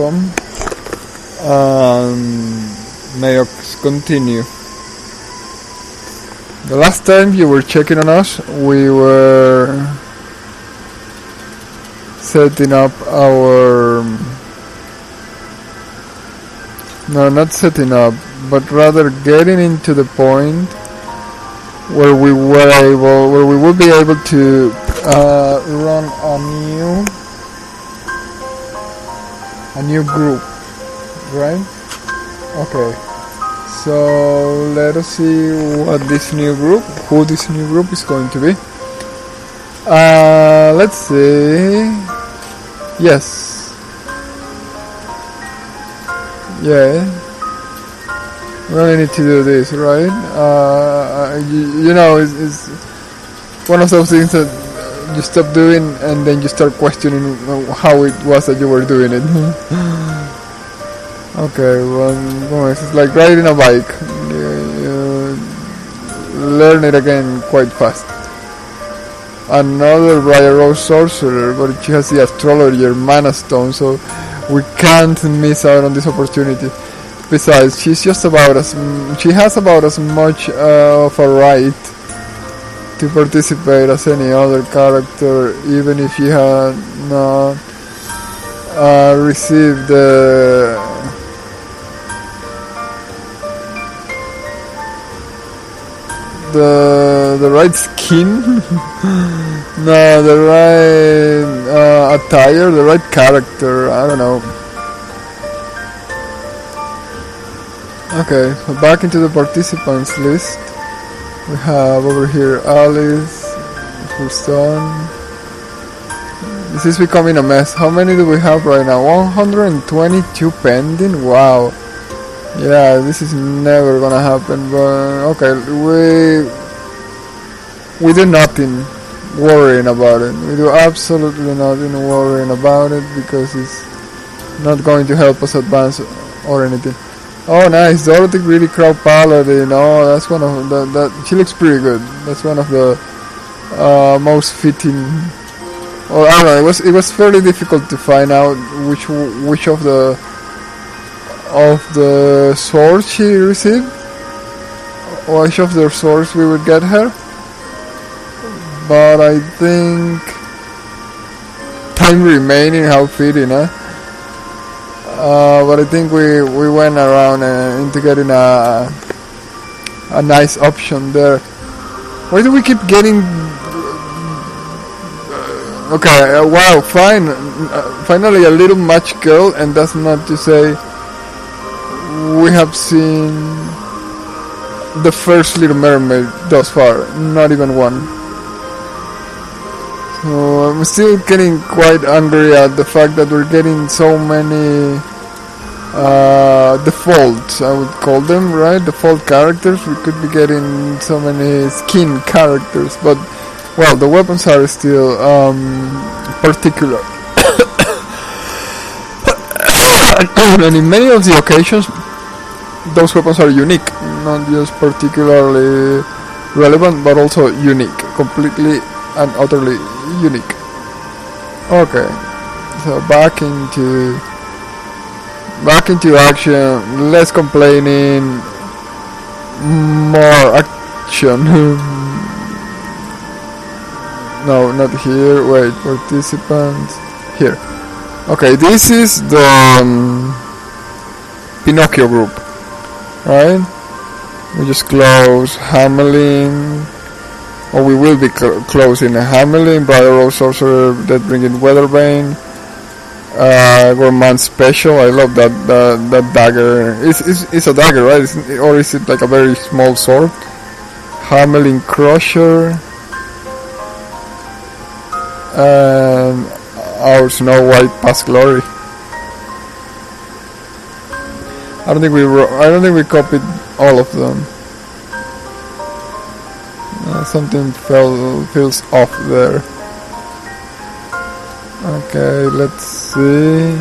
welcome. May us continue. The last time you were checking on us, we were setting up our... No, not setting up, but rather getting into the point where we would be able to run a new group, right? Okay. So let us see who this new group is going to be. Let's see. Yes. Yeah. We only need to do this, right? You know, it's one of those things that you stop doing and then you start questioning how it was that you were doing it. Okay, well, it's like riding a bike. You learn it again quite fast. Another Briar Rose sorcerer, but she has the astrologer mana stone, so we can't miss out on this opportunity. Besides, she has about as much of a right to participate as any other character, even if she had not received the right skin, no, the right attire, the right character, I don't know. Okay, so back into the participants list. We have over here Alice, Fuston. This is becoming a mess. How many do we have right now? 122 pending? Wow. Yeah, this is never gonna happen, but okay, we do nothing worrying about it. We do absolutely nothing worrying about it because it's not going to help us advance or anything. Oh, nice, Dorothy Greedy Crow Paladin. Oh, that's one of that. She looks pretty good. That's one of the most fitting. Or I don't know. It was fairly difficult to find out which of the swords she received, or which of the swords we would get her. But I think time remaining, how fitting, huh? But I think we went around into getting a nice option there. Why do we keep getting? Okay, wow, fine. Finally, a little match girl, and that's not to say we have seen the first Little Mermaid thus far. Not even one. So I'm still getting quite angry at the fact that we're getting so many defaults, I would call them, right? Default characters. We could be getting so many skin characters, but well, the weapons are still particular. And in many of the occasions, those weapons are unique, not just particularly relevant, but also unique, completely and utterly unique. Okay, so back into action, less complaining, more action. No, not here, wait, participants, here. Okay, this is the Pinocchio group, right? We just close Hamelin, or we will be closing Hamelin, Briar Rose Sorcerer, that bringing Weatherbane, Gourmand Special. I love that dagger. It's a dagger, right? Or is it like a very small sword? Hamelin Crusher, and our Snow White Past Glory. I don't think we copied all of them. Something feels off there. Okay, let's see.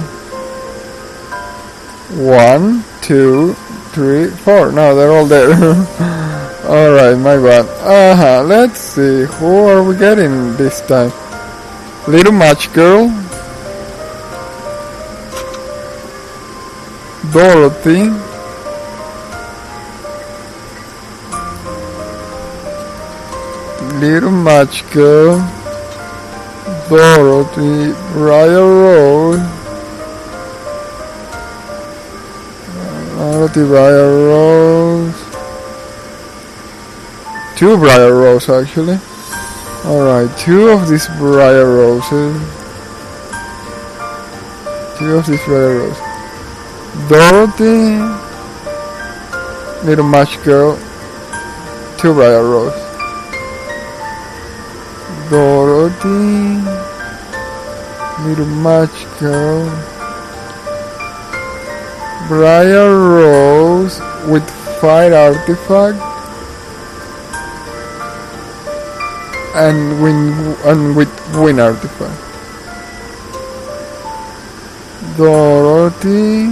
1, 2, 3, 4. No, they're all there. Alright, my bad. Let's see. Who are we getting this time? Little Match Girl. Dorothy. Little Match Girl. Dorothy. Briar Rose. Dorothy, Briar Rose. 2 Briar Roses actually. Alright, 2 of these Briar Roses. 2 of these Briar Roses. Dorothy. Little Match Girl. 2 Briar Roses. Dorothy. Little Match Girl. Briar Rose with Fire Artifact and with Wind Artifact. Dorothy.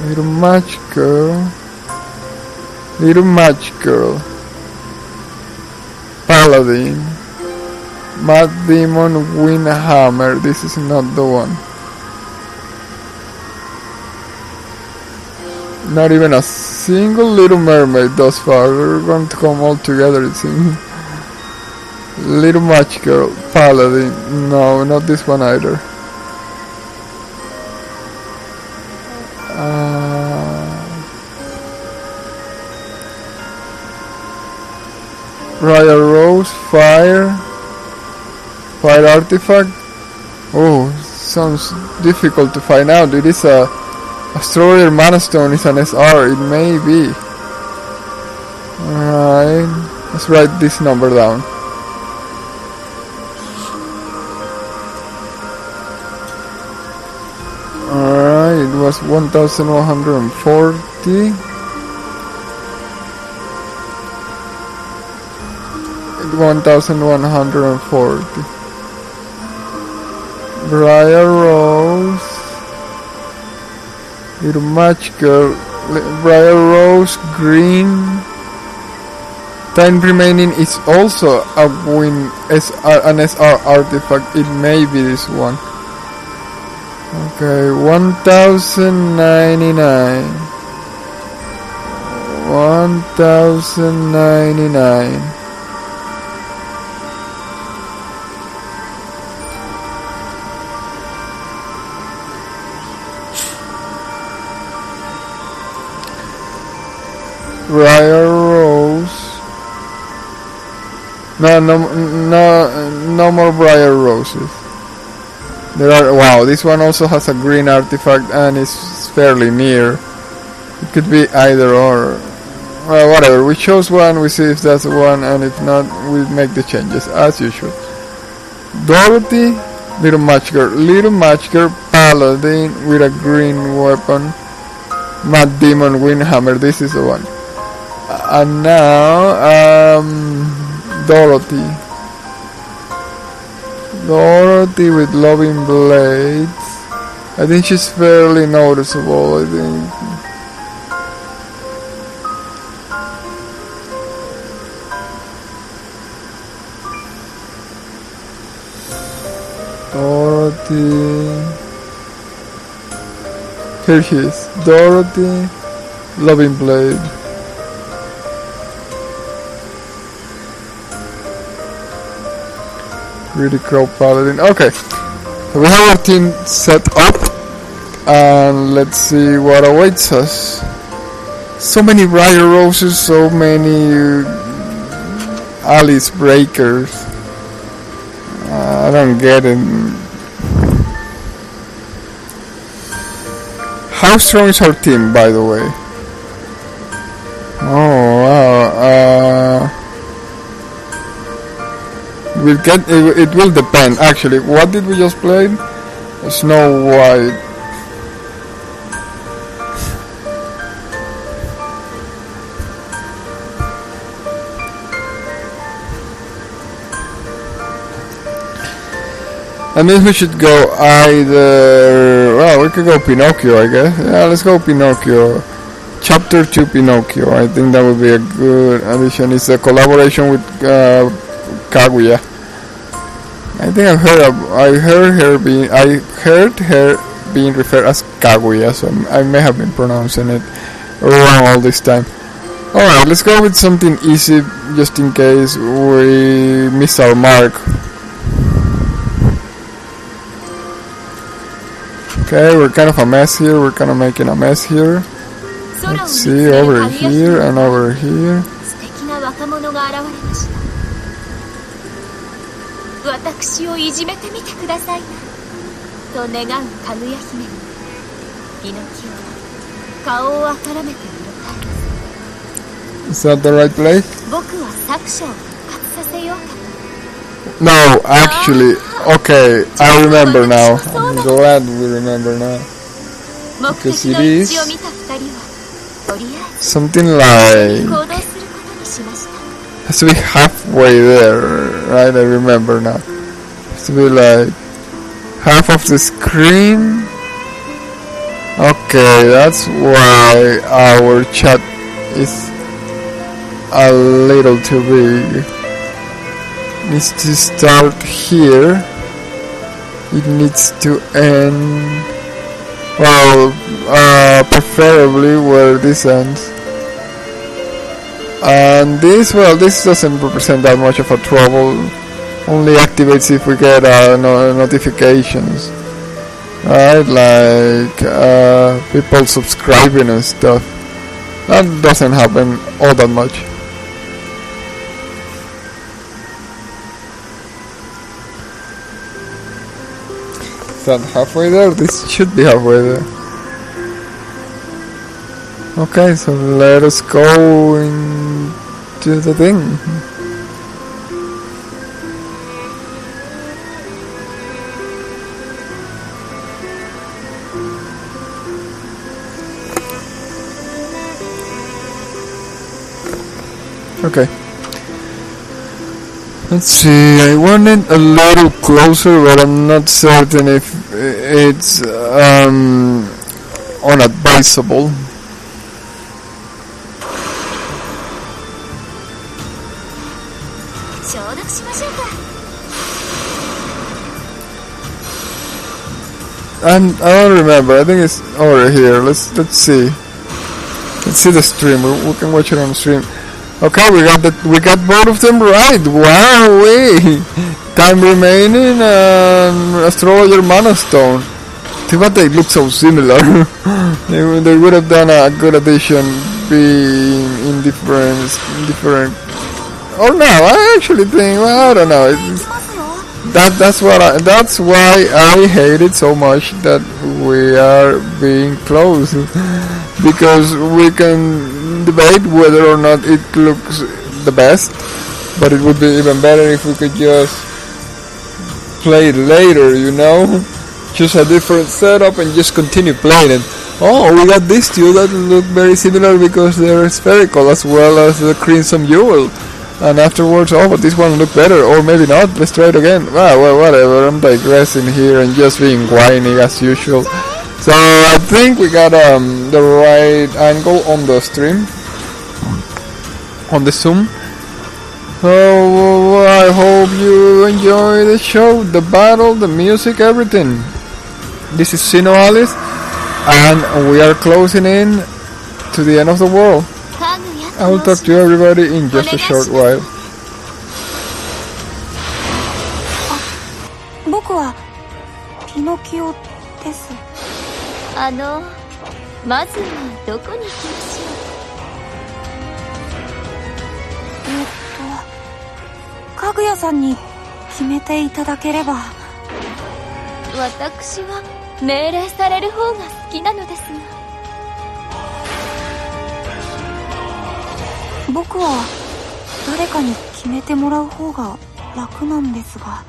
Little Match Girl. Little Match Girl. Paladin. Mad Demon Windhammer. This is not the one. Not even a single Little Mermaid thus far. We're going to come all together, it seems. Little Match Girl. Paladin. No, not this one either. Briar Rose. Fire Artifact. Oh, sounds difficult to find out. It is a Astrologer Mana Stone is an SR. It may be. Alright, let's write this number down. Alright, it was 1140. 1140. Briar Rose. Little Match Girl. Briar Rose. Green. Time remaining is also a an SR artifact. It may be this one. Okay, 1099. 1099. Briar Rose. No more Briar Roses. There are. Wow, this one also has a green artifact and is fairly near. It could be either or. Well, whatever. We chose one. We see if that's the one, and if not, we make the changes as usual. Dorothy, Little Match Girl, Paladin with a green weapon. Mad Demon Windhammer. This is the one. And now, Dorothy with Loving Blades. I think she's fairly noticeable, I think. Dorothy. Here she is. Dorothy, Loving Blade. Really Crow Paladin. Okay, so we have our team set up, and let's see what awaits us. So many Briar Roses, so many Alice Breakers. I don't get it. How strong is our team, by the way? Oh wow. It will depend. Actually, what did we just play? Snow White. That means we should go either. Well, we could go Pinocchio, I guess. Yeah, let's go Pinocchio. Chapter 2 Pinocchio. I think that would be a good addition. It's a collaboration with Kaguya. I think I heard her being referred as Kaguya, so I may have been pronouncing it wrong all this time. Alright, let's go with something easy just in case we miss our mark. Okay, we're kind of a mess here, we're kind of making a mess here. Let's see, over here and over here. Is that the right place? No, actually, okay, I remember now. I'm glad we remember now. Because it is something like... has to be halfway there, right? I remember now. Has to be like half of the screen. Okay, that's why our chat is a little too big. It needs to start here. It needs to end, well, preferably where this ends. And this, well, this doesn't represent that much of a trouble. Only activates if we get notifications. Right, like people subscribing and stuff. That doesn't happen all that much. Is that halfway there? This should be halfway there. Okay, so let us go into the thing. Okay. Let's see, I want it a little closer, but I'm not certain if it's unadvisable. And I don't remember, I think it's over here. Let's see. Let's see the stream. We can watch it on the stream. Okay, we got both of them right. Wow, time remaining and astrologer mana stone. See what they look so similar. they would have done a good addition being in different. Or no, I actually think, well, I don't know. That's why I hate it so much that we are being close, because we can debate whether or not it looks the best, but it would be even better if we could just play it later, you know, choose a different setup and just continue playing it. Oh, we got these two that look very similar because they're spherical, as well as the Crimson Jewel. And afterwards, oh, but this one looked better, or maybe not, let's try it again. Well, whatever, I'm digressing here and just being whiny as usual. So, I think we got the right angle on the stream, on the Zoom. So, I hope you enjoy the show, the battle, the music, everything. This is SINoALICE, and we are closing in to the end of the world. I will talk to everybody in just a short while. 僕はピノキオです。まずはどこに行きましょう。かぐやさんに決めていただければ。私は命令される方が好きなのですが。僕は誰かに決めてもらう方が楽なんですが。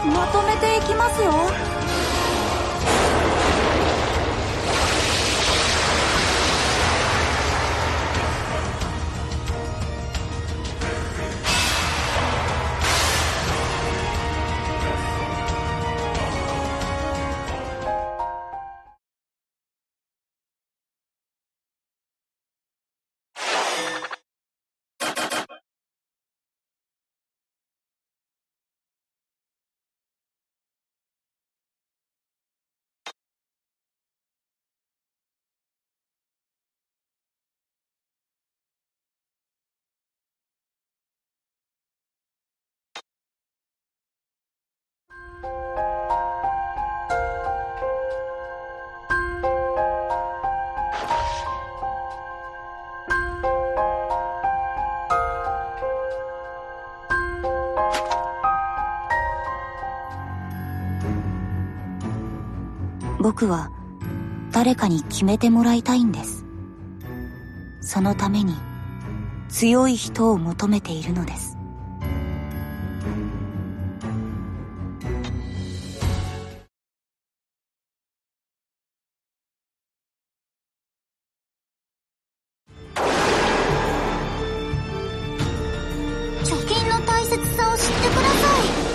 まとめていきますよ。僕は誰かに決めてもらいたいんです。そのために強い人を求めているのです。貯金の大切さを知ってください。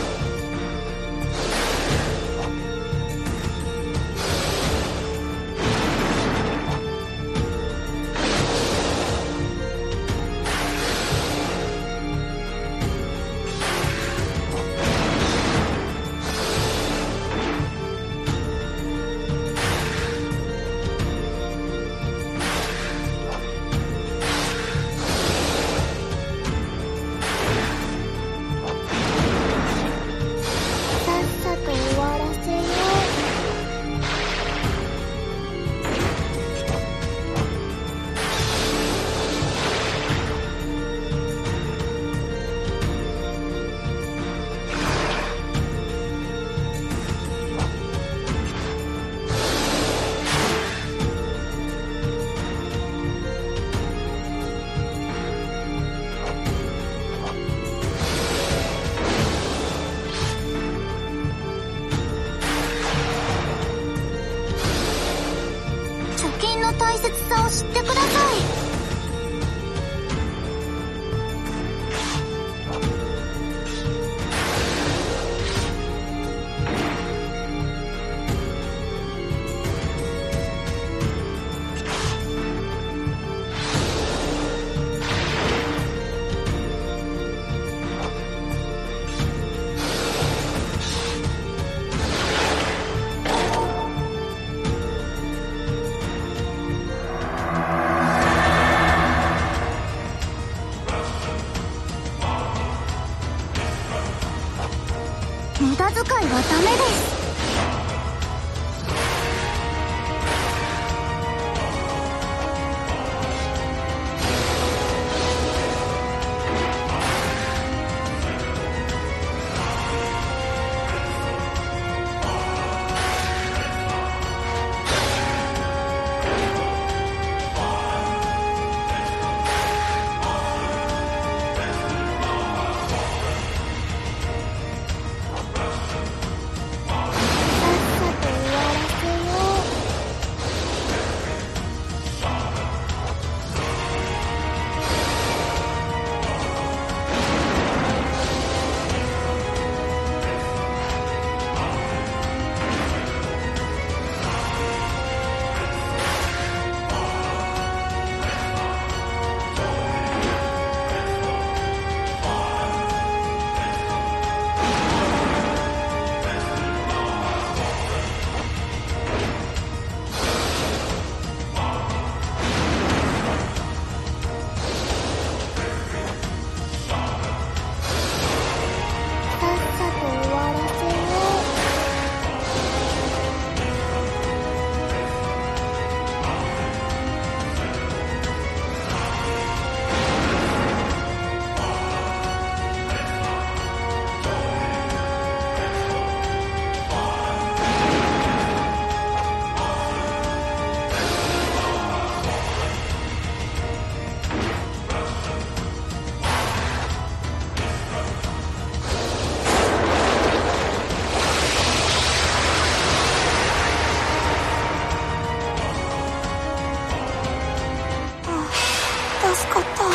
大切さを知ってください。無駄遣いはダメです。助かった。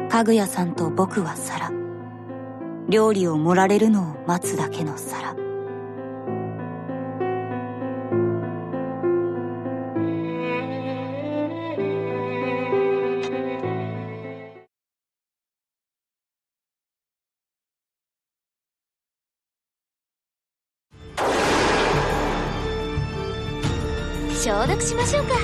かぐやさんと僕は皿。料理を盛られるのを待つだけの皿。消毒しましょうか。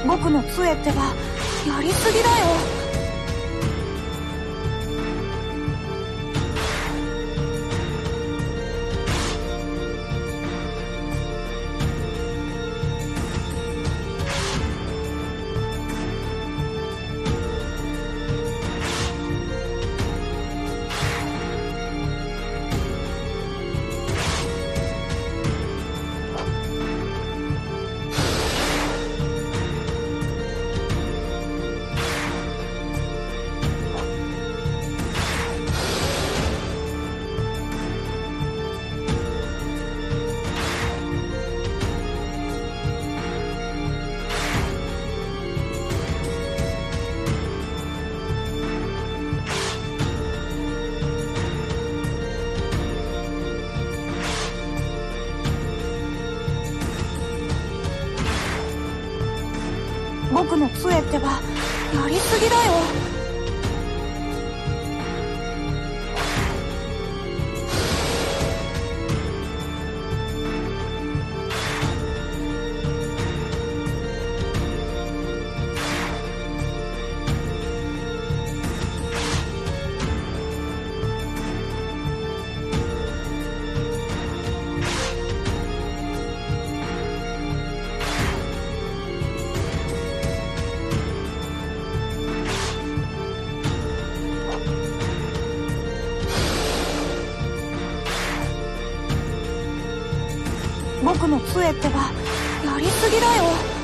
僕の杖ってばやりすぎだよ。僕の杖ってばやりすぎだよ。僕の杖ってばやりすぎだよ。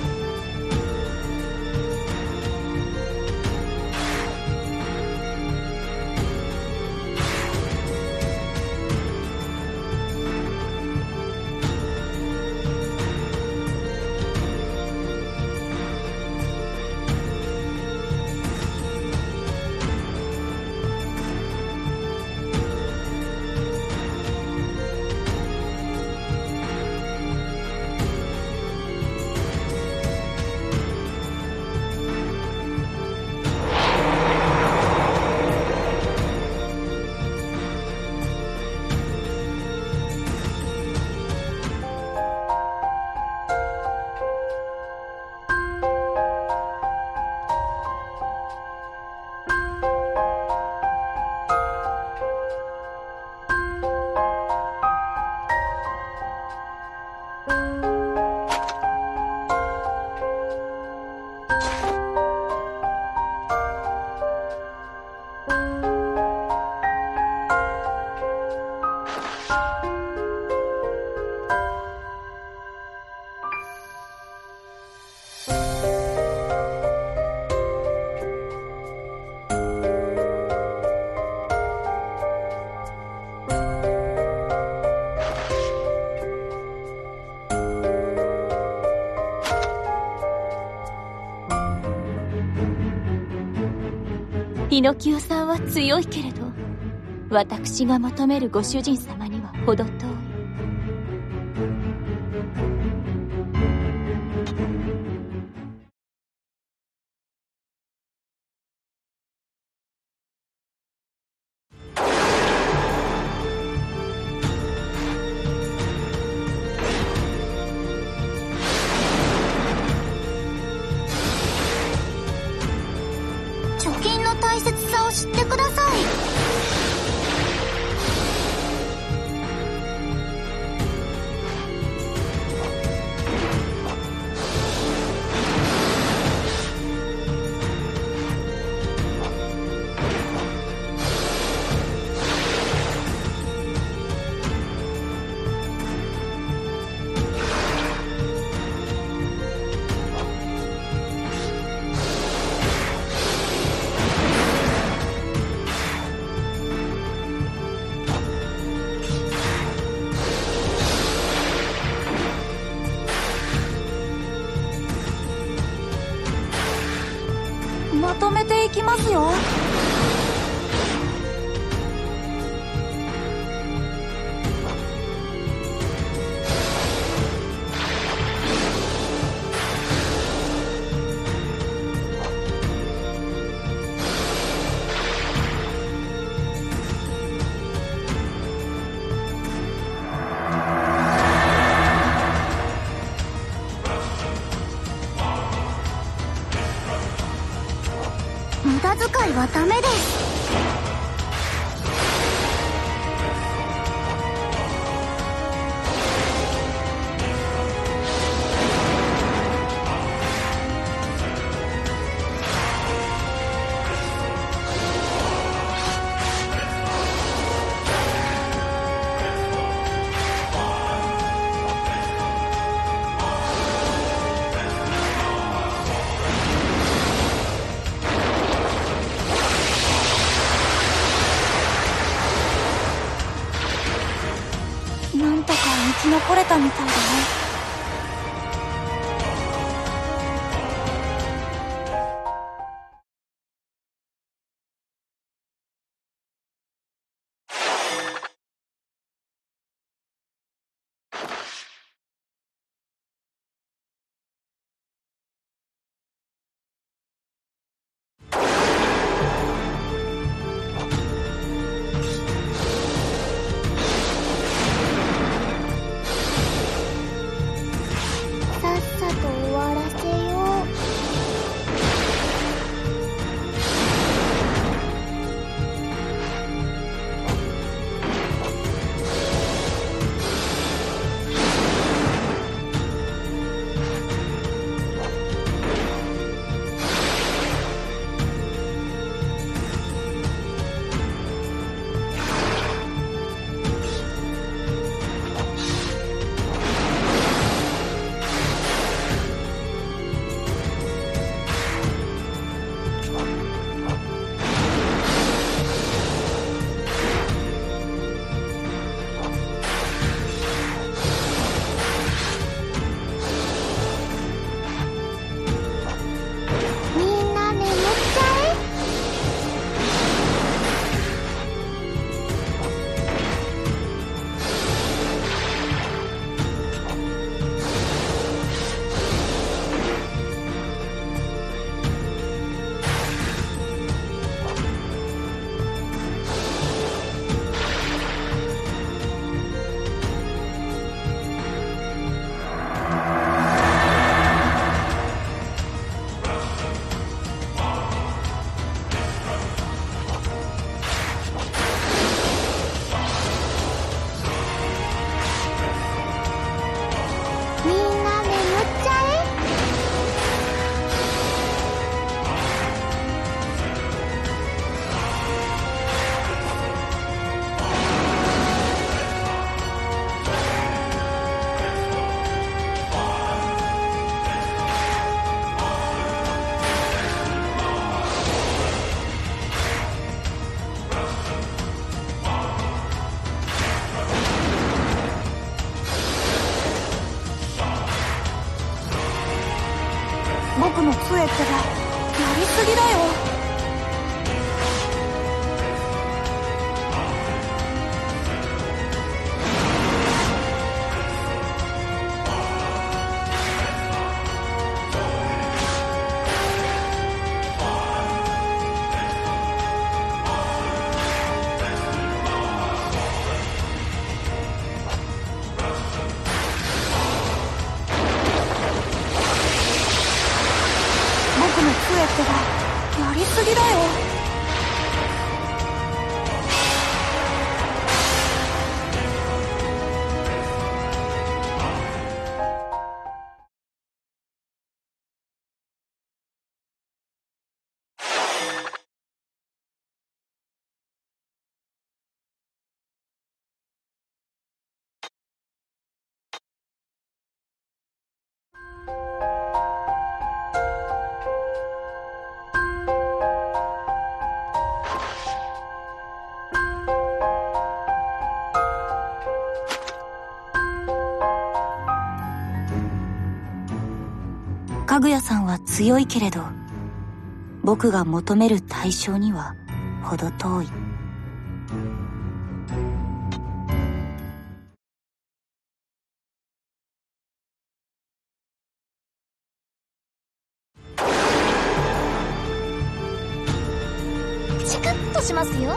ピノキオさんは強いけれど、私が求めるご主人様には程遠い。を知ってください。まとめていきますよ。無駄遣いはダメです。なんとか生き残れたみたいだね。さっさと終わらせよう。みんな眠っちゃえ。みんな眠っちゃえ。僕の杖ってばやりすぎだよ。僕の杖ってばやりすぎだよ。かぐやさんは強いけれど、僕が求める対象には程遠い。チクッとしますよ。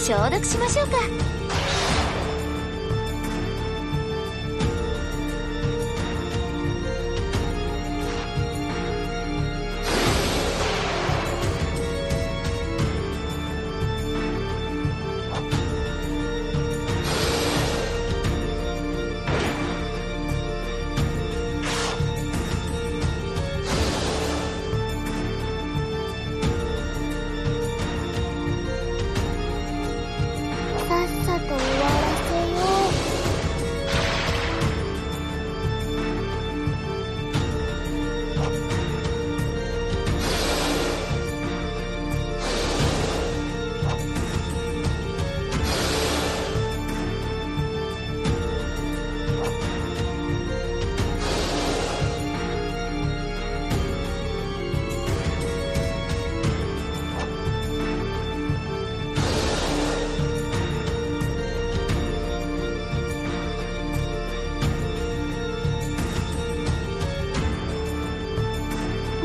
消毒しましょうか。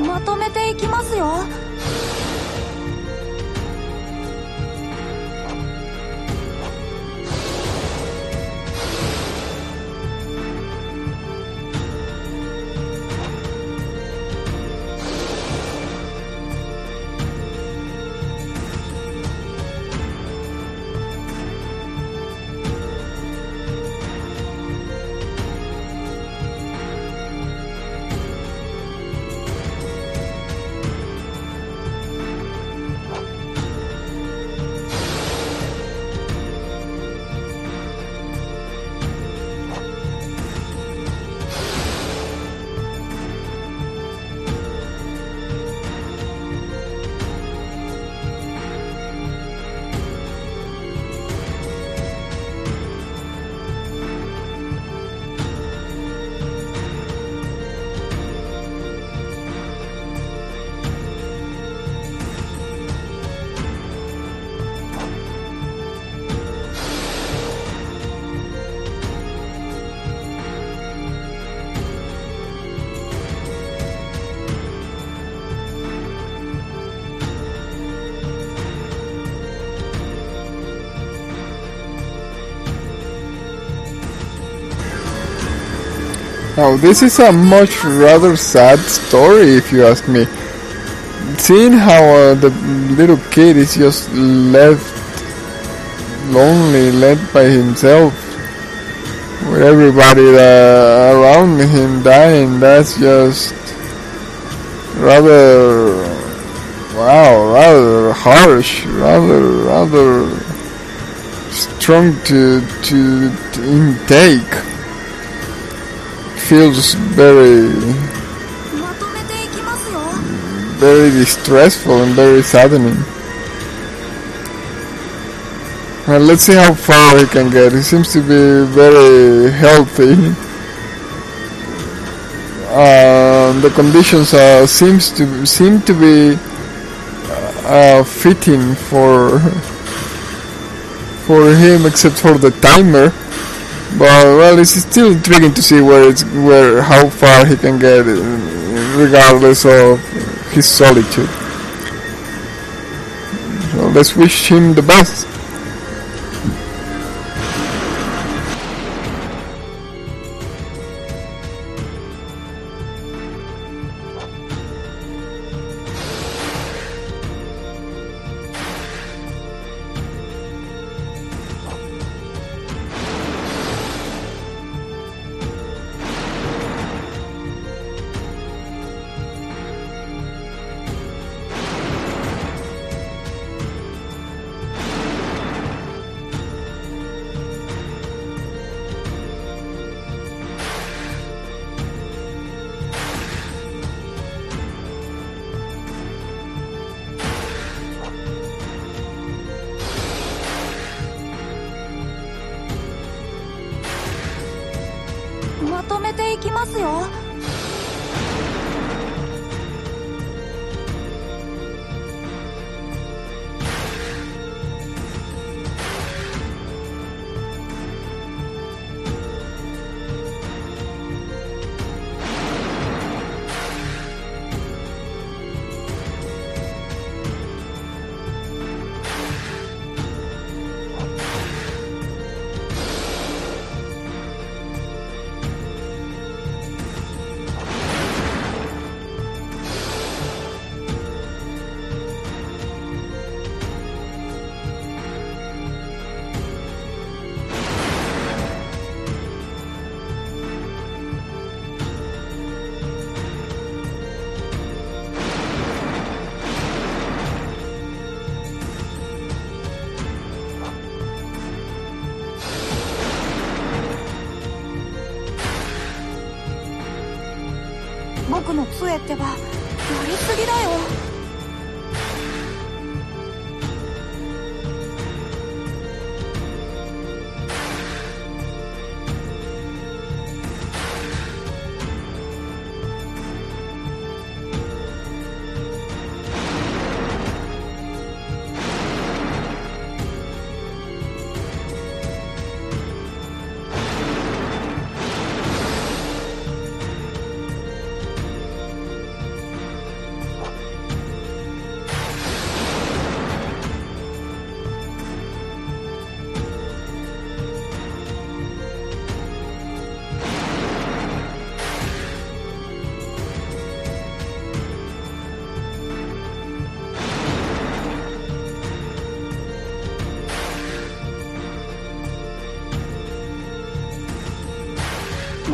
まとめていきますよ。Now this is a much rather sad story if you ask me. Seeing how the little kid is just left lonely, left by himself, with everybody around him dying, that's just rather, wow, rather harsh, rather strong to intake. Feels very distressful and very saddening. Well, let's see how far he can get. He seems to be very healthy. The conditions seem to be fitting for for him except for the timer. But well, it's still intriguing to see how far he can get, regardless of his solitude. So let's wish him the best.まとめていきますよ。僕の杖ってばやりすぎだよ。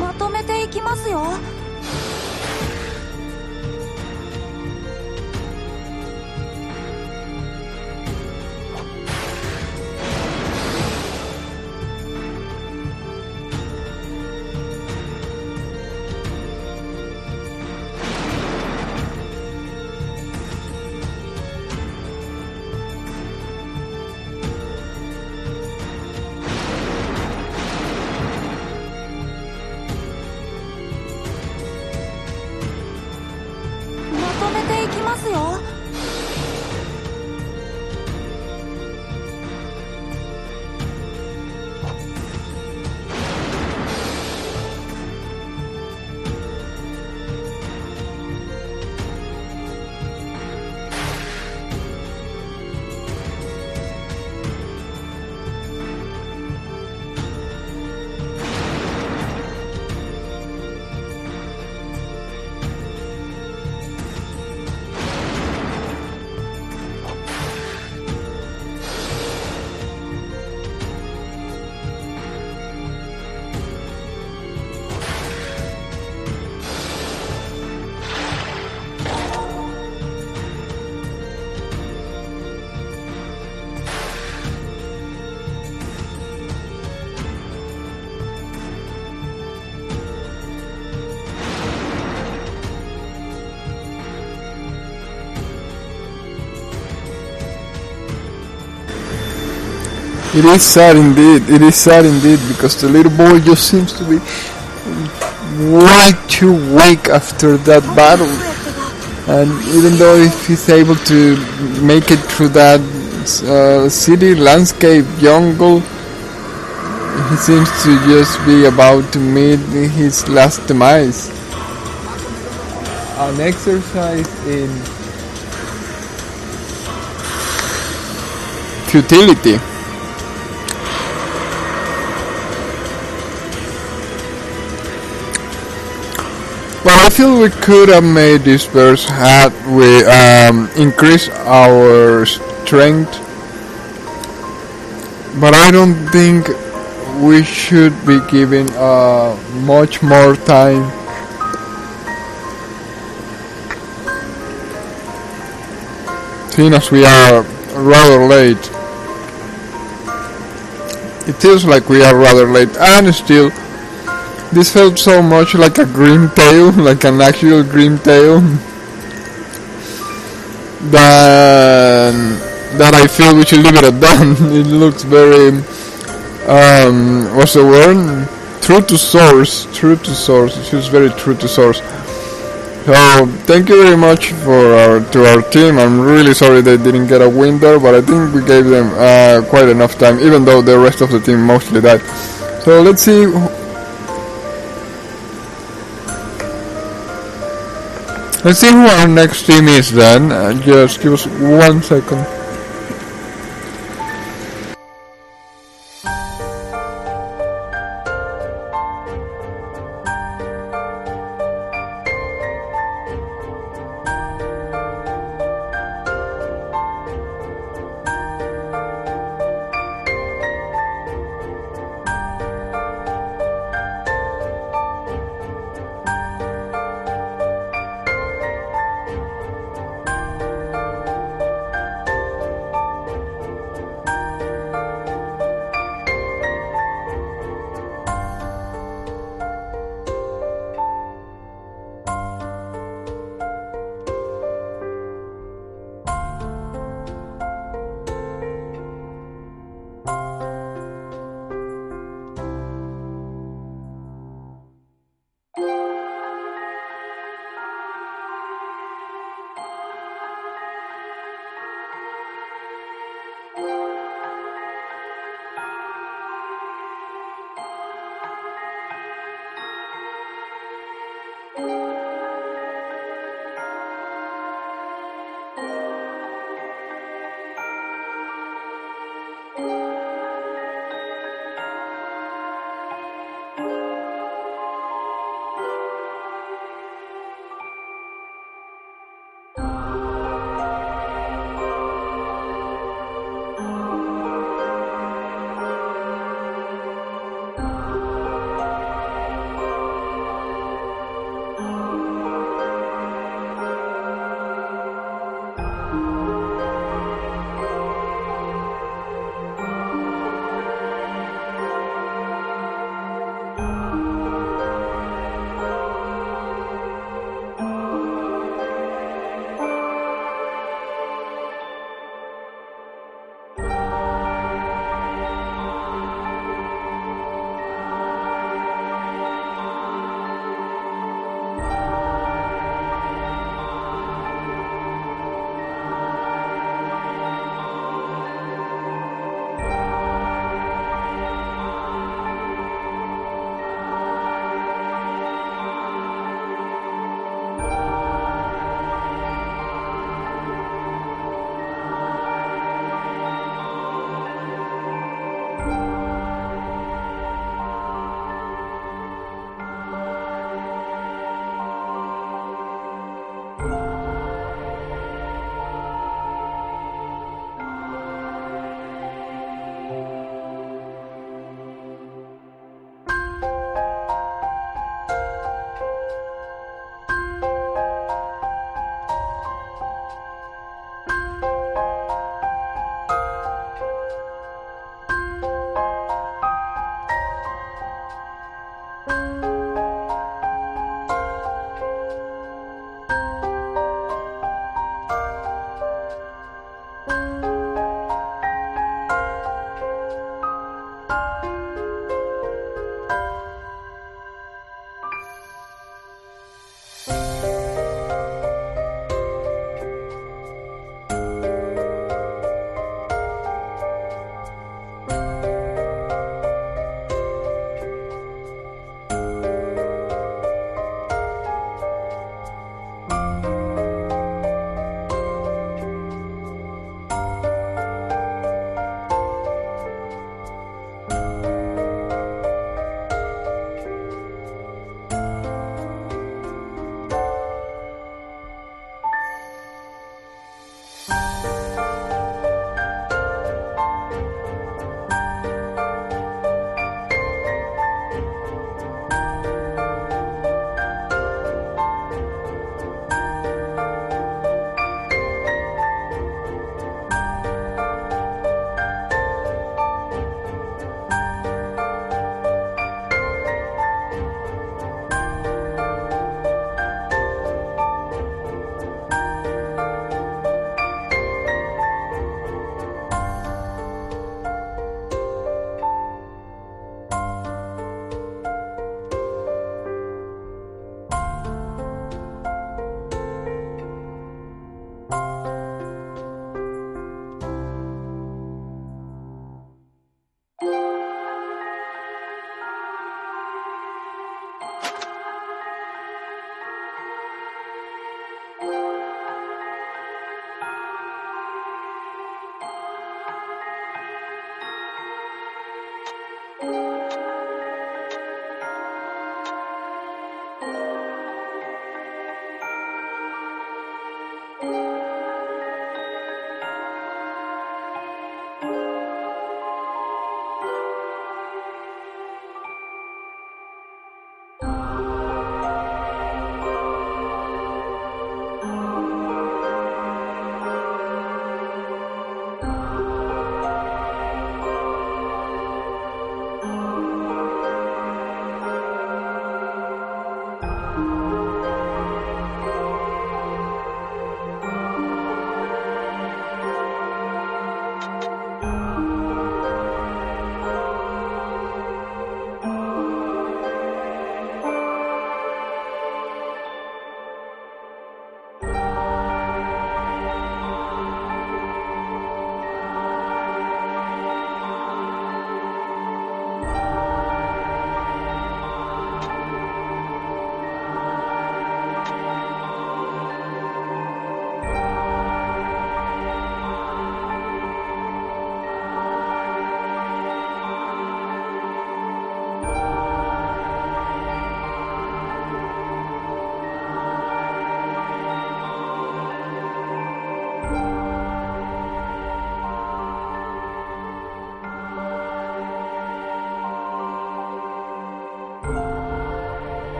まとめていきますよ。まとめていきますよ。It is sad indeed. It is sad indeed because the little boy just seems to be way too weak after that battle. And even though if he's able to make it through that city landscape jungle. He seems to just be about to meet his last demise. An exercise in futility. Well, I feel we could have made this verse had we increased our strength, but I don't think we should be given much more time. Seeing as we are rather late. It feels like we are rather late, and still this felt so much like a grim tale, like an actual grim tale, that I feel we should leave it at that. It looks very what's the word? True to source. It feels very true to source. So thank you very much to our team. I'm really sorry they didn't get a win there, but I think we gave them quite enough time, even though the rest of the team mostly died. So let's see. Let's see who our next team is then. Just give us 1 second.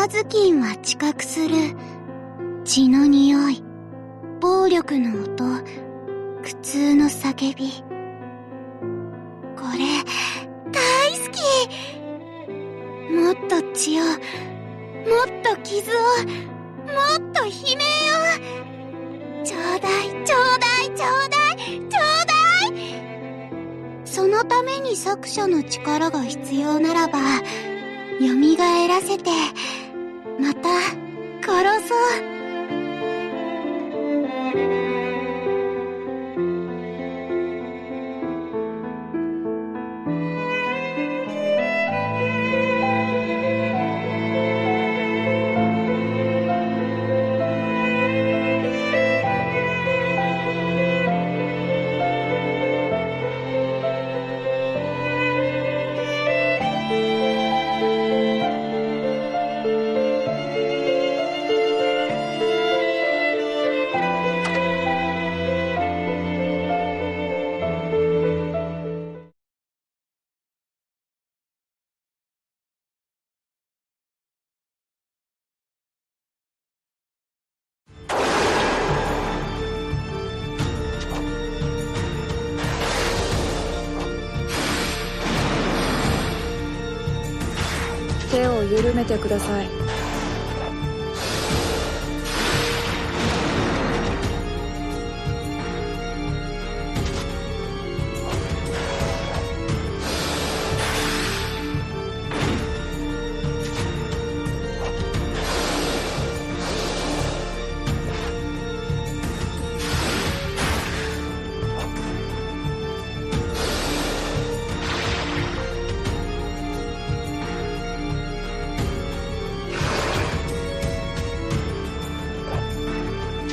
ズキンは知覚する。血の匂い、暴力の音、苦痛の叫び。これ、大好き。もっと血を、もっと傷を、もっと悲鳴を。ちょうだい、ちょうだい、ちょうだい、ちょうだい。そのために作者の力が必要ならば、蘇らせて、また、殺そう。手を緩めてください。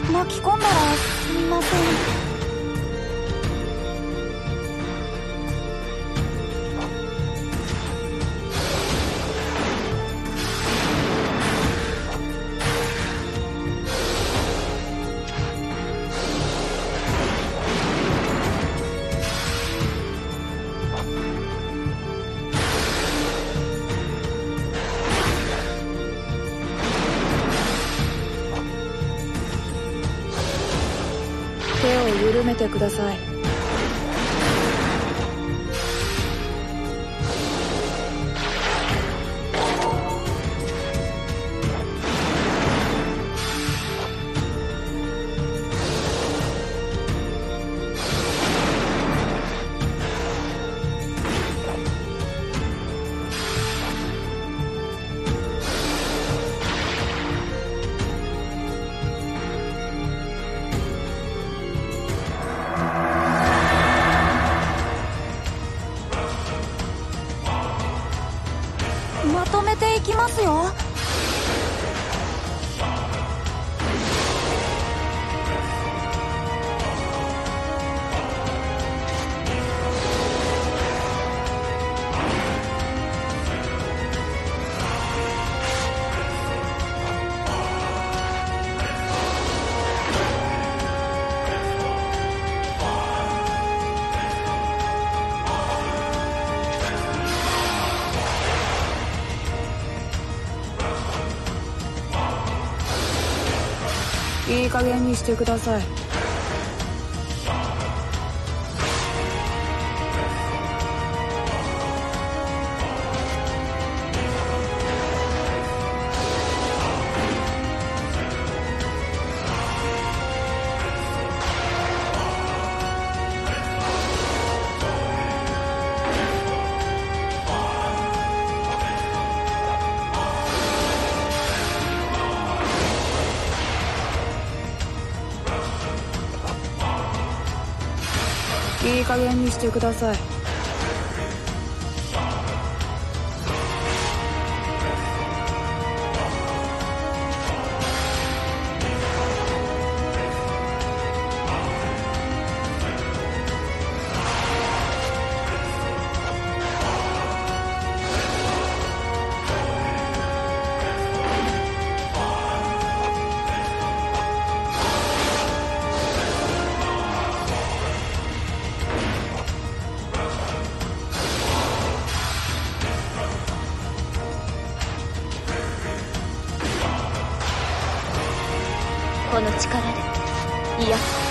巻き込んだらすみません。手を緩めてください。まとめていきますよ。いい加減にしてください。いい加減にしてください。の力で癒やす。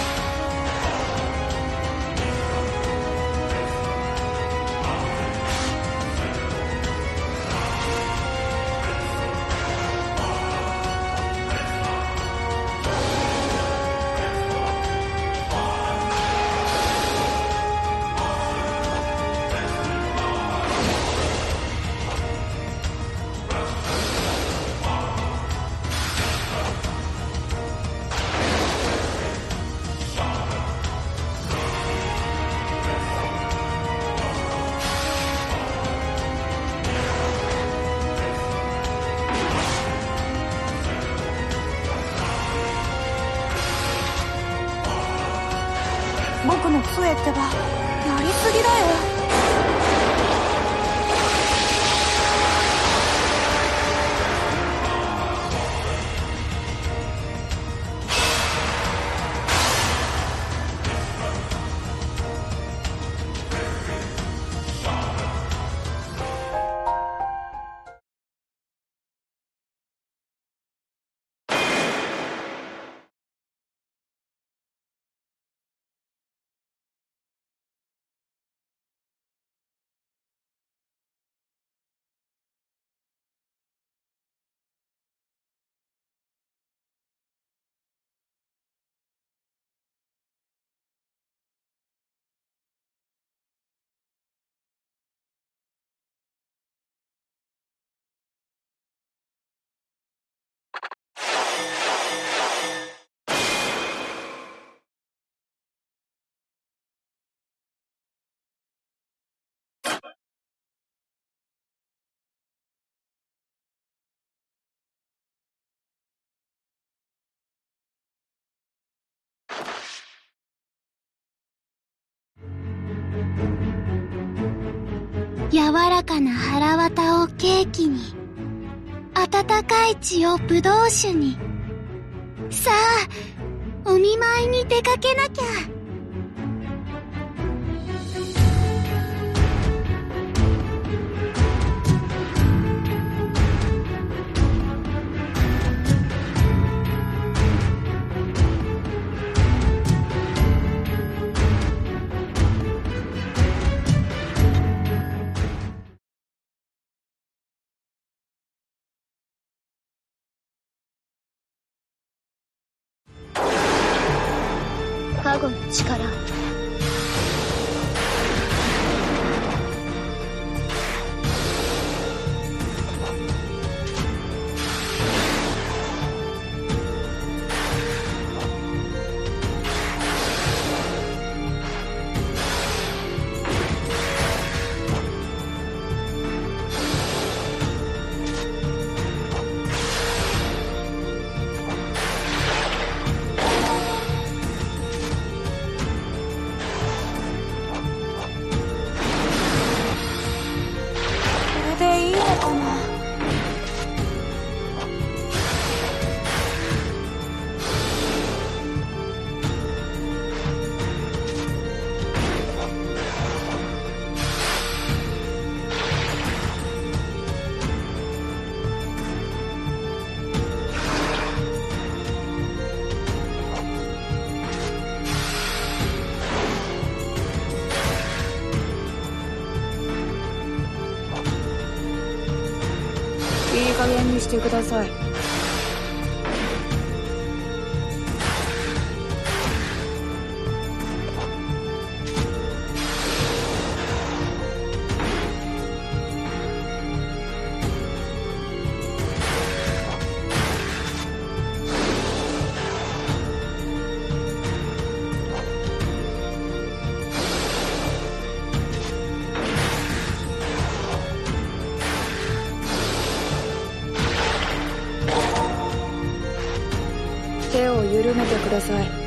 僕の杖ってばやりすぎだよ。柔らかな腹渡をケーキに、温かい血をぶどう酒に。さあ、お見舞いに出かけなきゃ。加護の力を。いい加減にしてください。手を緩めてください。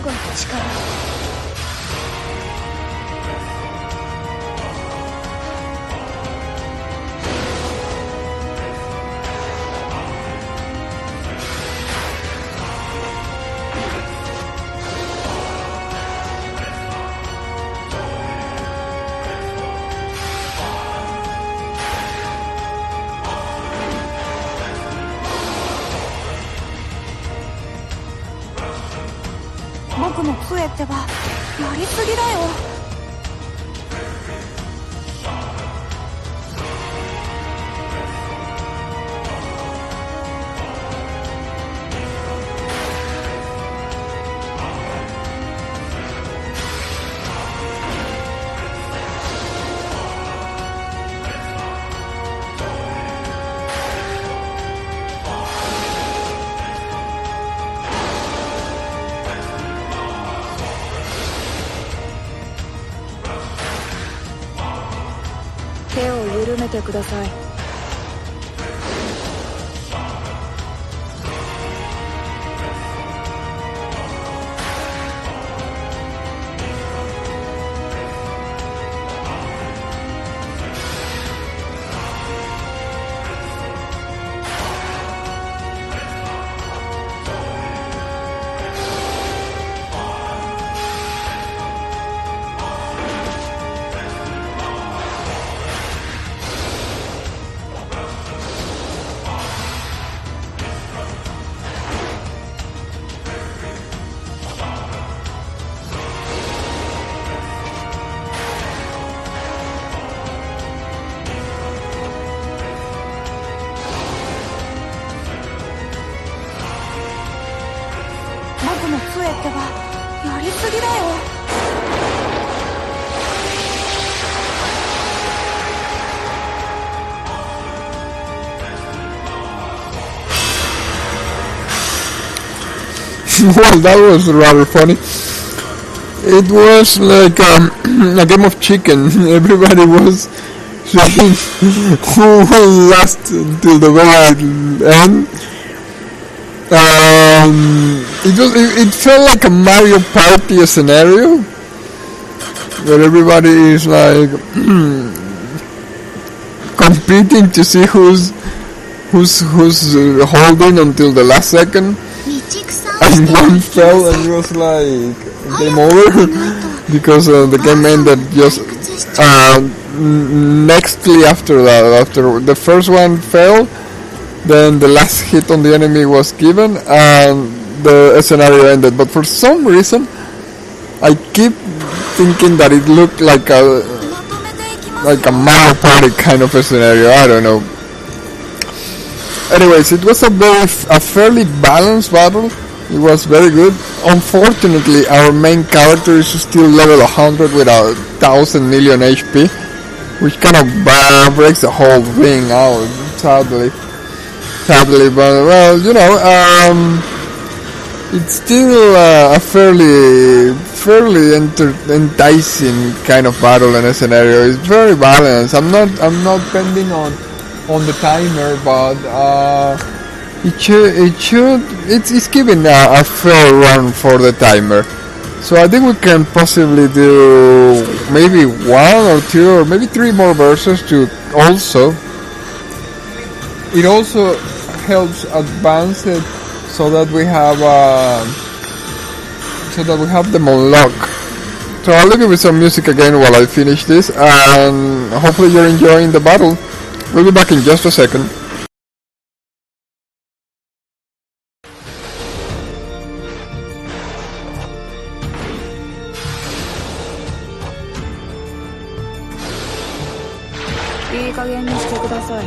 卵の力。僕の杖ってばやりすぎだよ。手を緩めてください。僕の杖ってばやりすぎだよ。Well, that was rather funny. It was like a game of chicken. Everybody was saying who will last till the very end. It felt like a Mario Party scenario where everybody is like competing to see who's holding until the last second. And one fell and it was like game over because the game ended just nextly after that. After the first one fell, then the last hit on the enemy was given and the scenario ended. But for some reason I keep thinking that it looked like a Mario Party kind of a scenario. I don't know. Anyways, it was a fairly balanced battle. It was very good. Unfortunately, our main character is still level 100 with 1,000 million HP, which kind of breaks the whole thing out, sadly. But well, you know, it's still a fairly enticing kind of battle and a scenario. It's very balanced. I'm not depending on the timer, but it's giving a fair run for the timer. So I think we can possibly do maybe 1 or 2 or maybe 3 more verses to also. It also helps advance it so that we have them unlocked. So I'll leave you with some music again while I finish this, and hopefully you're enjoying the battle. We'll be back in just a second.いい加減にしてください。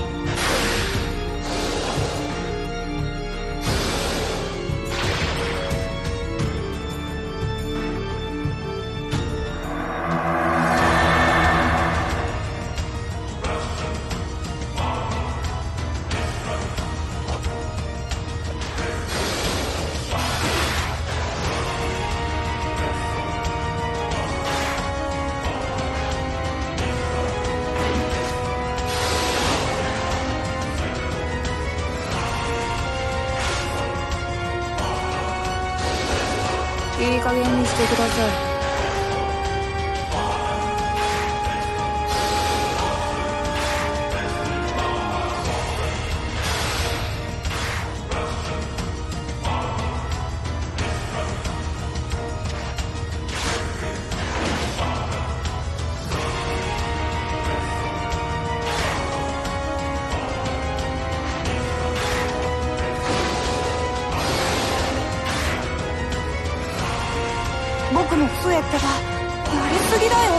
加減にしてください。僕の杖ってばやりすぎだよ。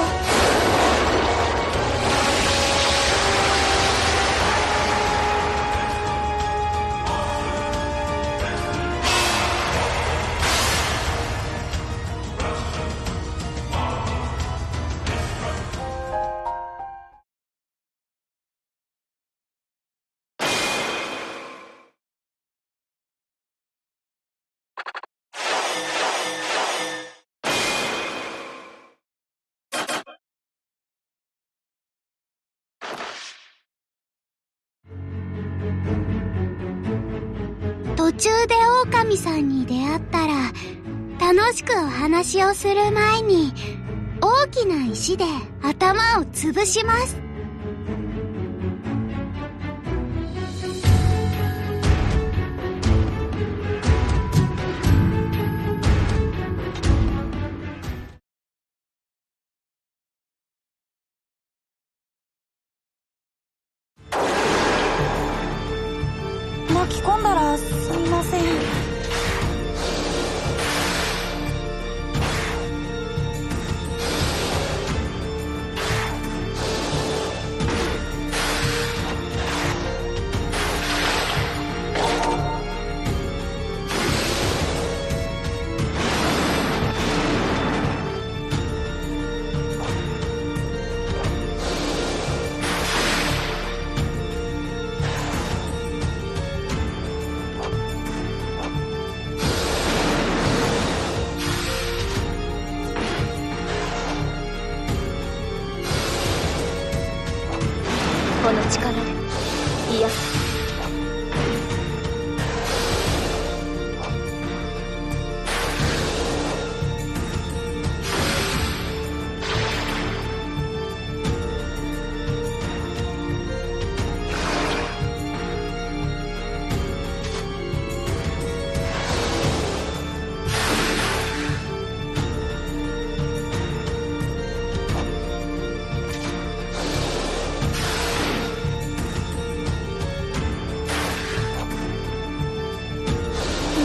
途中で狼さんに出会ったら、楽しくお話をする前に大きな石で頭を潰します。巻き込んだらすみません。この力で癒す。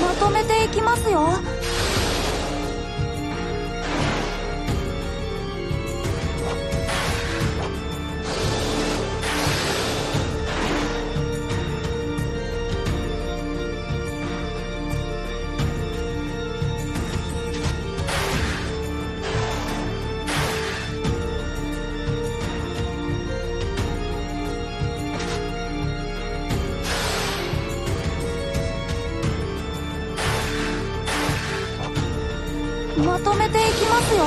まとめていきますよ。まとめていきますよ。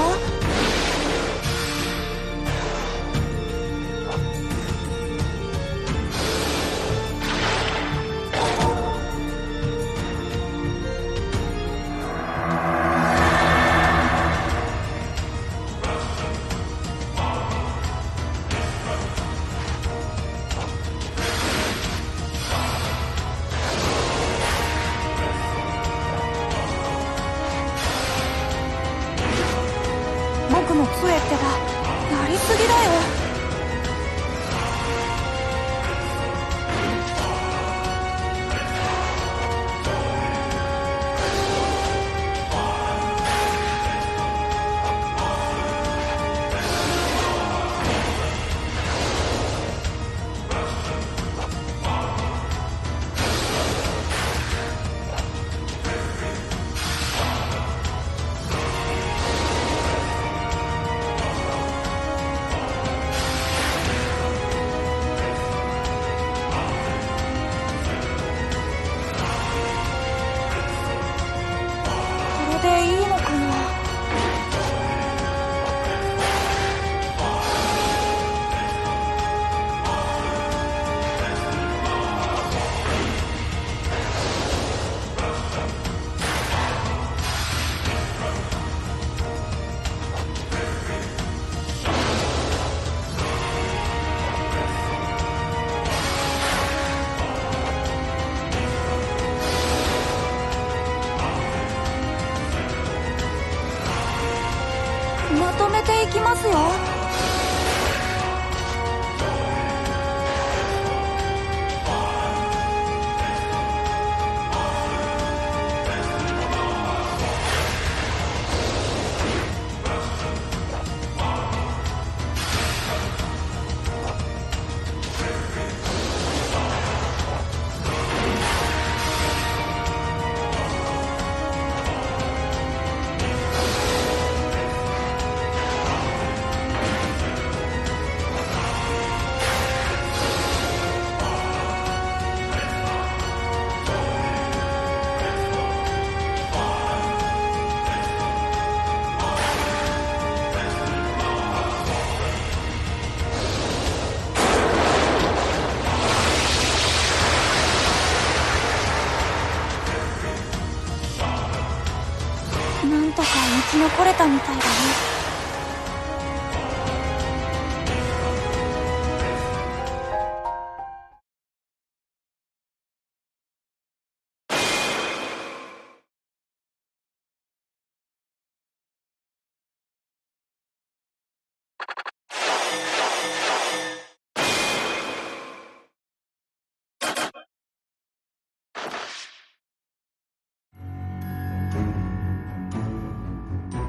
僕の杖ってばやりすぎだよ。ていきますよ。なんとか生き残れたみたいだね。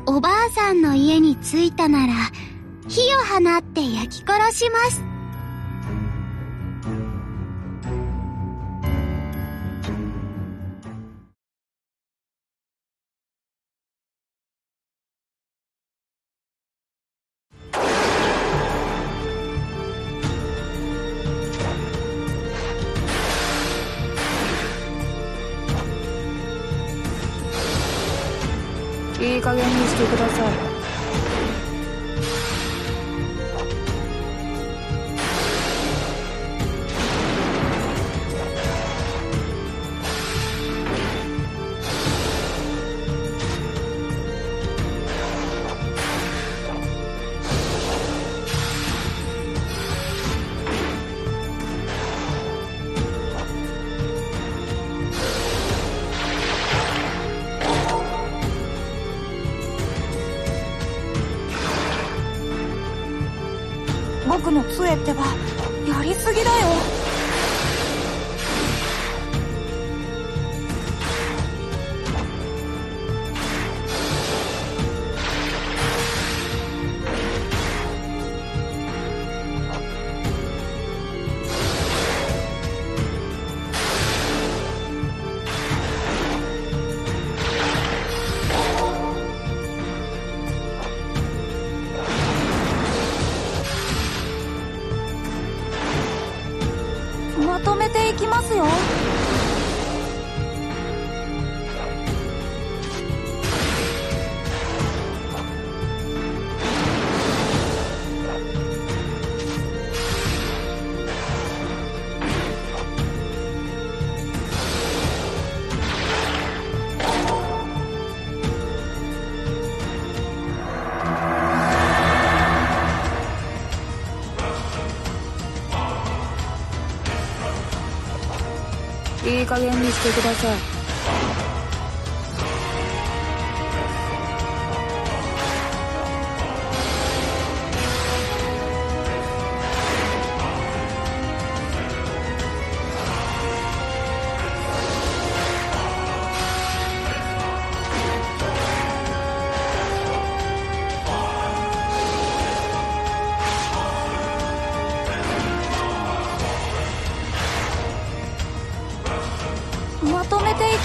おばあさんの家に着いたなら、火を放って焼き殺します。いい加減にしてください。僕の杖ってばやりすぎだよ。まとめていきますよ。いい加減にしてください。まとめていき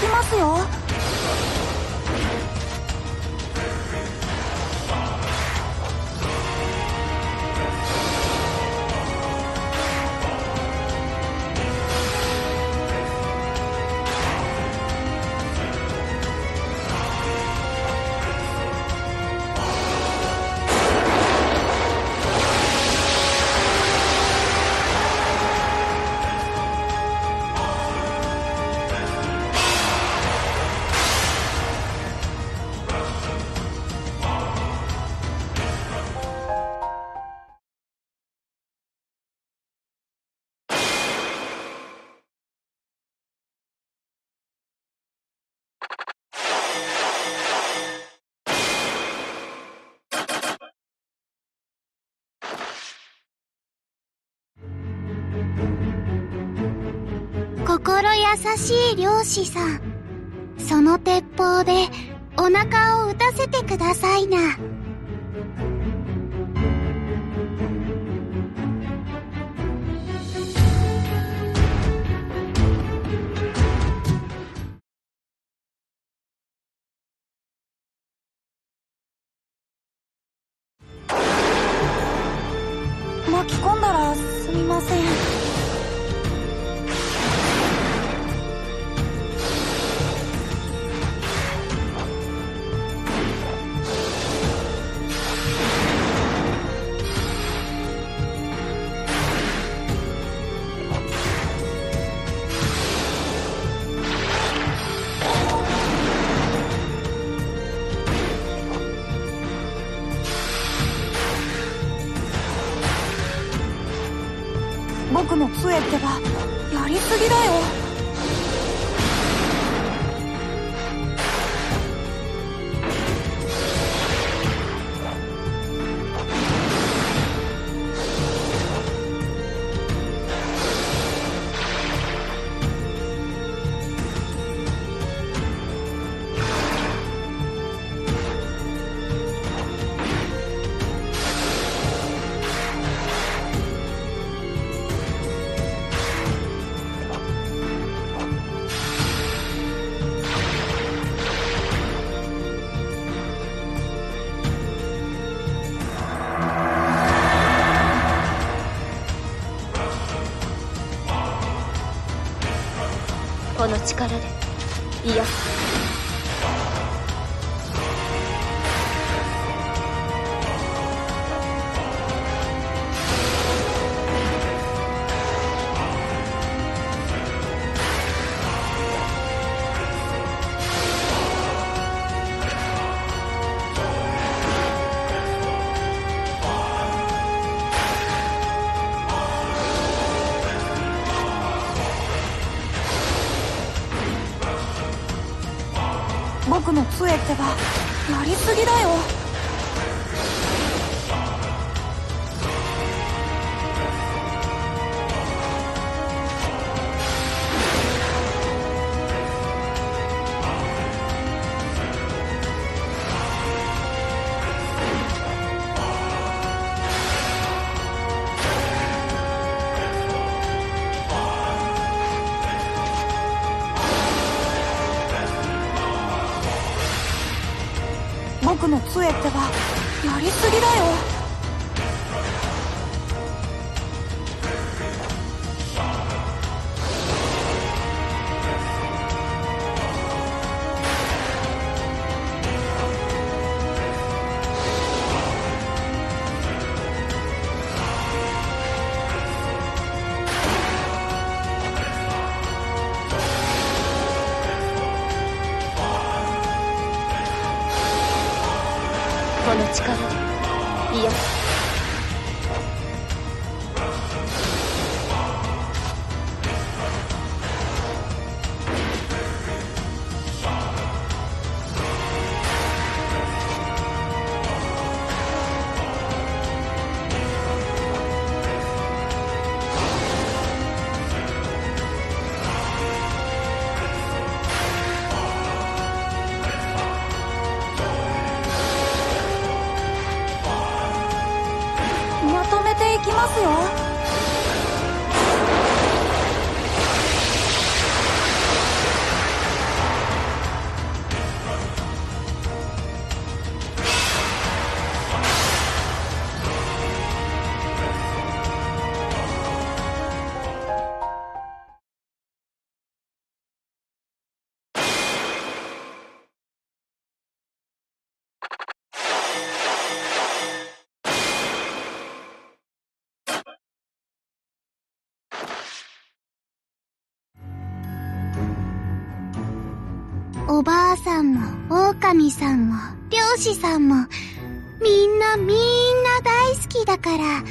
心優しい漁師さん。その鉄砲でお腹を打たせてくださいな。巻き込んだらすみません。僕の杖ってばやりすぎだよ。この力で癒す。僕の杖ってばやりすぎだよ。僕の杖ってばやりすぎだよ。この力で癒す。まとめていきますよ。おばあさんも狼さんも漁師さんもみんな大好きだから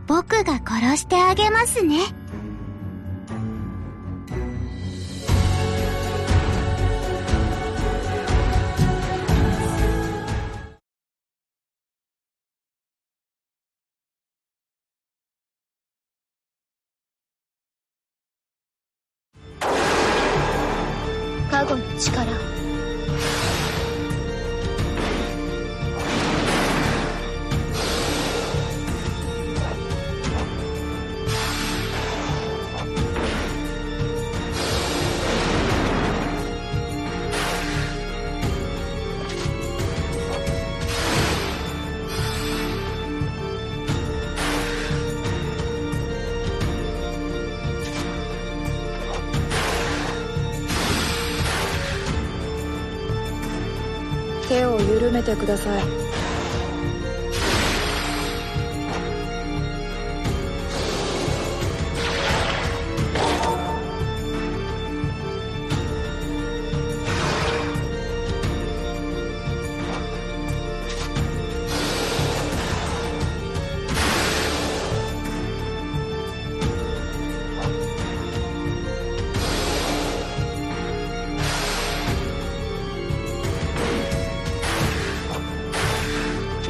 僕が殺してあげますね。護の力を。手を緩めてください。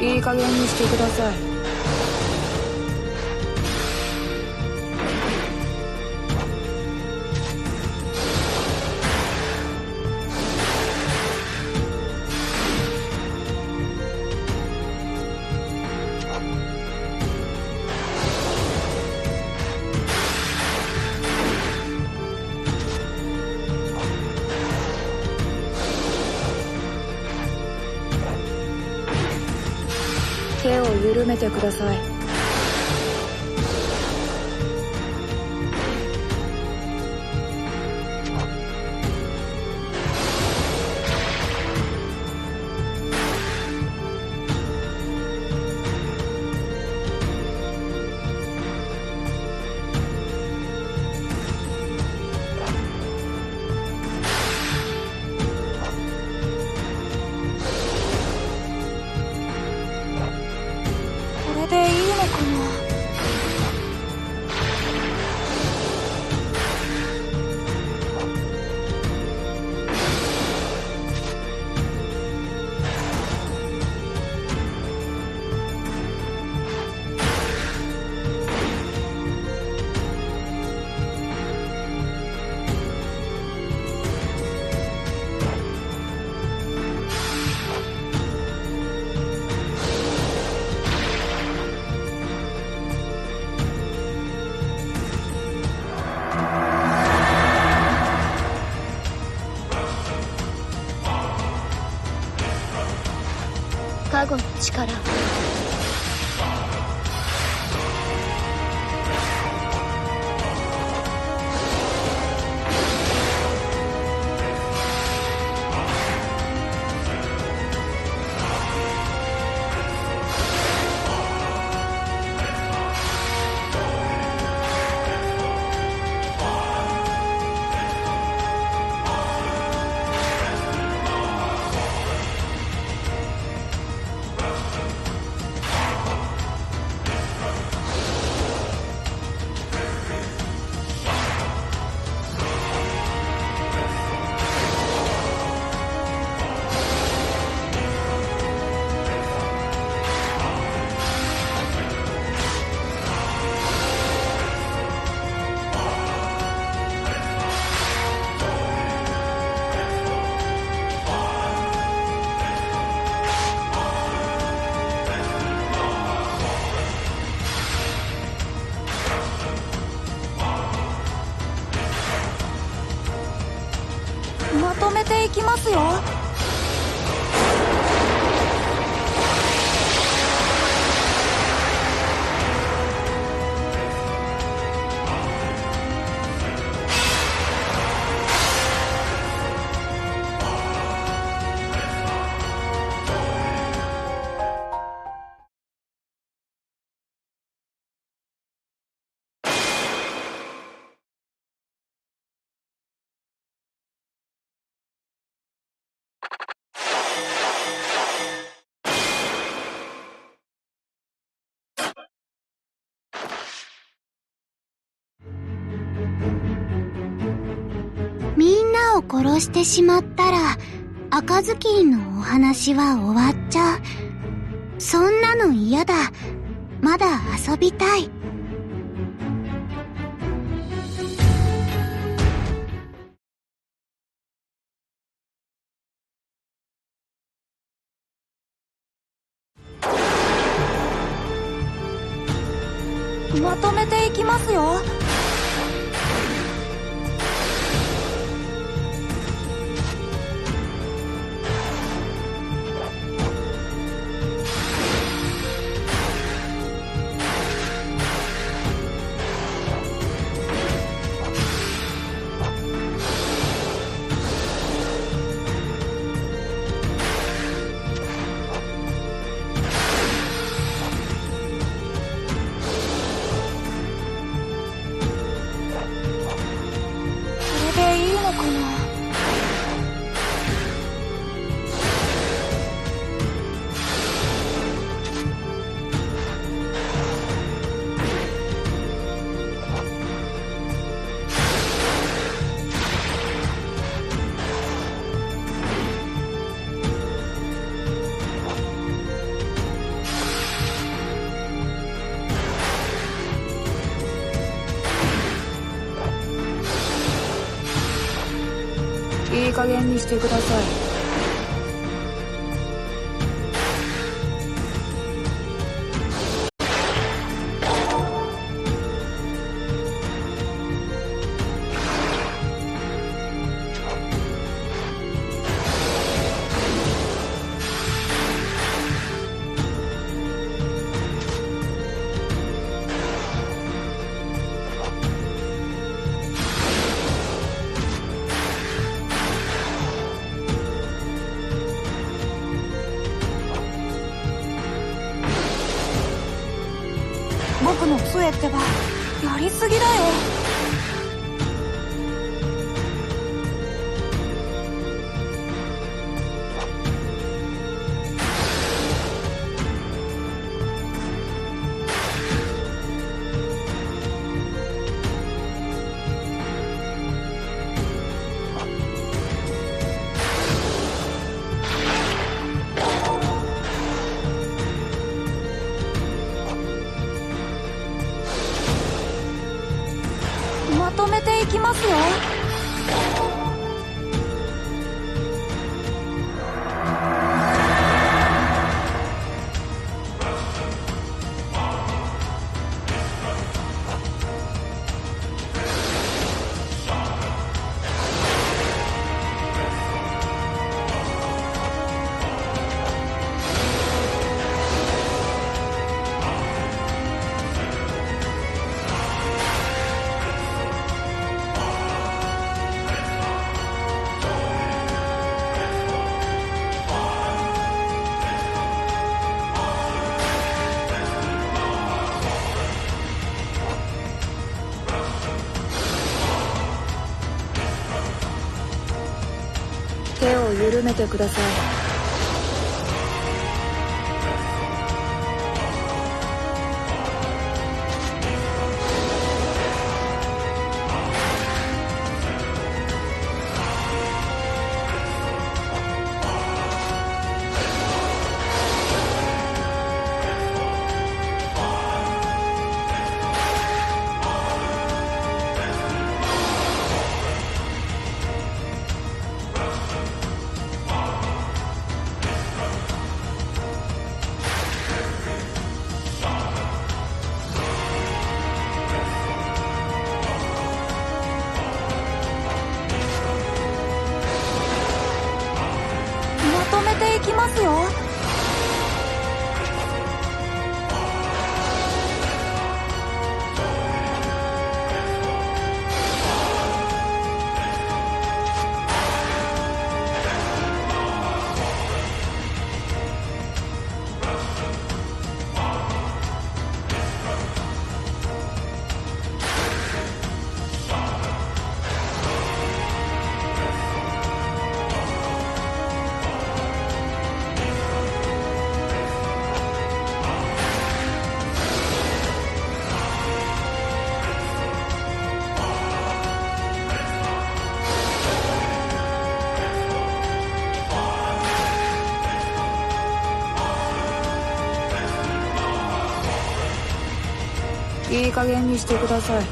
いい加減にしてください。手を緩めてください。これでいいのかな。加護の力を。まとめていきますよ。みんなを殺してしまったら赤ずきんのお話は終わっちゃう。そんなの嫌だ。まだ遊びたい。まとめていきますよ。これでいいのかな。いい加減にしてください。僕の杖ってばやりすぎだよ。まとめていきますよ。手を緩めてください。まとめていきますよ。いい加減にしてください。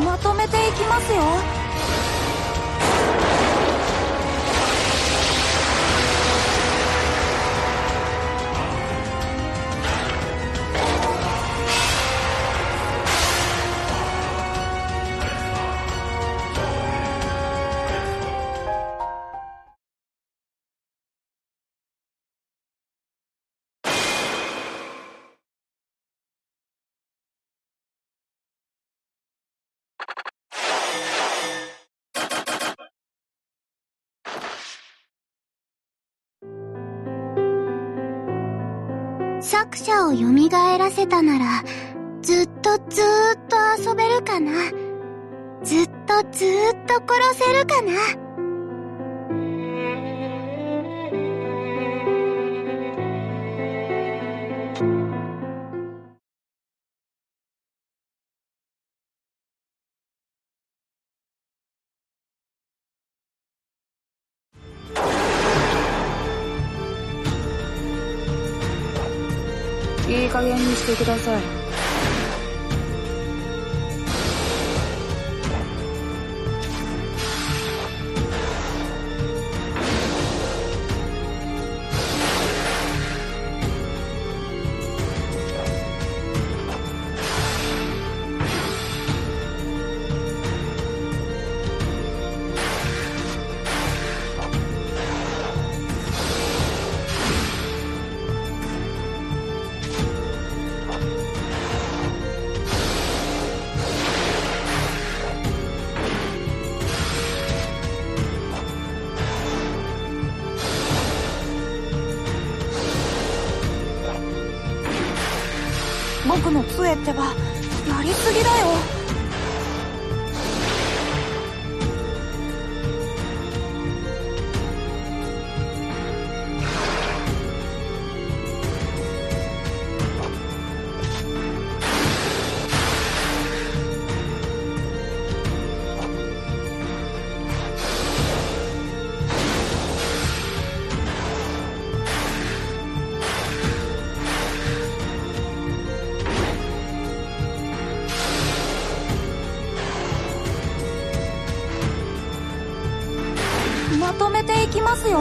まとめていきますよ。作者を蘇らせたなら、ずっと遊べるかな。ずっと殺せるかな。いい加減にしてください。僕の杖ってばやりすぎだよ。まとめていきますよ。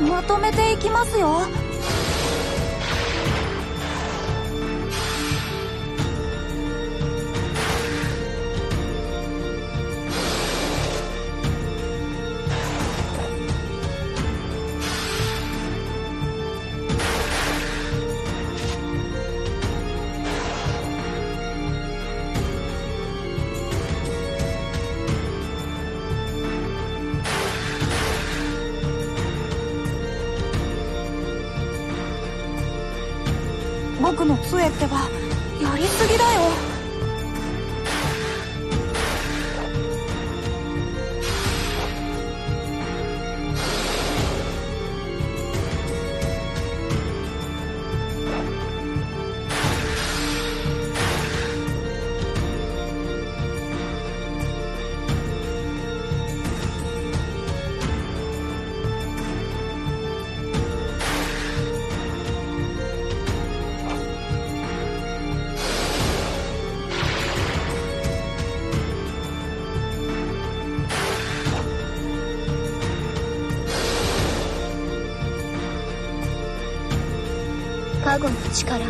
まとめていきますよ。僕の杖ってばやりすぎだよ。加護の力を。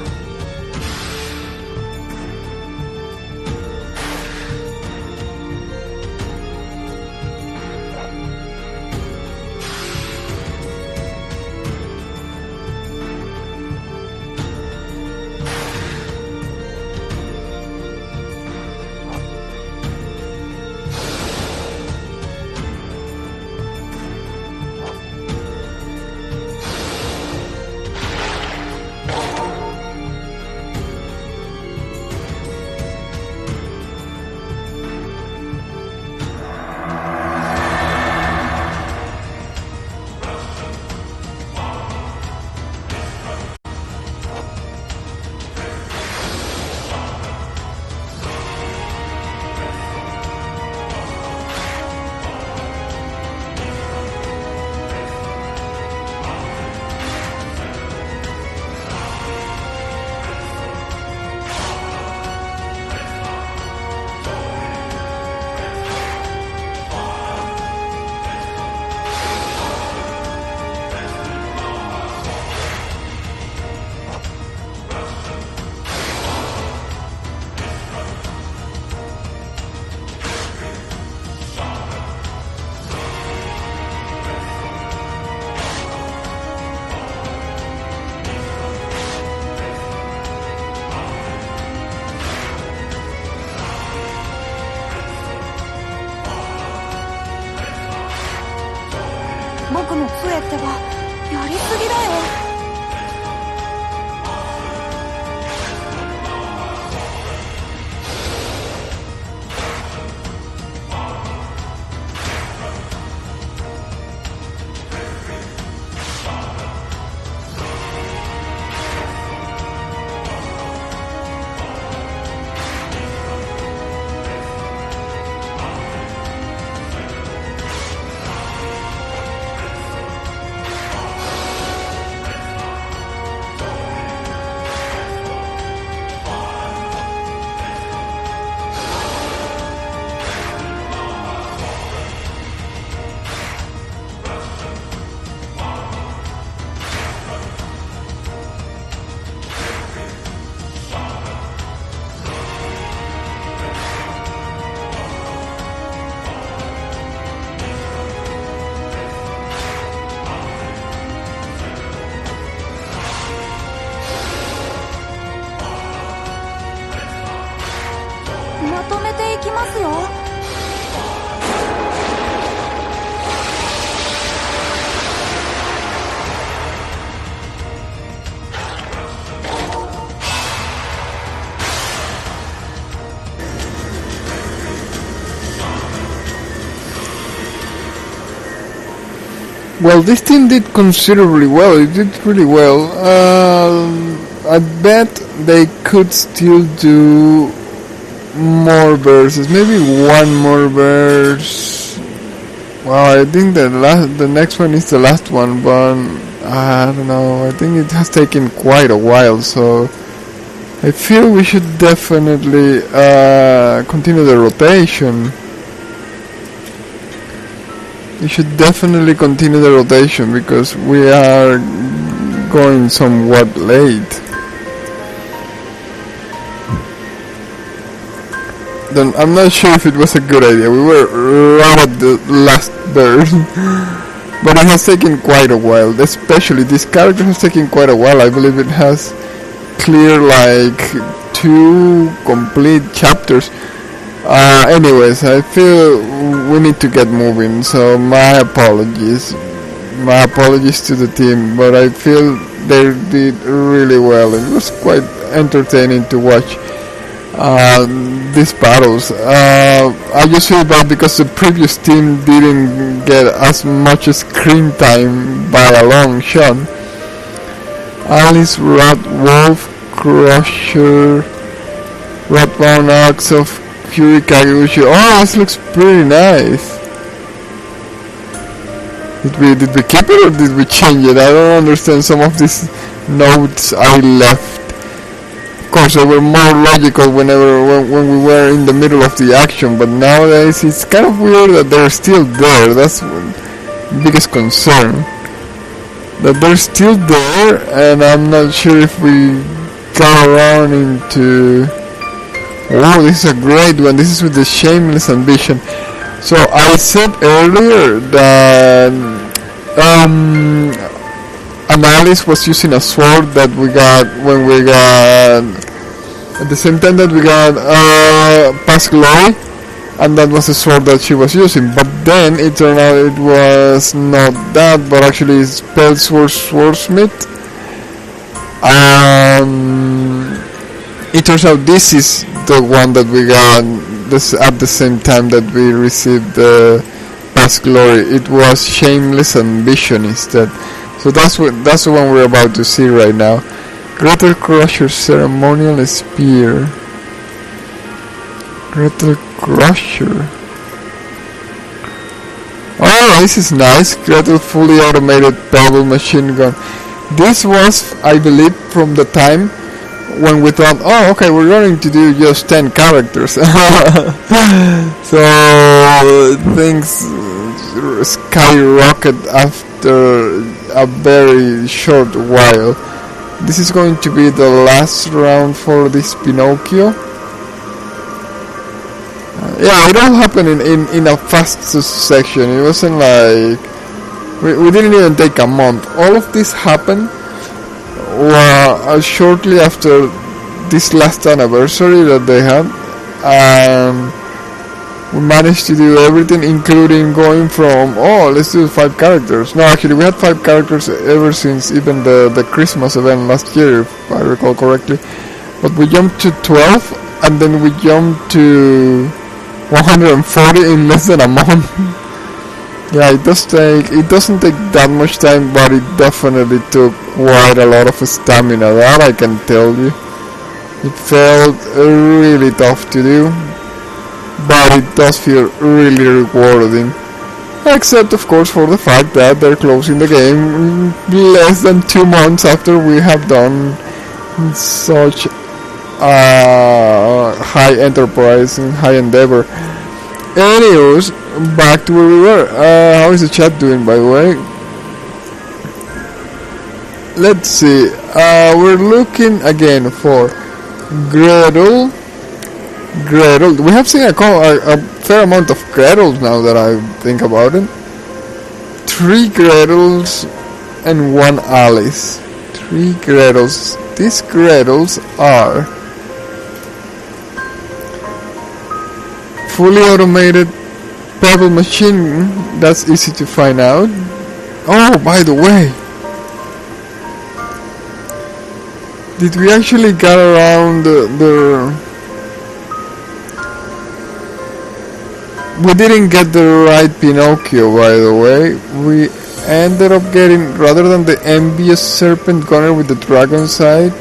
ばやりすぎだよ。まとめていきますよ。Well, this team did considerably well. It did really well. I bet they could still do more verses. Maybe one more verse. Well, I think the next one is the last one, but I don't know. I think it has taken quite a while, so I feel we should definitely continue the rotation. We should definitely continue the rotation because we are going somewhat late. Then I'm not sure if it was a good idea. We were right at the last verse, but it has taken quite a while. Especially this character has taken quite a while. I believe it has cleared like 2 complete chapters. Anyways, I feel we need to get moving, so my apologies to the team, but I feel they did really well. It was quite entertaining to watch these battles. I just feel bad because the previous team didn't get as much screen time by a long shot. Alice, Rat, Wolf, Crusher, Ratbound, Axe of Fury, Kagebushi. Oh, this looks pretty nice. Did we keep it or did we change it? I don't understand some of these notes I left. Of course, they were more logical when we were in the middle of the action, but nowadays it's kind of weird that they're still there. That's the biggest concern. That they're still there, and I'm not sure if we got around into... Oh, this is a great one. This is with the Shameless Ambition. So I said earlier that Alice was using a sword that we got when we got at the same time that we got Past Glory, and that was the sword that she was using. But then it turned out it was not that, but actually Spell Swordsmith. It turns out this is the one that we got this at the same time that we received the Past Glory. It was Shameless Ambition instead. So that's the one we're about to see right now. Greater Crusher Ceremonial Spear. Greater Crusher. Oh, this is nice. Greater fully automated pebble machine gun. This was, I believe, from the time when we thought, oh, okay, we're going to do just 10 characters. So things skyrocket after a very short while. This is going to be the last round for this Pinocchio. Yeah, it all happened in a fast succession. It wasn't like we didn't even take a month. All of this happened shortly after this last anniversary that they had. We managed to do everything, including going from, oh, let's do 5 characters. No, actually, we had 5 characters ever since even the Christmas event last year, if I recall correctly. But we jumped to 12, and then we jumped to 140 in less than a month. Yeah, it doesn't take that much time, but it definitely took quite a lot of stamina, that I can tell you. It felt really tough to do, but it does feel really rewarding. Except, of course, for the fact that they're closing the game less than 2 months after we have done such high enterprise and high endeavor. Anyways, back to where we were. How is the chat doing, by the way? Let's see. We're looking again for Gretel. We have seen a fair amount of Gretels now that I think about it. 3 Gretels and 1 Alice. 3 Gretels. These Gretels are fully automated pebble machine. That's easy to find out. Oh, by the way, did we actually get around we didn't get the right Pinocchio, by the way. We ended up getting, rather than the envious serpent gunner with the dragon side,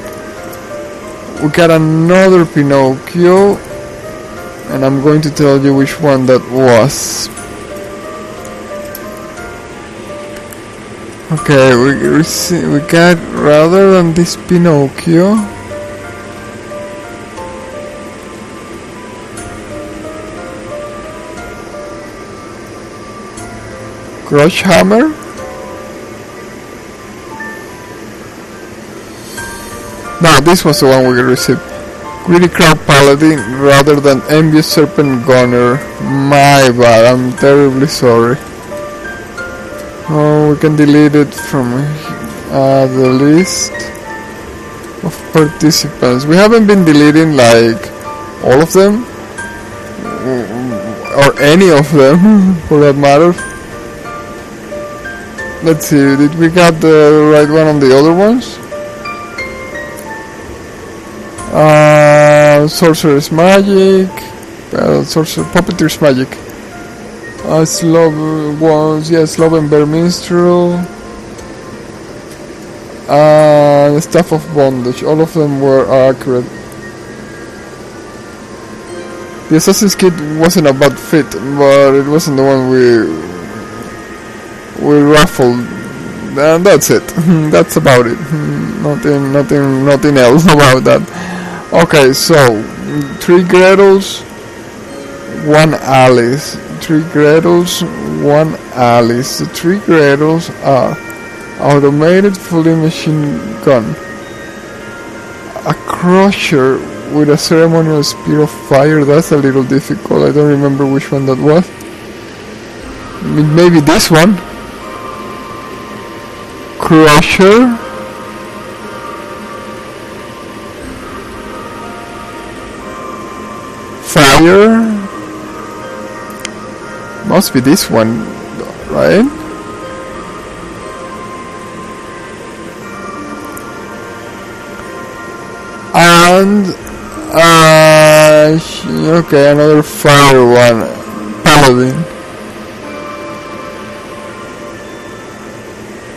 we got another Pinocchio, and I'm going to tell you which one that was. Okay, we got, rather than this Pinocchio, Crush Hammer. No, this was the one we received. Greedy Crowd Paladin rather than Envious Serpent Gunner. My bad, I'm terribly sorry. Oh, we can delete it from the list of participants. We haven't been deleting like all of them, or any of them for that matter. Let's see, did we get the right one on the other ones? Sorcerer's Magic, Puppeteer's Magic, Slove ones, yes, Slove and Bear Minstrel, the Staff of Bondage. All of them were accurate. The Assassin's Kit wasn't a bad fit, but it wasn't the one we raffled, and that's it. That's about it. Nothing else about that. Okay, so 3 Gretels, 1 Alice. 3 Gretels, 1 Alice. The 3 Gretels are automated fully machine gun, a crusher with a ceremonial spear of fire. That's a little difficult. I don't remember which one that was. Maybe this one. Crusher. Fire. Must be this one, right? And okay, another fire one, Paladin.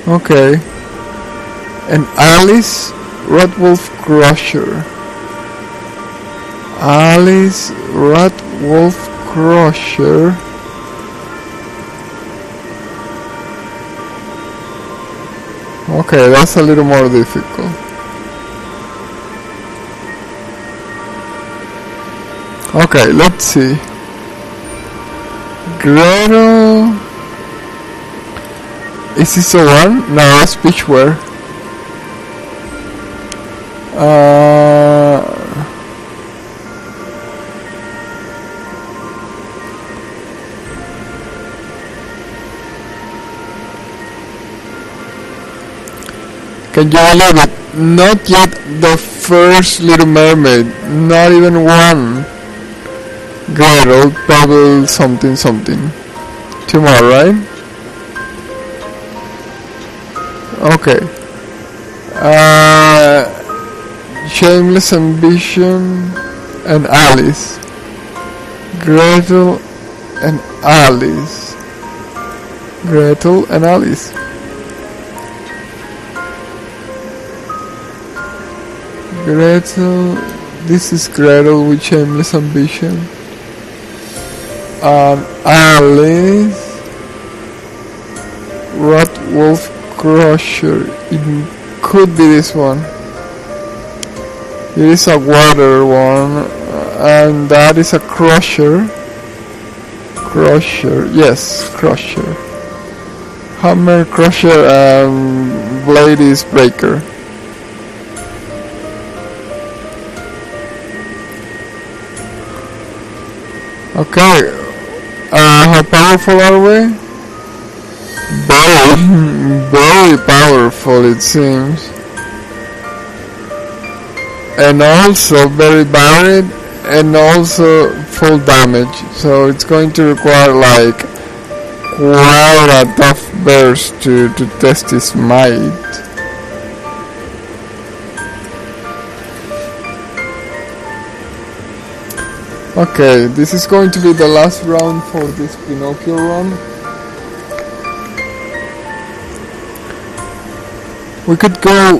Okay, and Alice, Ratwolf Crusher. Alice, Ratwolf Crusher. Okay, that's a little more difficult. Okay, let's see. Gretel. Is this the one? No, that's Beachwear. Can you believe it? Not yet the first Little Mermaid. Not even one. Gretel, Pebble, something, something. 2 more, right? Okay. Shameless Ambition and Alice. Gretel and Alice. Gretel and Alice. Gretel. This is Gretel with Shameless Ambition. Alice. Rat Wolf Crusher. It could be this one. It is a water one, and that is a crusher. Crusher, yes, crusher. Hammer, crusher, and blade is breaker. Okay, how powerful are we? Very powerful, it seems. And also very varied, and also full damage. So it's going to require like quite a tough burst to test his might. Okay, this is going to be the last round for this Pinocchio run. We could go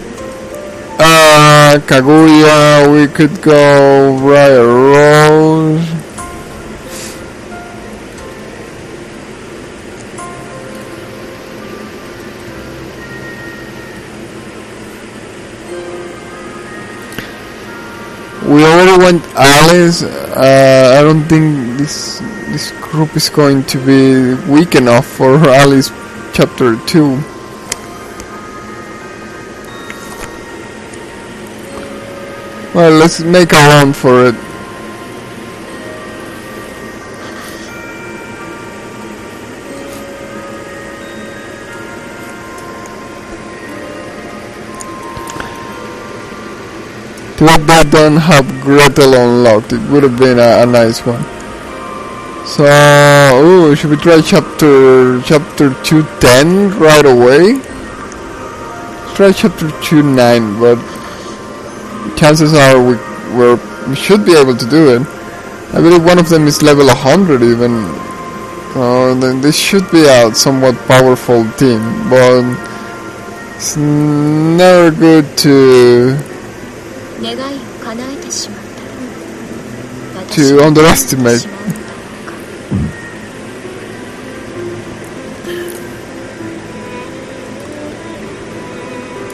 Kaguya, we could go Briar Rose. We already went Alice. I don't think this group is going to be weak enough for Alice chapter 2. Well, let's make a run for it. Too bad they don't have Gretel unlocked. It would have been a nice one. So, should we try chapter 210 right away? Let's try chapter 29, but chances are we should be able to do it. I believe one of them is level 100 even. Then this should be a somewhat powerful team, but it's never good to underestimate.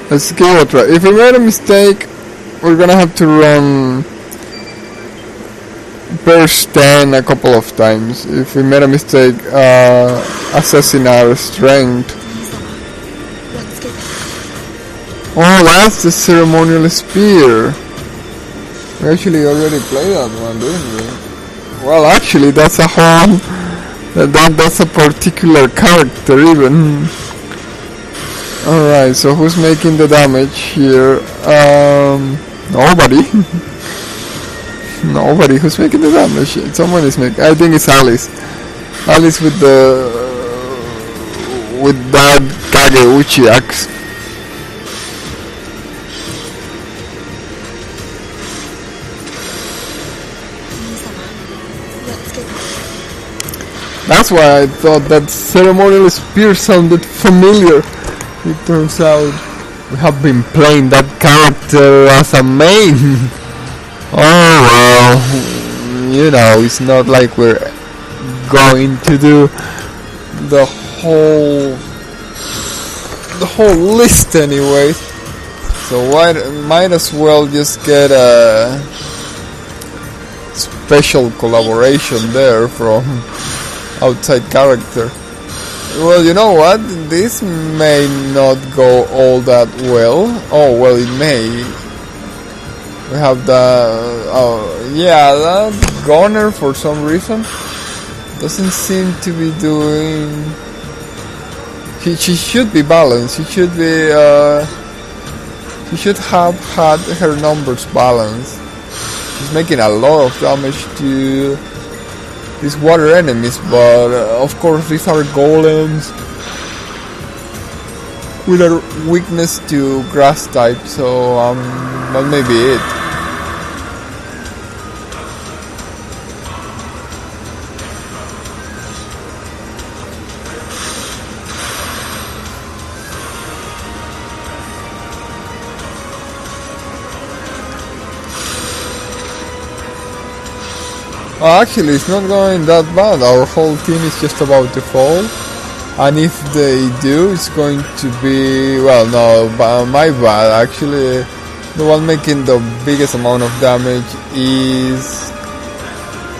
Let's give it a try. If we made a mistake, we're gonna have to run burst 10 a couple of times. If we made a mistake assessing our strength. Oh, that's the ceremonial spear. We actually already played that one, didn't we? Well, actually, that's a whole... That's a particular character even. Alright, so who's making the damage here? Nobody. Nobody. Who's making the damage? Someone is making... I think it's Alice. Alice with that Kageuchi axe. That's why I thought that ceremonial spear sounded familiar. It turns out we have been playing that character as a main. Oh well, you know, it's not like we're going to do the whole list anyway. So might as well just get a special collaboration there from outside character. Well, you know what? This may not go all that well. Oh, well, it may. We have that Gunner for some reason doesn't seem to be doing... She should be balanced. She should be, she should have had her numbers balanced. She's making a lot of damage to these water enemies, but of course these are golems with a weakness to grass type, so that may be it. Actually, it's not going that bad. Our whole team is just about to fall. And if they do, it's going to be... Well, no, my bad. Actually, the one making the biggest amount of damage is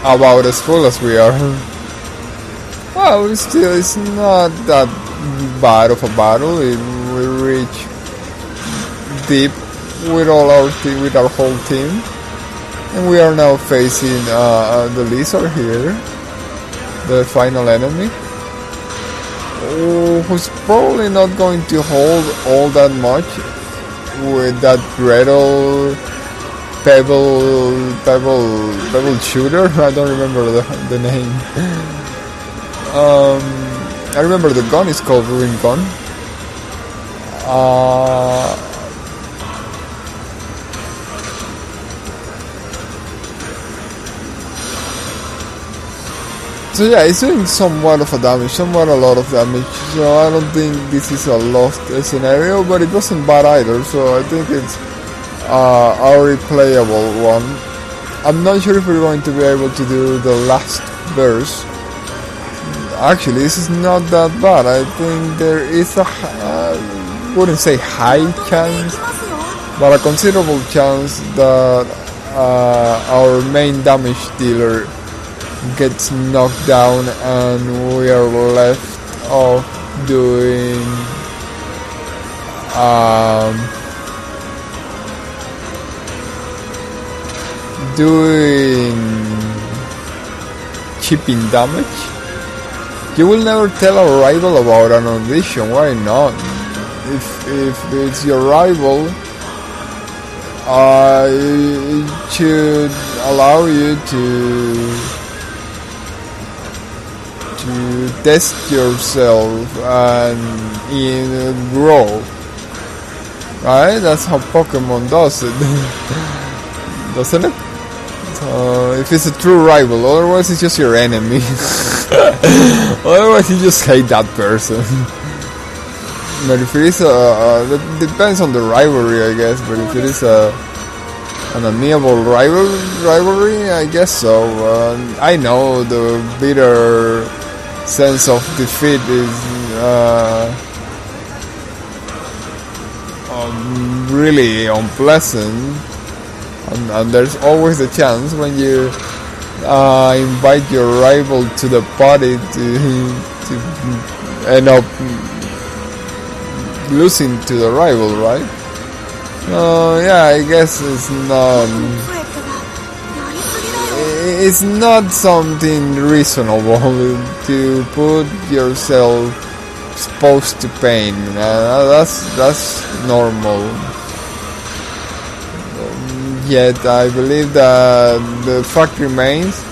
about as full as we are. Well, still, it's not that bad of a battle. We reach deep with all our with our whole team. And we are now facing the lizard here, the final enemy, who's probably not going to hold all that much with that Gretel pebble shooter. I don't remember the name. I remember the gun is called Ruin Gun. So yeah, it's doing somewhat of a damage, somewhat a lot of damage, so I don't think this is a lost scenario, but it wasn't bad either, so I think it's a replayable one. I'm not sure if we're going to be able to do the last verse. Actually, this is not that bad. I think there is a, wouldn't say high chance, but a considerable chance that our main damage dealer gets knocked down and we are left off doing chipping damage. You will never tell a rival about an audition, why not? If it's your rival, it should allow you to test yourself and grow, right? That's how Pokemon does it. Doesn't it? So if it's a true rival, otherwise it's just your enemy. Otherwise you just hate that person. But if it is that depends on the rivalry, I guess, but if it is an amiable rivalry, I guess so. I know the bitter sense of defeat is really unpleasant, and there's always a chance when you invite your rival to the party to end up losing to the rival, right? Yeah, I guess it's not something reasonable to put yourself exposed to pain. That's normal. Yet I believe that the fact remains,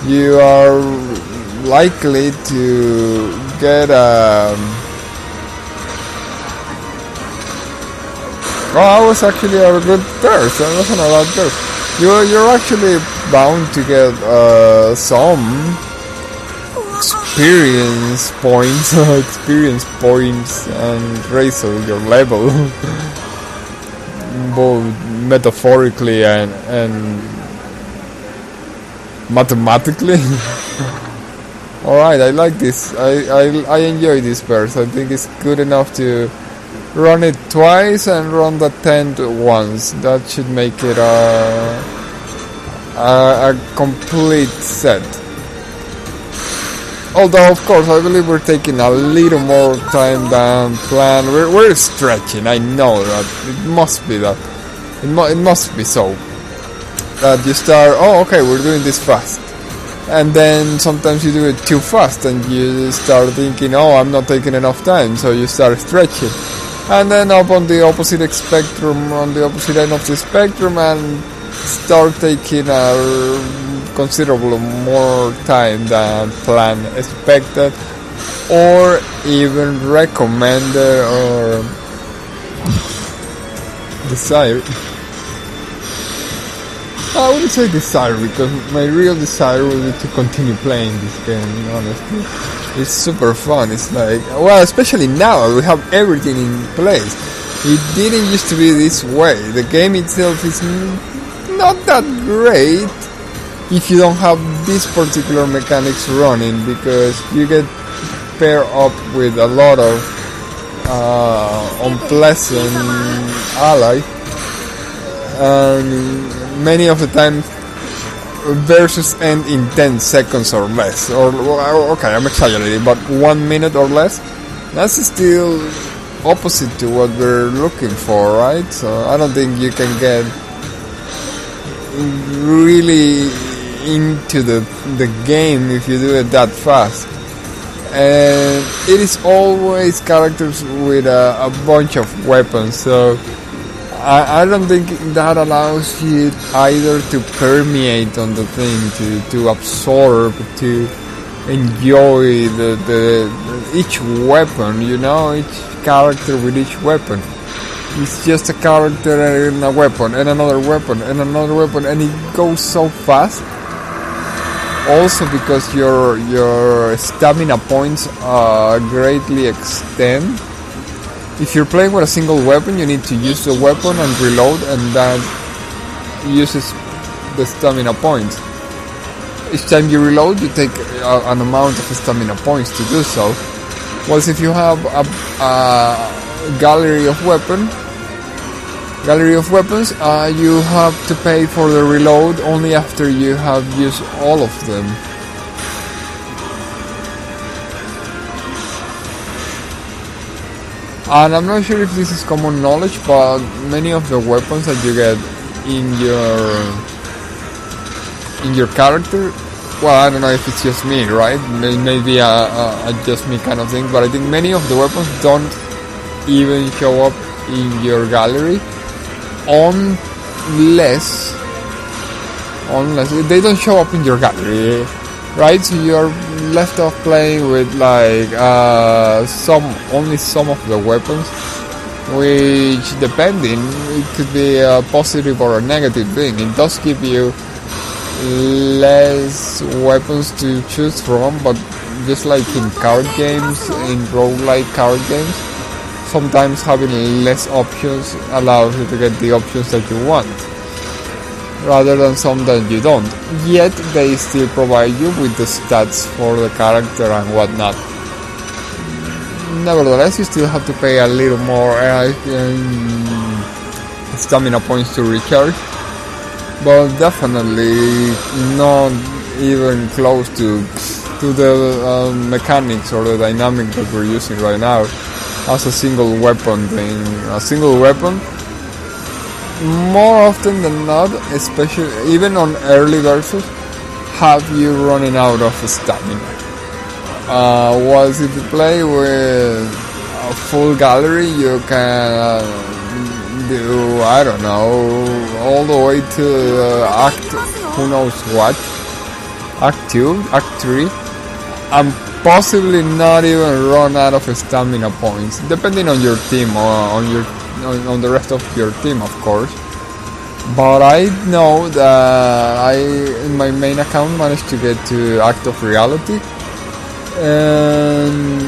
you are likely to get that was actually a good burst. That wasn't a bad burst. You're actually bound to get some experience points, and raise your level, both metaphorically and mathematically. All right, I like this. I enjoy this burst. I think it's good enough to run it twice and run the 10th once. That should make it a complete set. Although, of course, I believe we're taking a little more time than planned. We're stretching. I know that. It must be that. It must be so. That you start, oh, okay, we're doing this fast. And then sometimes you do it too fast and you start thinking, oh, I'm not taking enough time. So you start stretching. And then up on the opposite spectrum, on the opposite end of the spectrum, and start taking a considerable more time than planned, expected, or even recommended or desired. I wouldn't say desire, because my real desire would be to continue playing this game, honestly. It's super fun. It's like, well, especially now we have everything in place. It didn't used to be this way. The game itself is not that great if you don't have these particular mechanics running, because you get paired up with a lot of unpleasant allies, and many of the time versus end in 10 seconds or less, or okay, I'm exaggerating, but 1 minute or less. That's still opposite to what we're looking for, right? So I don't think you can get really into the game if you do it that fast. And it is always characters with a bunch of weapons, so I don't think that allows you either to permeate on the thing, to absorb, to enjoy the each weapon, you know, each character with each weapon. It's just a character and a weapon and another weapon and another weapon, and it goes so fast. Also because your stamina points greatly extend. If you're playing with a single weapon, you need to use the weapon and reload, and that uses the stamina points. Each time you reload, you take an amount of stamina points to do so. Whereas if you have a gallery of weapons, you have to pay for the reload only after you have used all of them. And I'm not sure if this is common knowledge, but many of the weapons that you get in your character, well, I don't know if it's just me, right? Maybe a just me kind of thing, but I think many of the weapons don't even show up in your gallery unless they don't show up in your gallery, right? So you're left off playing with like only some of the weapons, which depending, it could be a positive or a negative thing. It does give you less weapons to choose from, but just like in card games, in roguelike card games, sometimes having less options allows you to get the options that you want, rather than some that you don't. Yet they still provide you with the stats for the character and whatnot. Nevertheless, you still have to pay a little more stamina points to recharge, but definitely not even close to the mechanics or the dynamic that we're using right now as a single weapon thing. A single weapon, more often than not, especially even on early versus, have you running out of stamina. Whilst if you play with a full gallery, you can do, I don't know, all the way to act who knows what, act 2, act 3, and possibly not even run out of stamina points, depending on your team or on the rest of your team, of course. But I know that I, in my main account, managed to get to Act of Reality, and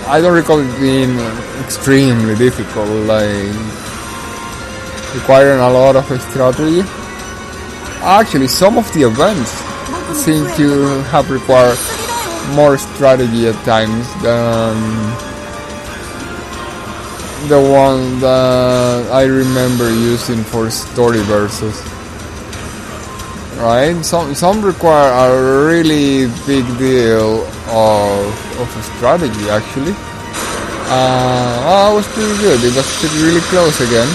I don't recall it being extremely difficult, like requiring a lot of strategy. Actually, some of the events seem to have required more strategy at times than the one that I remember using for story versus. Right? Some require a really big deal of strategy, actually. It was pretty good. It was really close again.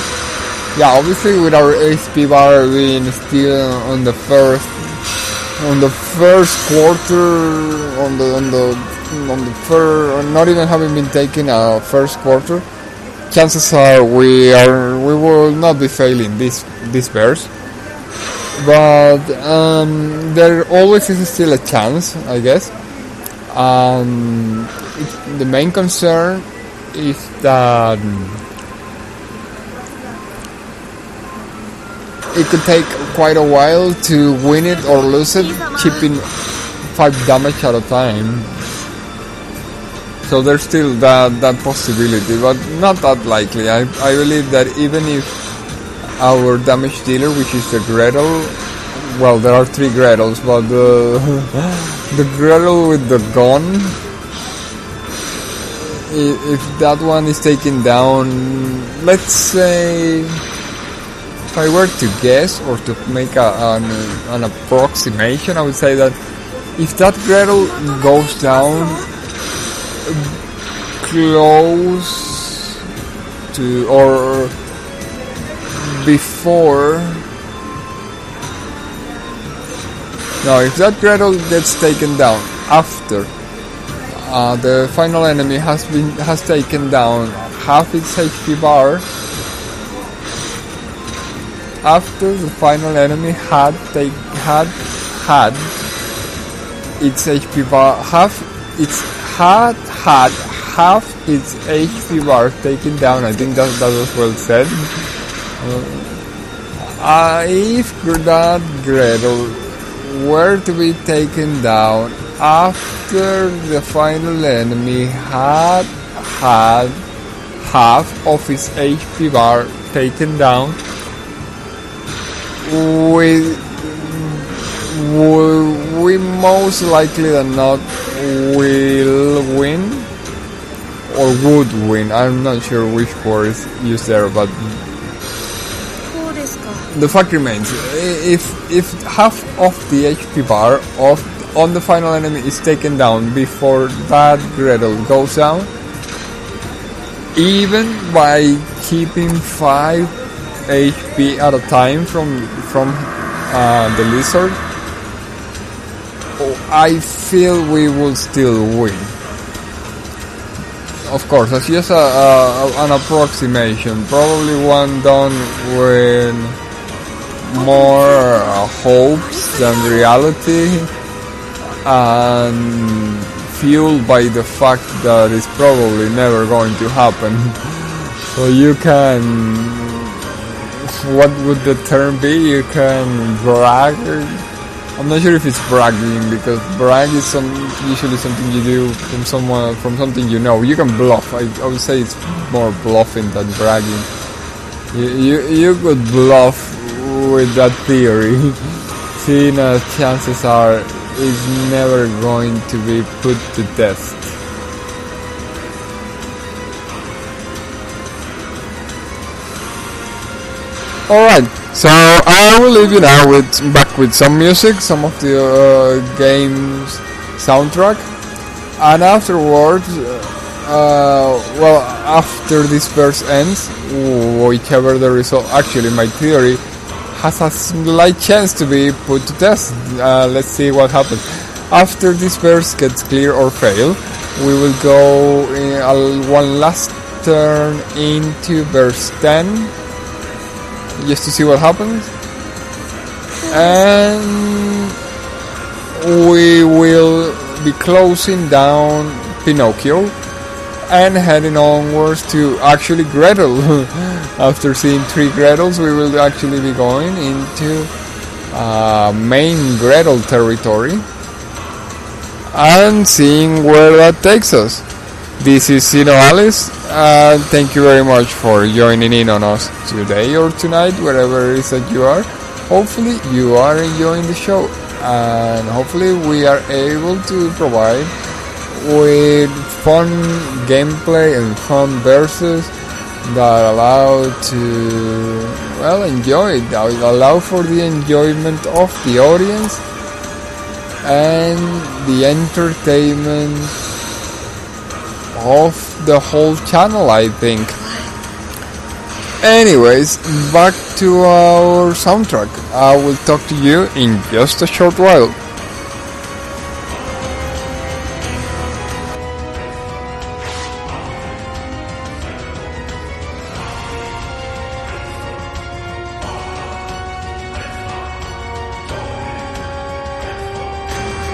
Yeah, obviously with our HP bar being still on the first quarter, not even having been taken a first quarter, chances are we will not be failing this verse. but there always is still a chance, I guess. The main concern is that it could take quite a while to win it or lose it, chipping 5 damage at a time. So there's still that possibility, but not that likely. I believe that even if our damage dealer, which is the Gretel, well, there are 3 Gretels, but the Gretel with the gun, if that one is taken down, let's say, if I were to guess or to make an approximation, I would say that if that Gretel goes down close to or before, no, if that Gretel gets taken down after the final enemy has taken down half its HP bar, after the final enemy had its HP bar half its HP bar taken down. I think that was well said. If that Gretel were to be taken down after the final enemy had half of its HP bar taken down, we most likely than not will win or would win. I'm not sure which word is used there, but the fact remains, if half of the HP bar on the final enemy is taken down before that Gretel goes down, even by keeping 5 HP at a time from the lizard, I feel we will still win. Of course, that's just an approximation, probably one done with more hopes than reality, and fueled by the fact that it's probably never going to happen. So you can, what would the term be? You can brag. I'm not sure if it's bragging, because brag is usually something you do from something you know. You can bluff. I would say it's more bluffing than bragging. You could bluff with that theory, seeing as chances are it's never going to be put to test. Alright, so I will leave you now back with some music, some of the game's soundtrack, and afterwards, well, after this verse ends, whichever the result, actually my theory has a slight chance to be put to test. Let's see what happens. After this verse gets clear or fail, we will go in one last turn into verse 10, just to see what happens, and we will be closing down Pinocchio and heading onwards to actually Gretel. After seeing 3 Gretels, we will actually be going into main Gretel territory and seeing where that takes us. This is SINoALICE, and thank you very much for joining in on us today or tonight, wherever it is that you are. Hopefully you are enjoying the show, and hopefully we are able to provide with fun gameplay and fun verses that allow to, well, enjoy it, allow for the enjoyment of the audience and the entertainment of the whole channel, I think. Anyways, back to our soundtrack. I will talk to you in just a short while.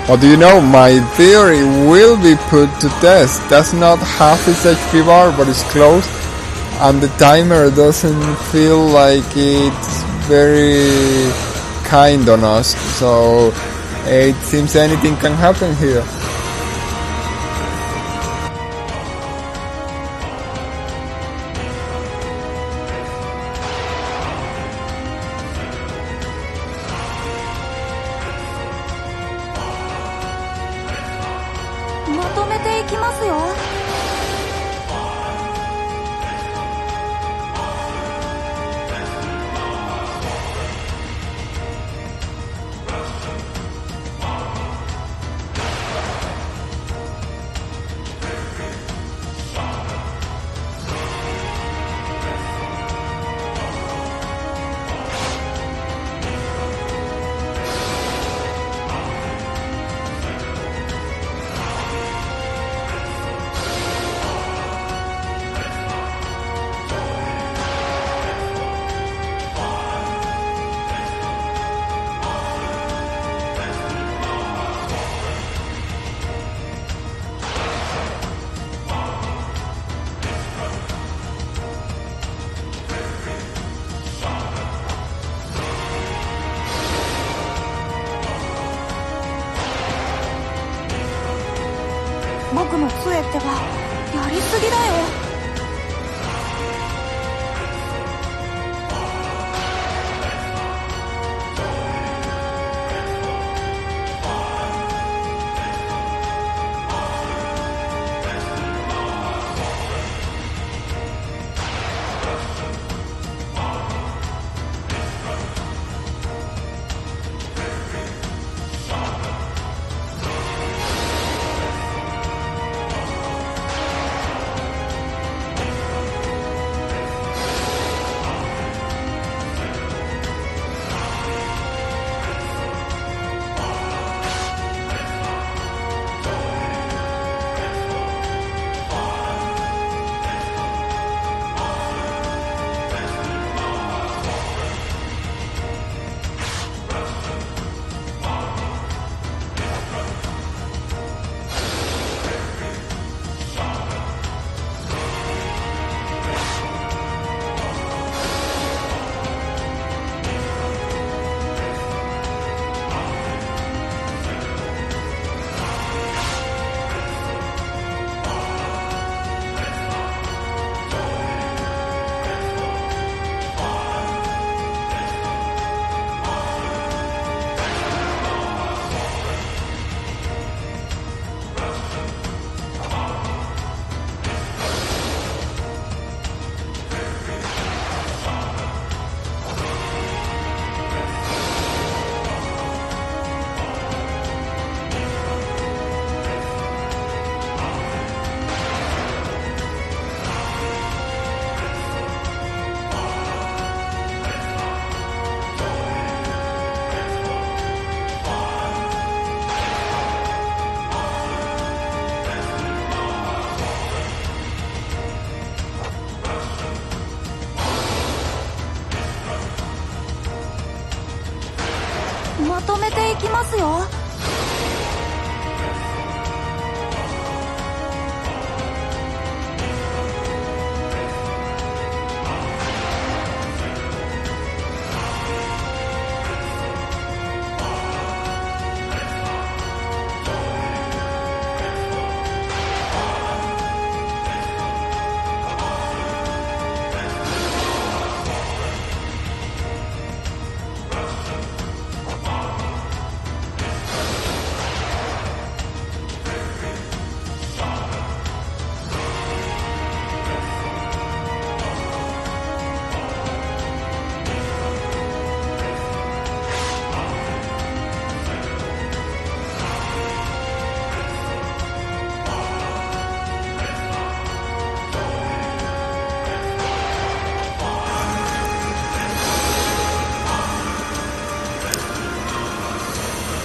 But you know, my theory will be put to test. That's not half its HP bar, but it's close. And the timer doesn't feel like it's very kind on us. So it seems anything can happen here.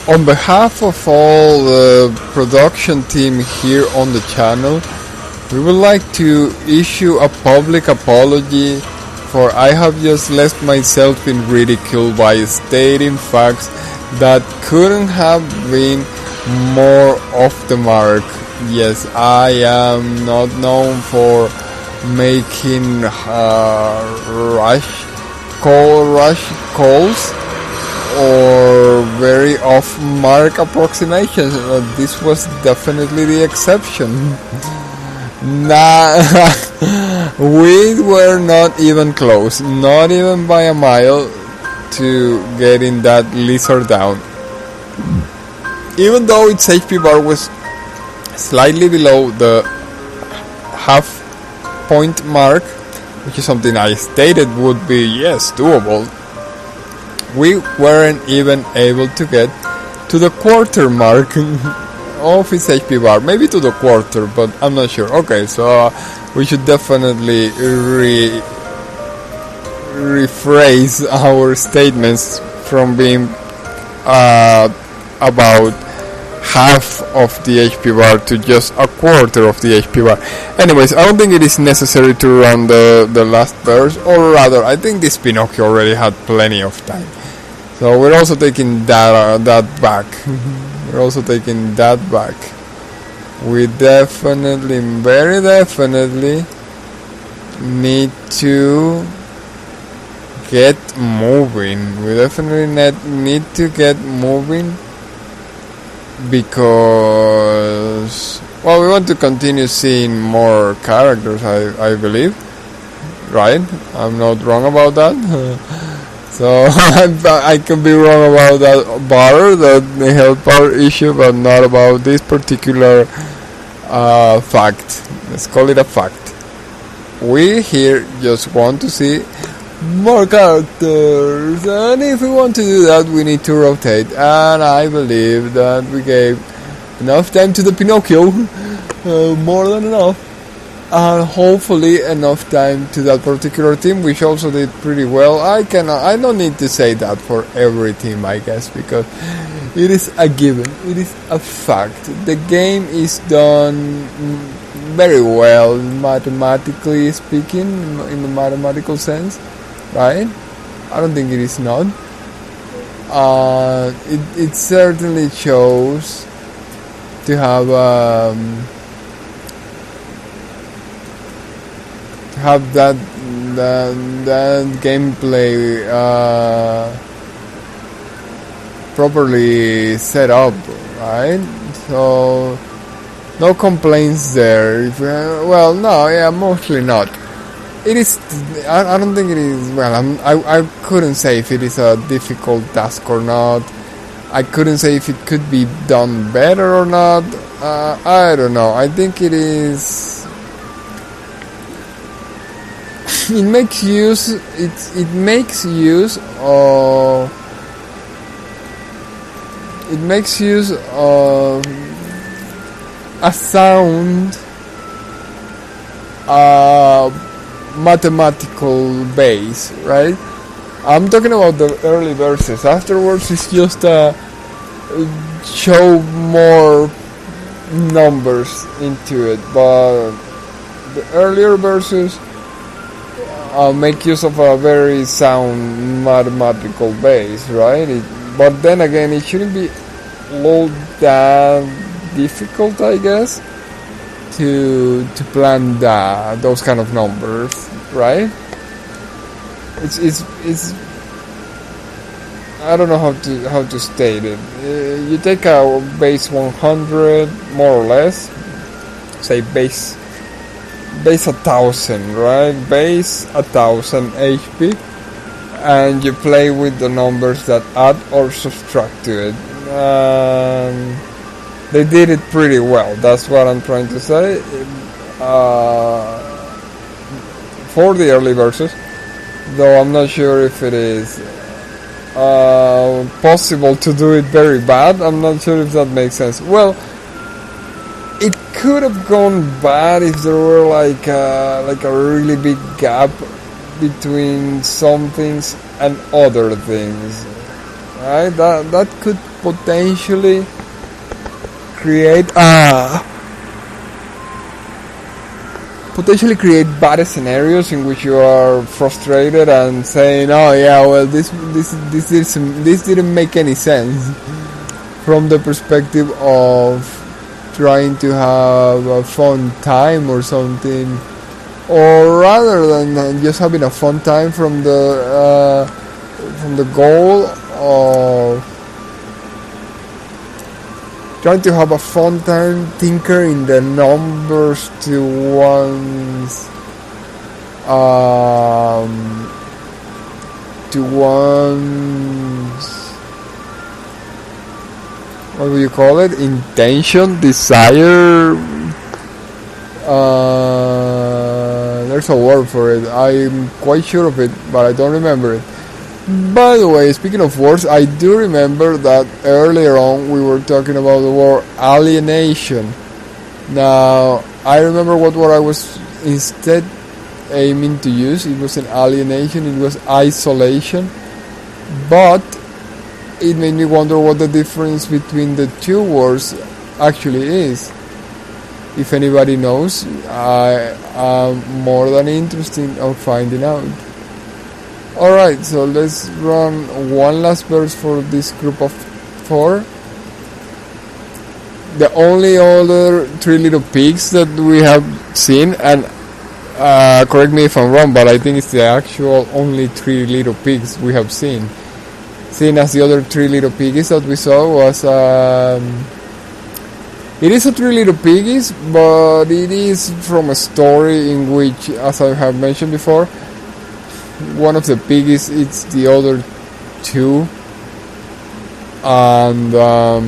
On behalf of all the production team here on the channel, we would like to issue a public apology for I have just left myself in ridicule by stating facts that couldn't have been more off the mark. Yes, I am not known for making rush calls or very off-mark approximations. This was definitely the exception. Nah, we were not even close, not even by a mile, to getting that lizard down. Even though its HP bar was slightly below the half point mark, which is something I stated would be, yes, doable, we weren't even able to get to the quarter mark of its HP bar. Maybe to the quarter, but I'm not sure. Okay, so we should definitely rephrase our statements from being about half of the HP bar to just a quarter of the HP bar. Anyways, I don't think it is necessary to run the last verse, or rather, I think this Pinocchio already had plenty of time. So we're also taking that back. We're also taking that back. We definitely, very definitely need to get moving. We definitely need to get moving because, well, we want to continue seeing more characters, I believe, right? I'm not wrong about that. So I can be wrong about that bar, the health bar issue, but not about this particular fact. Let's call it a fact. We here just want to see more characters, and if we want to do that, we need to rotate. And I believe that we gave enough time to the Pinocchio, more than enough, and hopefully enough time to that particular team, which also did pretty well. I don't need to say that for every team, I guess, because it is a given, it is a fact. The game is done very well, mathematically speaking, in the mathematical sense, right? I don't think it is not. It certainly shows to have that gameplay properly set up, right? So no complaints there. Well, no, yeah, mostly not. It is. I don't think it is. Well, I couldn't say if it is a difficult task or not. I couldn't say if it could be done better or not. I don't know. I think it is. It makes use. It makes use of. It makes use of a sound mathematical base, right? I'm talking about the early verses. Afterwards, it's just show more numbers into it, but the earlier verses make use of a very sound mathematical base, right? But then again, it shouldn't be all that difficult, I guess, to plan those kind of numbers, right? It's I don't know how to state it. You take a base 100, more or less, say base 1000, right? Base 1000 HP, and you play with the numbers that add or subtract to it. They did it pretty well. That's what I'm trying to say. For the early verses, though I'm not sure if it is possible to do it very bad. I'm not sure if that makes sense. Well, it could have gone bad if there were like a really big gap between some things and other things, right? That could potentially create bad scenarios in which you are frustrated and saying, "Oh yeah, well this didn't make any sense." from the perspective of trying to have a fun time or something, or rather than just having a fun time from the goal of trying to have a fun time tinkering the numbers to one's what do you call it? Intention, desire. There's a word for it. I'm quite sure of it, but I don't remember it. By the way, speaking of words, I do remember that earlier on we were talking about the word alienation. Now, I remember what I was instead aiming to use. It wasn't alienation, it was isolation. But it made me wonder what the difference between the two words actually is. If anybody knows, I am more than interested in finding out. Alright, so let's run one last verse for this group of 4. The only other 3 little pigs that we have seen, and correct me if I'm wrong, but I think it's the actual only 3 little pigs we have seen. Seeing as the other 3 little piggies that we saw was it is a 3 little piggies, but it is from a story in which, as I have mentioned before, one of the piggies eats the other 2, and well,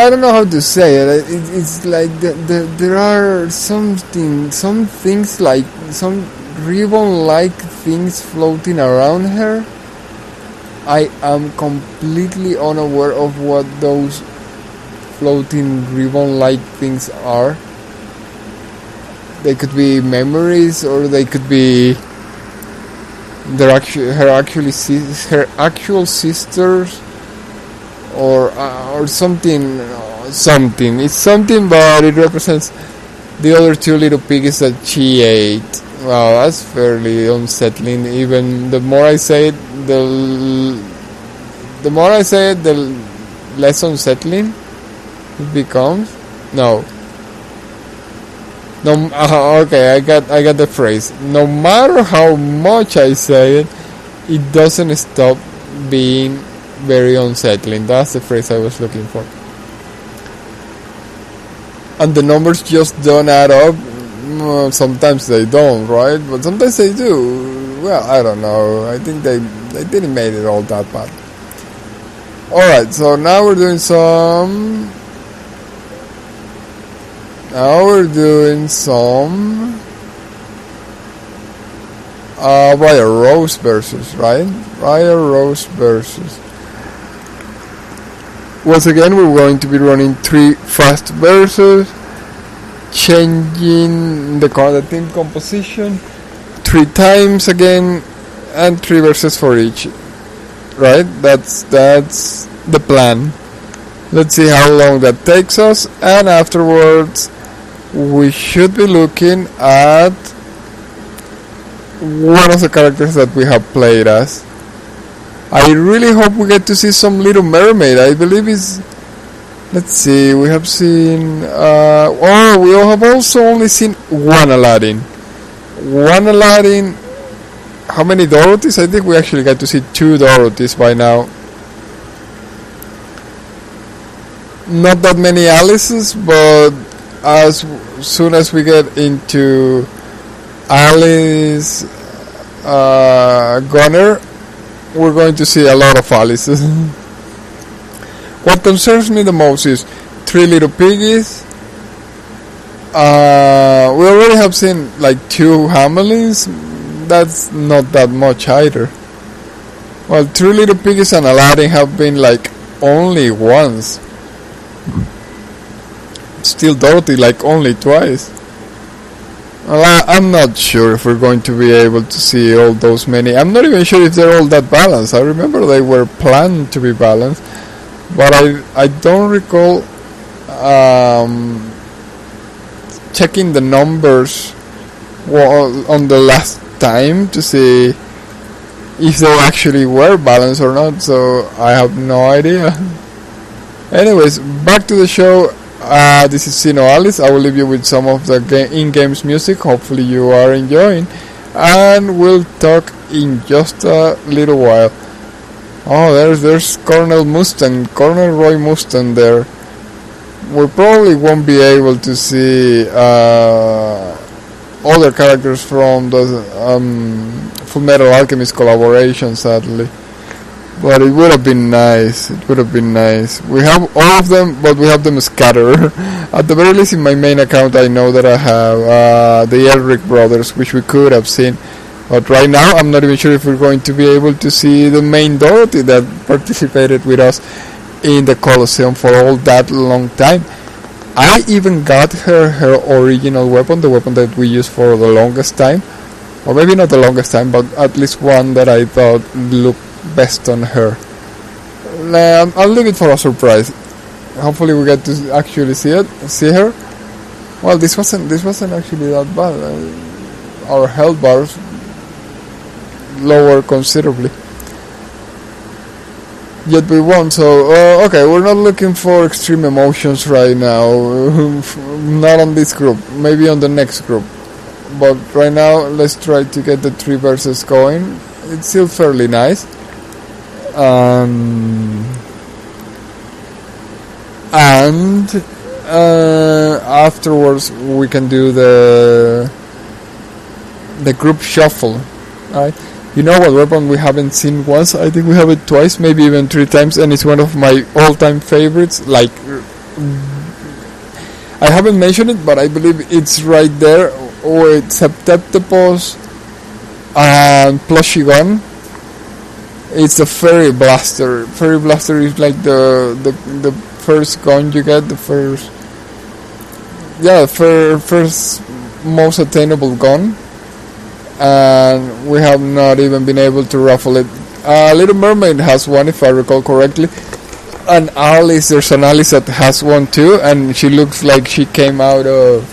I don't know how to say it. It's like there are some things like some ribbon-like things floating around her. I am completely unaware of what those floating ribbon-like things are. They could be memories, or they could be her actual sisters. Or something. It's something, but it represents the other 2 little piggies that she ate. Wow, that's fairly unsettling. Even the more I say it, the less unsettling it becomes. No. Okay, I got the phrase. No matter how much I say it, it doesn't stop being very unsettling. That's the phrase I was looking for. And the numbers just don't add up. Sometimes they don't, right? But sometimes they do. Well, I don't know. I think they didn't make it all that bad. Alright, so now we're doing some Riot Rose versus, right? Riot Rose versus. Once again, we're going to be running 3 fast verses, changing the team composition 3 times again, and 3 verses for each. Right? That's the plan. Let's see how long that takes us, and afterwards we should be looking at one of the characters that we have played as. I really hope we get to see some Little Mermaid. I believe it's... Let's see, we have seen... we have also only seen one Aladdin. How many Dorothys? I think we actually got to see 2 Dorothys by now. Not that many Alices, but as soon as we get into Alice Gunner, we're going to see a lot of Alices. What concerns me the most is 3 little piggies. We already have seen like 2 Hamelins. That's not that much either. Well, 3 little piggies and Aladdin have been like only once. Still Dorothy like only twice. Well, I'm not sure if we're going to be able to see all those many. I'm not even sure if they're all that balanced. I remember they were planned to be balanced, but I don't recall checking the numbers on the last time to see if they actually were balanced or not, so I have no idea. Anyways, back to the show. This is SINoALICE. I will leave you with some of the in-games music. Hopefully you are enjoying, and we'll talk in just a little while. Oh, there's Colonel Roy Mustang there. We probably won't be able to see other characters from the Full Metal Alchemist collaboration, sadly. But it would have been nice. We have all of them, but we have them scattered. At the very least, in my main account, I know that I have the Elric brothers, which we could have seen. But right now, I'm not even sure if we're going to be able to see the main Dorothy that participated with us in the Colosseum for all that long time. I even got her original weapon, the weapon that we used for the longest time. Or maybe not the longest time, but at least one that I thought looked best on her. I'll leave it for a surprise. Hopefully we get to actually see her. Well, this wasn't actually that bad. Our health bars lower considerably. Yet we won, so okay, we're not looking for extreme emotions right now. Not on this group, maybe on the next group. But right now, let's try to get the 3 verses going. It's still fairly nice. And afterwards we can do the group shuffle, right? You know what weapon we haven't seen once? I think we have it twice, maybe even 3 times, and it's one of my all-time favorites. Like, I haven't mentioned it, but I believe it's right there. Or it's Septeptopos and Plushy Gun. It's the Fairy Blaster. Fairy Blaster is like the first gun you get, the first most attainable gun. And we have not even been able to raffle it. Little Mermaid has one, if I recall correctly. And there's an Alice that has one too, and she looks like she came out of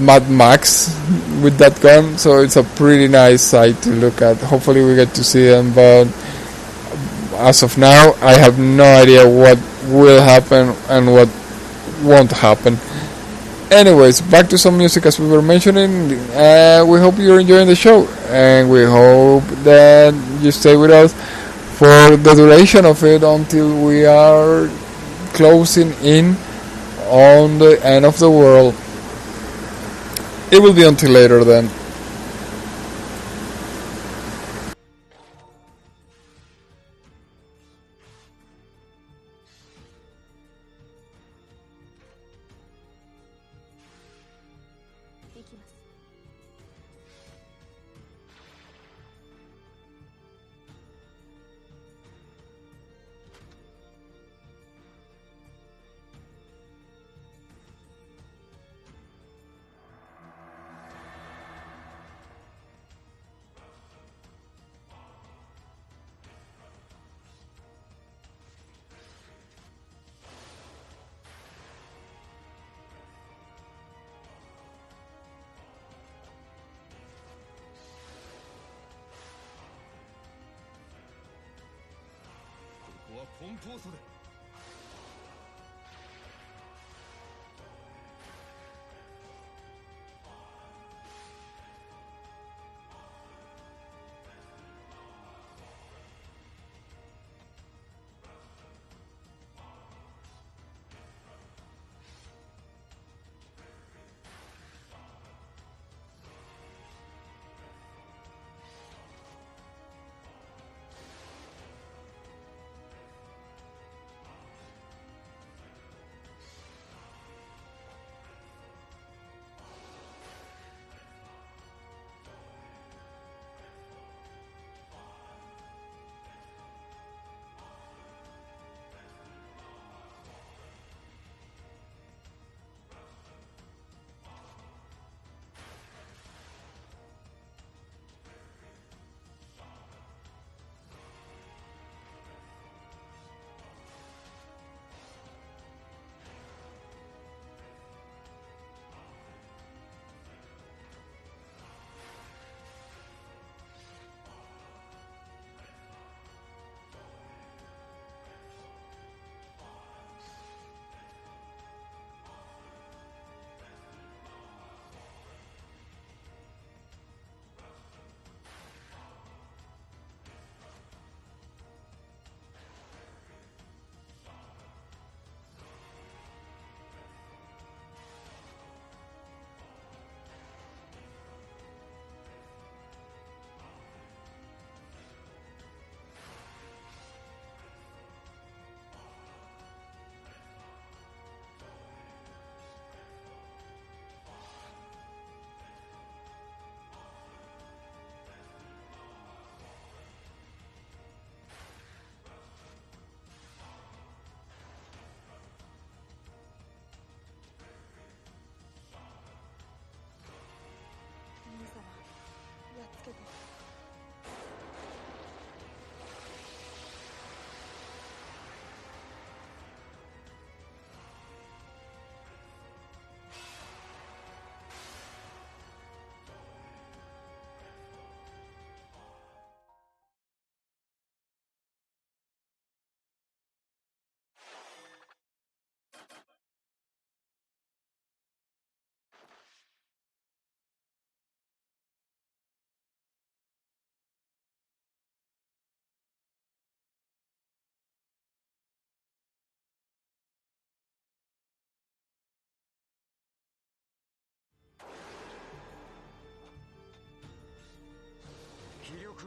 Mad Max with that gun, so it's a pretty nice sight to look at. Hopefully we get to see them, but as of now I have no idea what will happen and what won't happen. Anyways, back to some music as we were mentioning. We hope you're enjoying the show, and we hope that you stay with us for the duration of it until we are closing in on the end of the world. It will be until later then.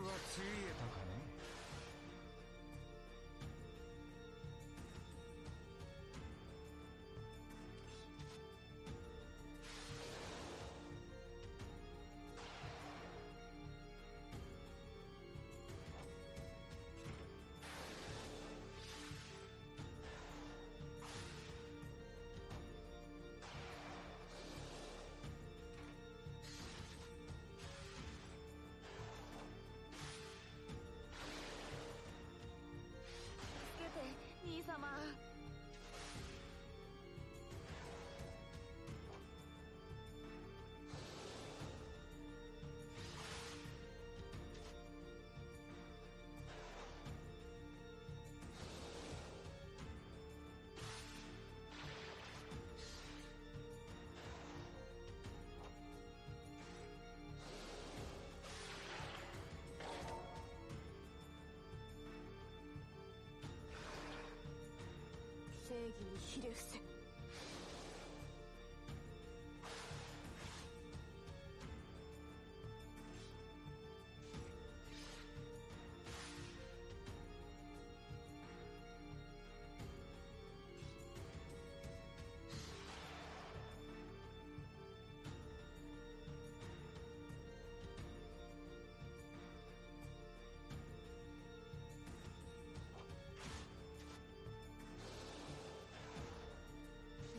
はついえたかね。兄様。正義にひれ伏せ。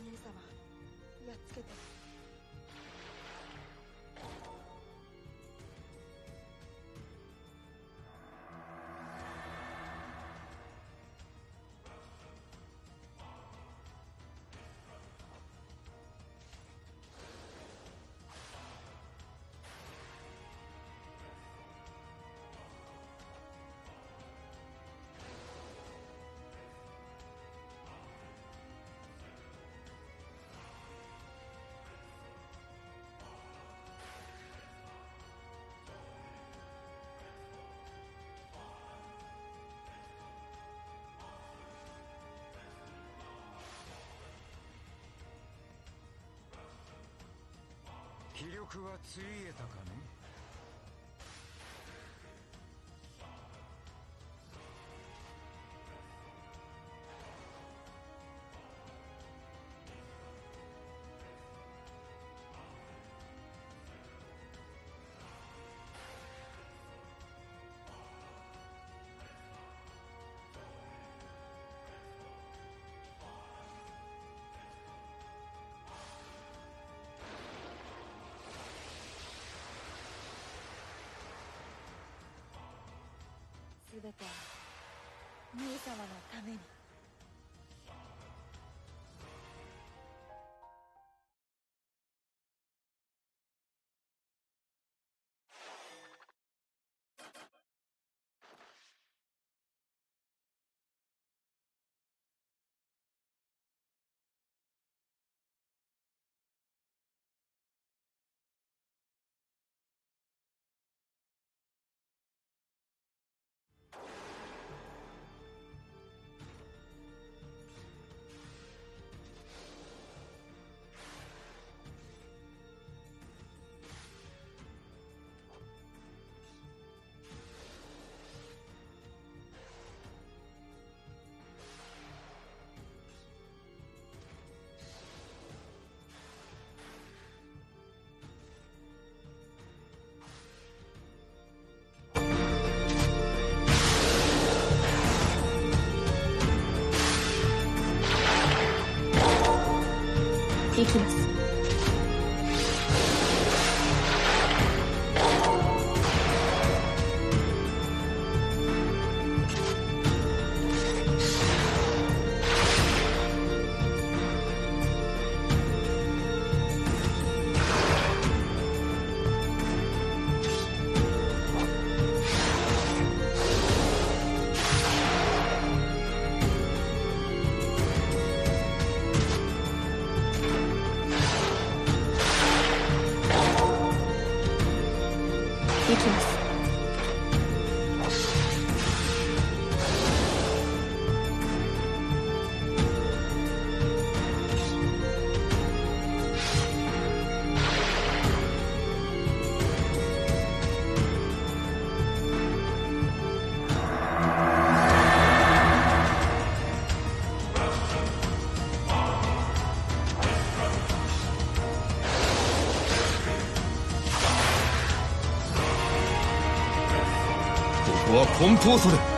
姉様、やっつけて。気力はついえたかね。すべて兄様のために。行きます。とは混沌され。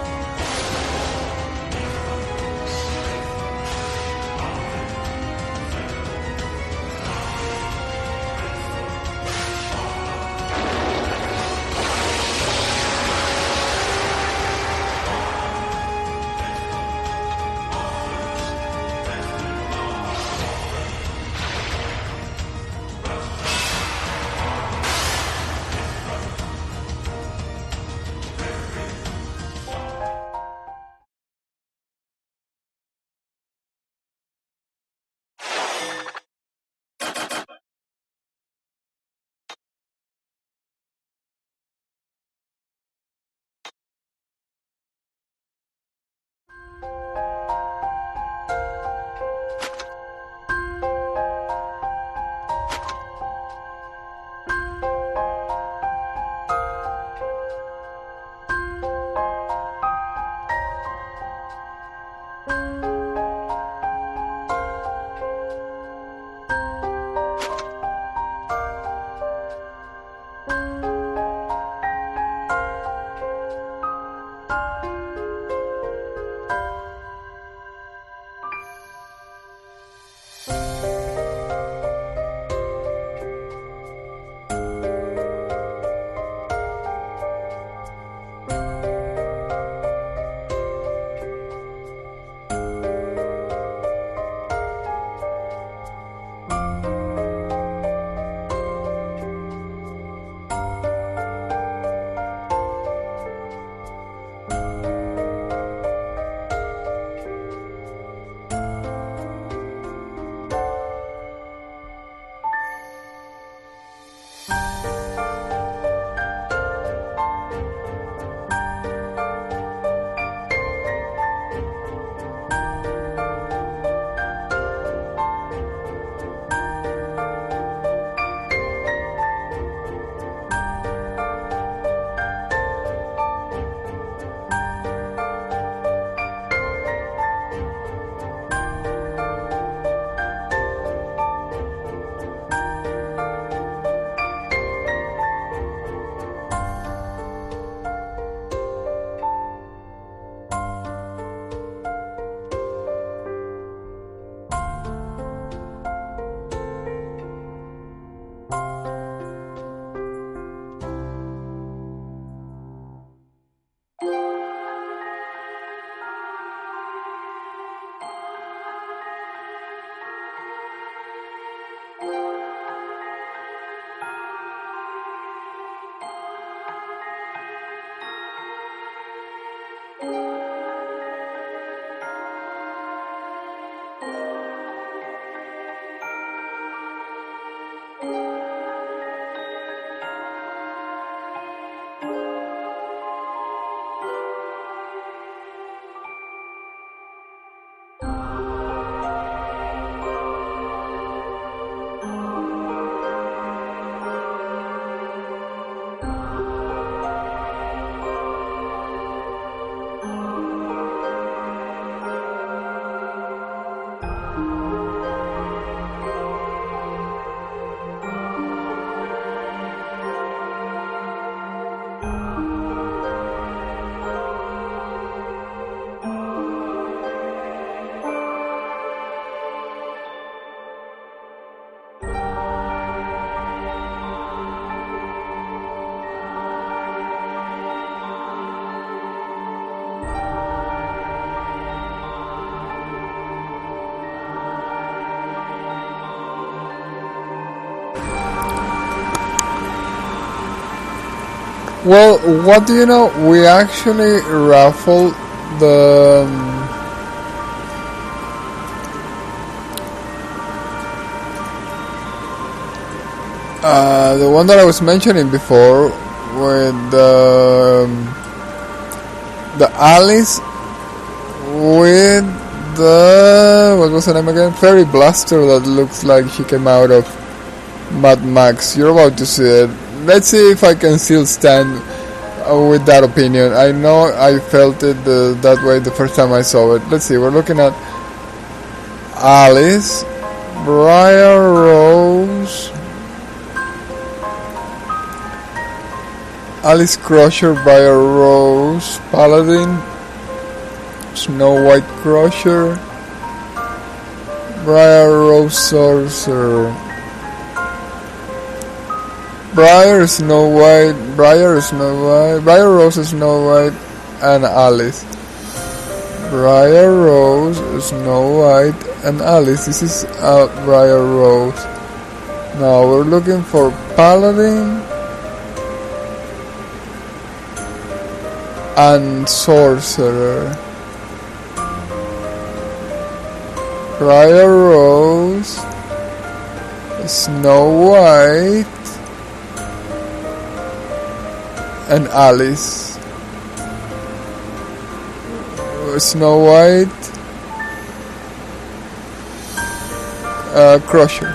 Well, what do you know? We actually raffled the one that I was mentioning before with the Alice with the, what was the name again? Fairy Blaster that looks like she came out of Mad Max. You're about to see it. Let's see if I can still stand with that opinion. I know I felt it that way the first time I saw it. Let's see, we're looking at Alice, Briar Rose, Alice Crusher, Briar Rose, Paladin, Snow White Crusher, Briar Rose Sorcerer, Briar Rose, Snow White, and Alice. Briar Rose, Snow White, and Alice. This is Briar Rose. Now we're looking for Paladin and Sorcerer. Briar Rose, Snow White, and Alice. Snow White, Crusher.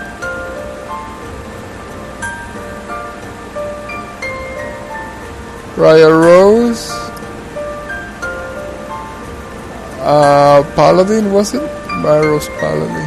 Briar Rose, Paladin, was it? Briar Rose Paladin.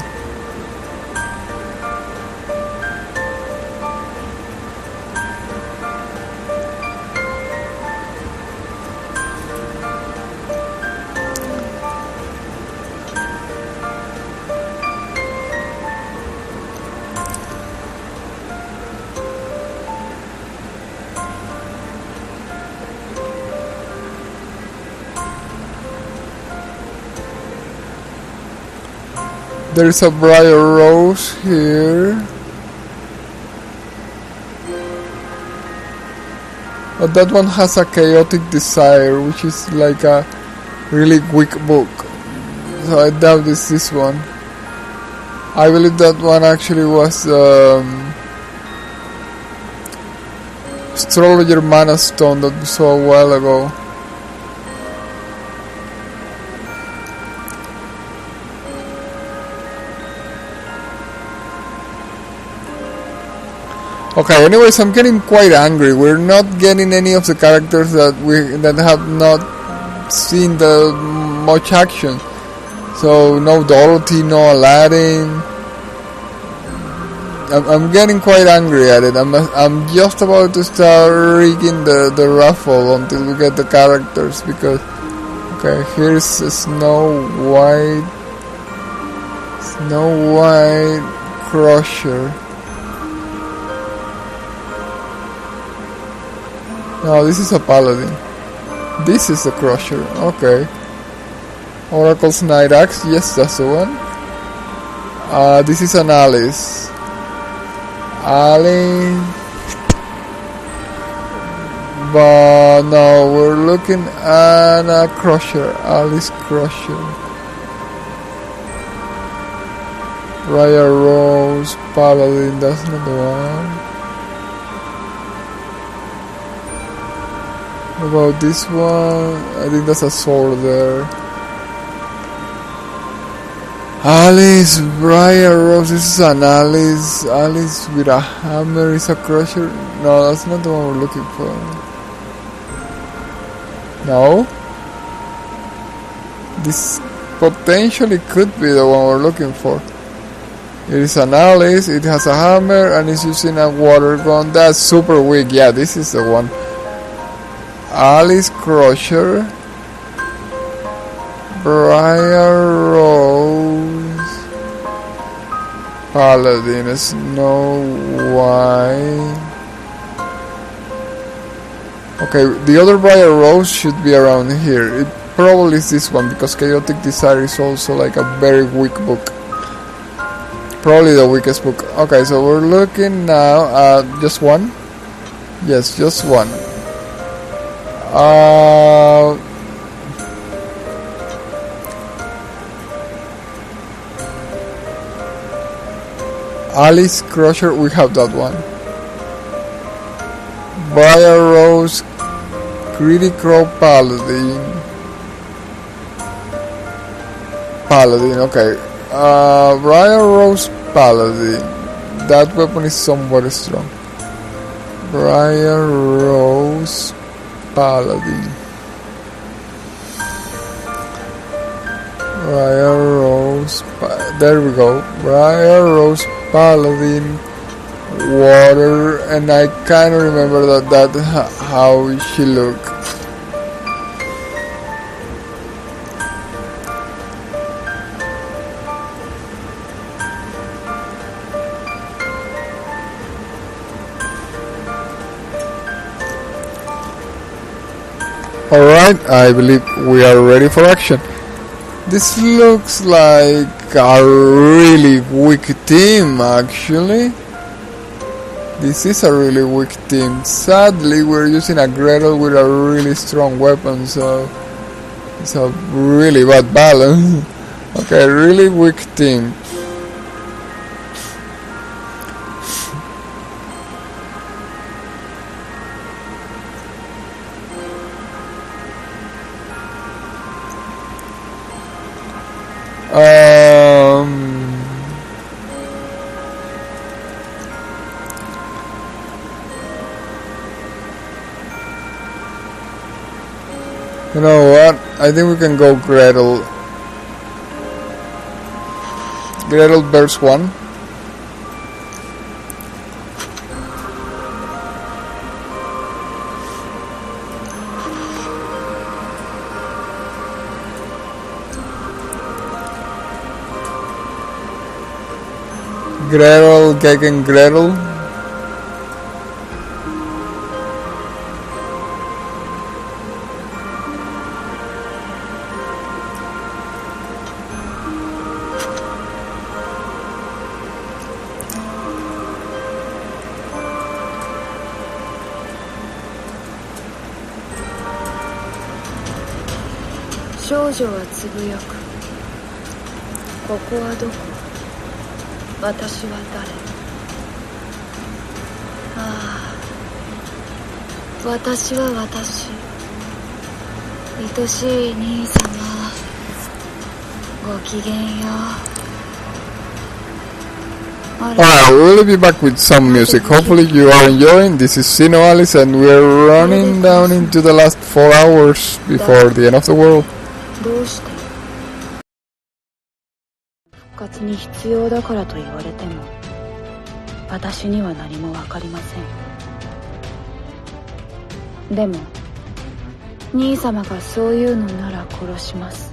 There's a Briar Rose here. But that one has a Chaotic Desire, which is like a really weak book. So I doubt it's this one. I believe that one actually was Astrologer Mana Stone that we saw a while ago. Okay, anyways, I'm getting quite angry. We're not getting any of the characters that have not seen the much action. So no Dorothy, no Aladdin. I'm getting quite angry at it. I'm just about to start rigging the raffle until we get the characters, because okay, here's Snow White Crusher. No, this is a Paladin. This is the Crusher. Okay. Oracle's Night Axe. Yes, that's the one. This is an Alice. But no, we're looking at a Crusher. Alice Crusher. Briar Rose Paladin. That's not the one. About this one, I think that's a sword there. Alice, Briar Rose, this is an Alice. Alice with a hammer is a Crusher. No, that's not the one we're looking for. No? This potentially could be the one we're looking for. It is an Alice, it has a hammer, and it's using a water gun. That's super weak. Yeah, this is the one. Alice Crusher, Briar Rose, Paladin, Snow White. Okay, the other Briar Rose should be around here. It probably is this one, because Chaotic Desire is also like a very weak book. Probably the weakest book. Okay, so we're looking now at just one. Yes, just one. Alice Crusher, we have that one. Briar Rose, Greedy Crow Paladin. Okay. Briar Rose Paladin. That weapon is somewhat strong. Briar Rose Paladin. Briar Rose. There we go. Briar Rose Paladin. water, and I kind of remember that how she looked. Alright, I believe we are ready for action. This looks like a really weak team, actually. This is a really weak team. Sadly, we're using a Gretel with a really strong weapon, so it's a really bad balance. Okay, really weak team. You know what? I think we can go Gretel. Gretel verse 1. Gretel gegen Gretel.少女はつぶやく。ここはどこ？私は誰？ああ、私は私。愛しい兄様、ごきげんよう。Alright, we'll be back with some music. Hopefully you are enjoying. This is SINoALICE and we're running down into the last 4 hours before the end of the world. どうして復活に必要だからと言われても私には何もわかりません。でも兄様がそういうのなら殺します。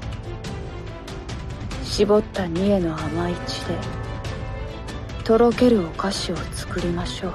絞った煮えの甘い血でとろけるお菓子を作りましょう。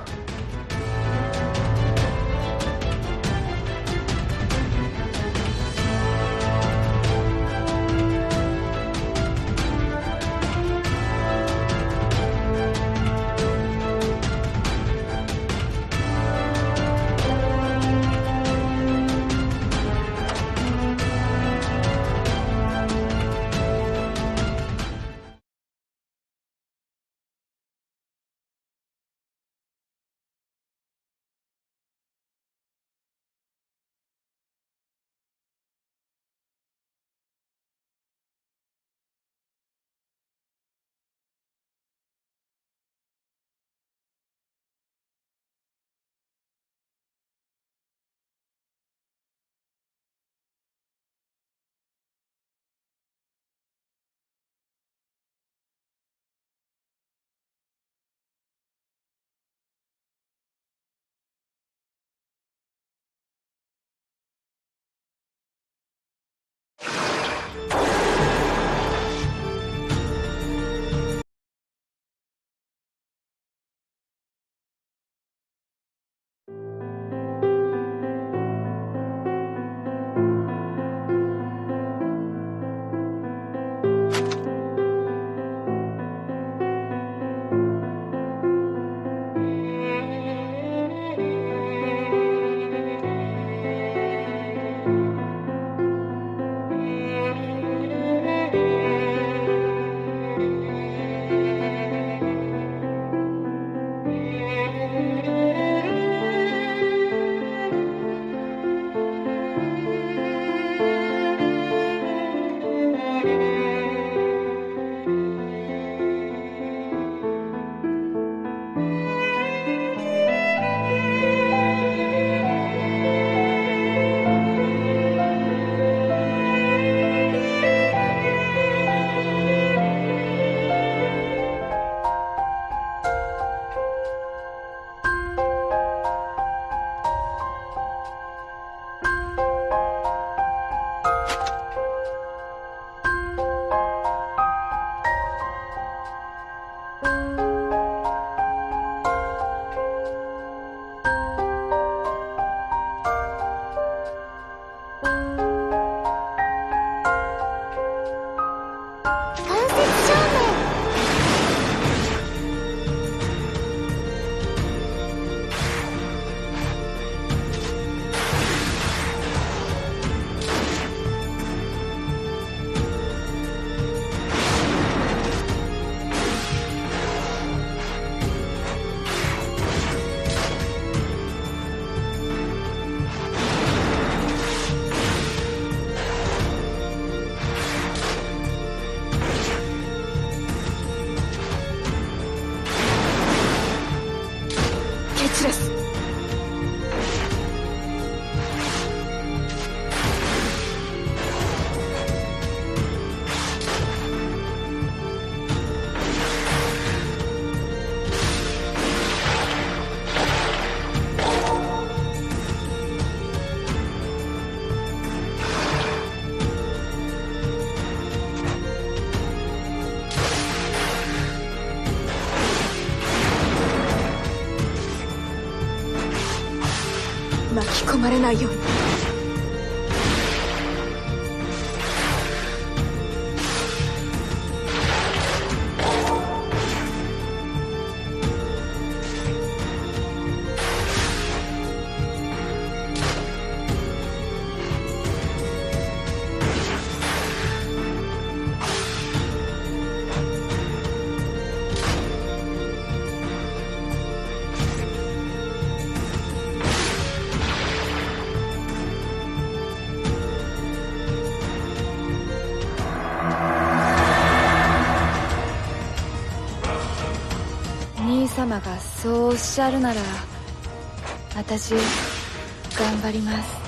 き込まれないように。兄様がそうおっしゃるなら、私頑張ります。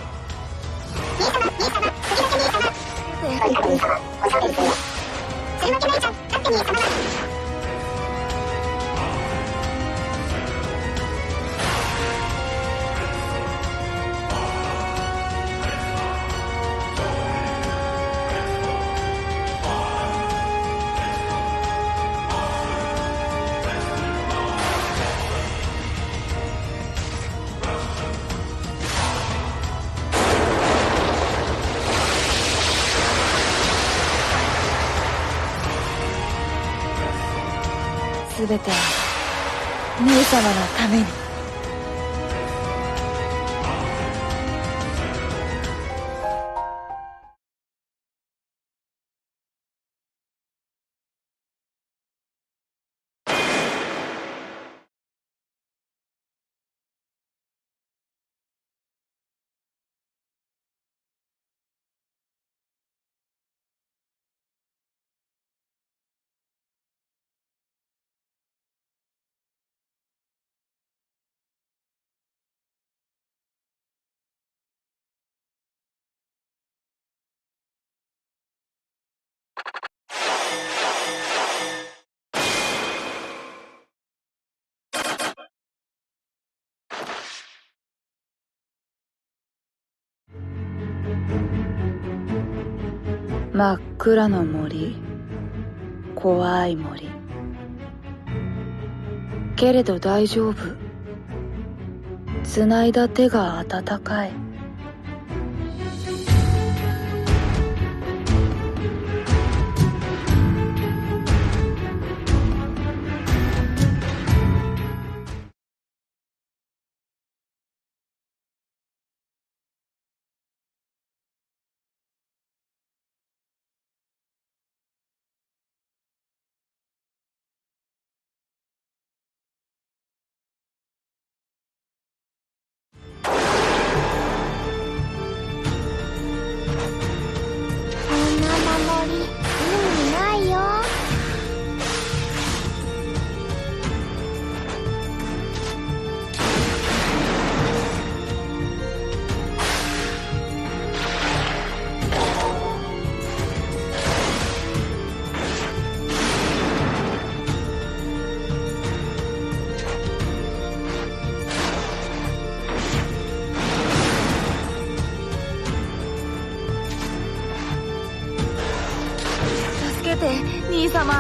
すべて兄様のために。真っ暗の森、怖い森。けれど大丈夫。繋いだ手が温かい。兄様。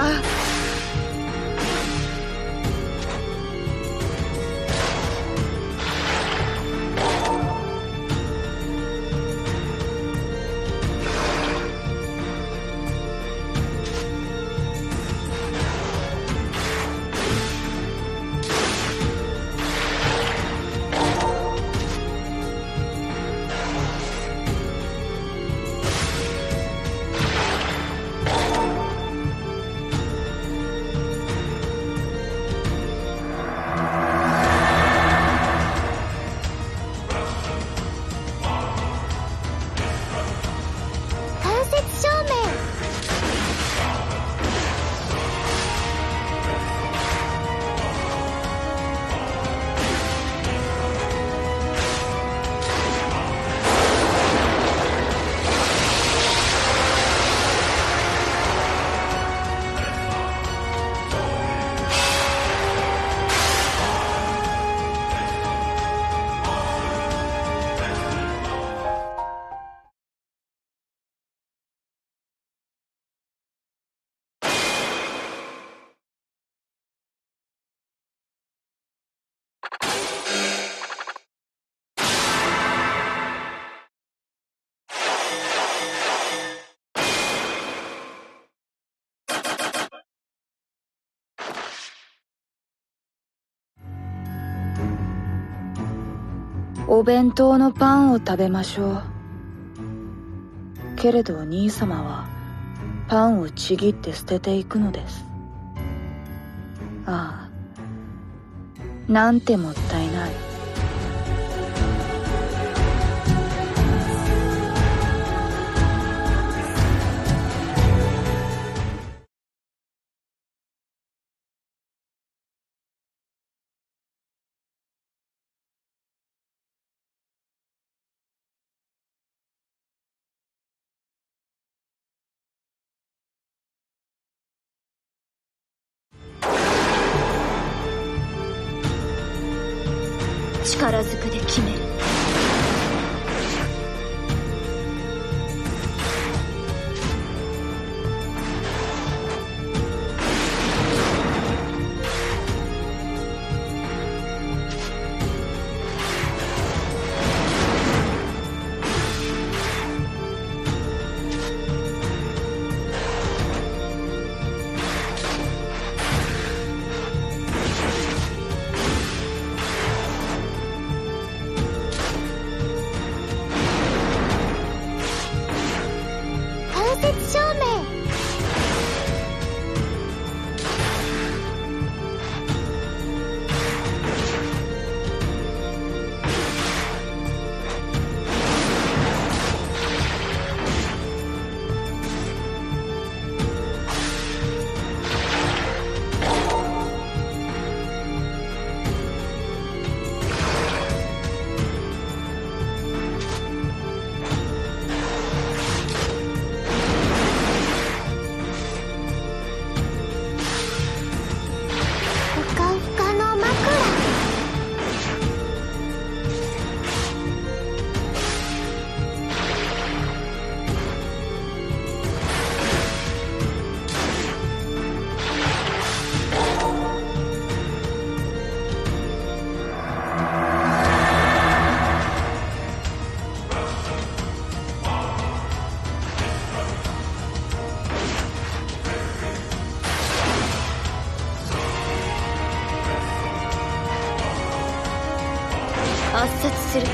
お弁当のパンを食べましょう。けれどお兄様はパンをちぎって捨てていくのです。ああ、なんてもったいない。力ずくで決める。間接照明。ふかふかの枕。圧殺する。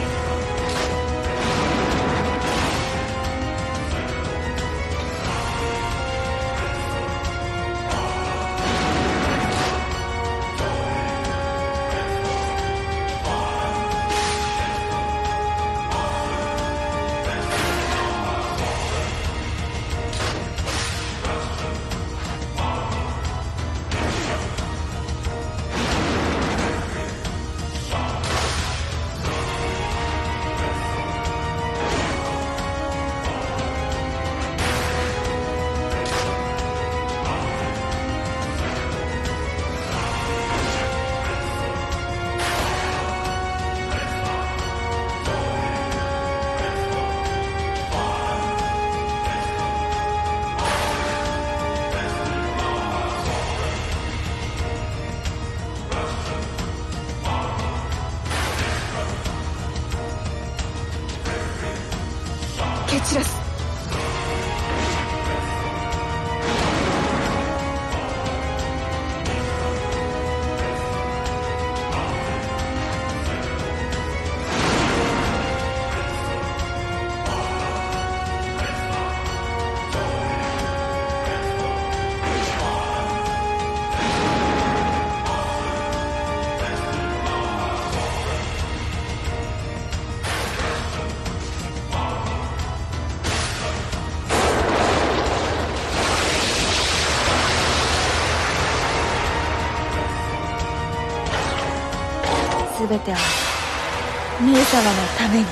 蹴散らす。すべては兄様のために。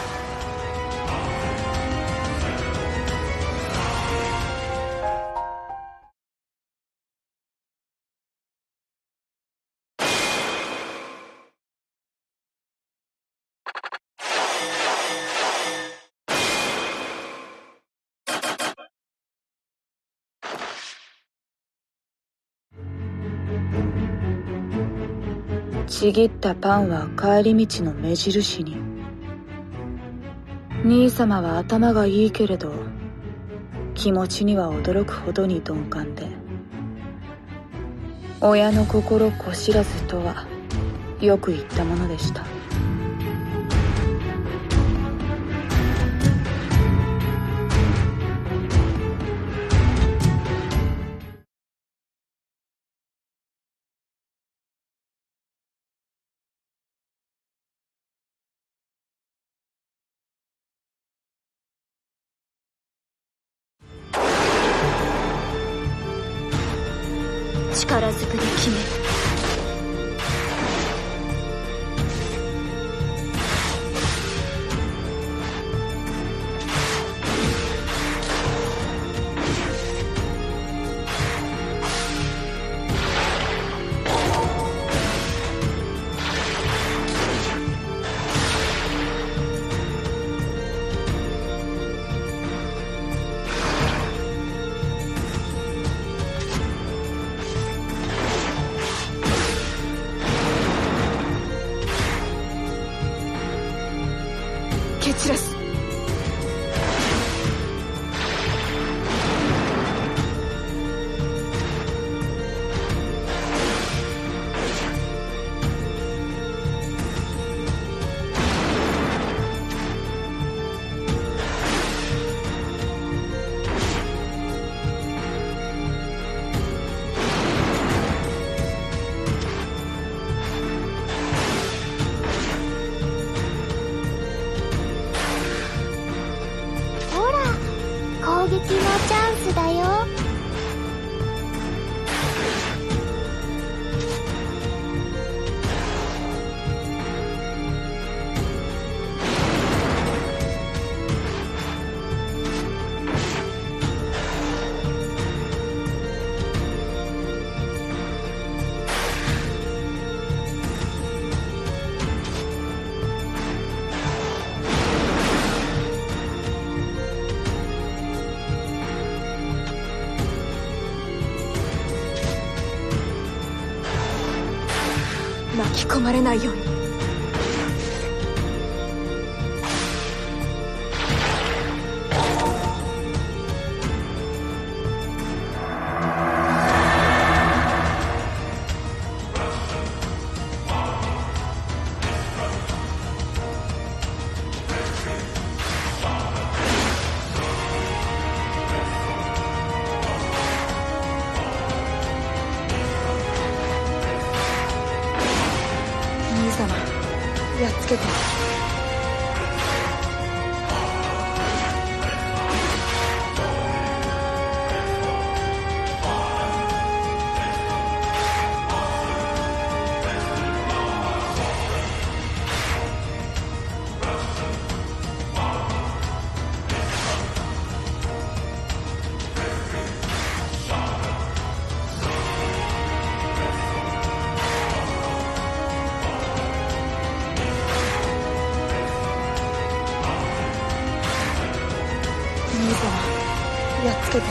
ちぎったパンは帰り道の目印に。兄様は頭がいいけれど気持ちには驚くほどに鈍感で、親の心子知らずとはよく言ったものでした。力ずくで決める。蹴散らす。攻撃のチャンスだよ。巻き込まれないように。兄様、やっつけて。兄様、やっつけて。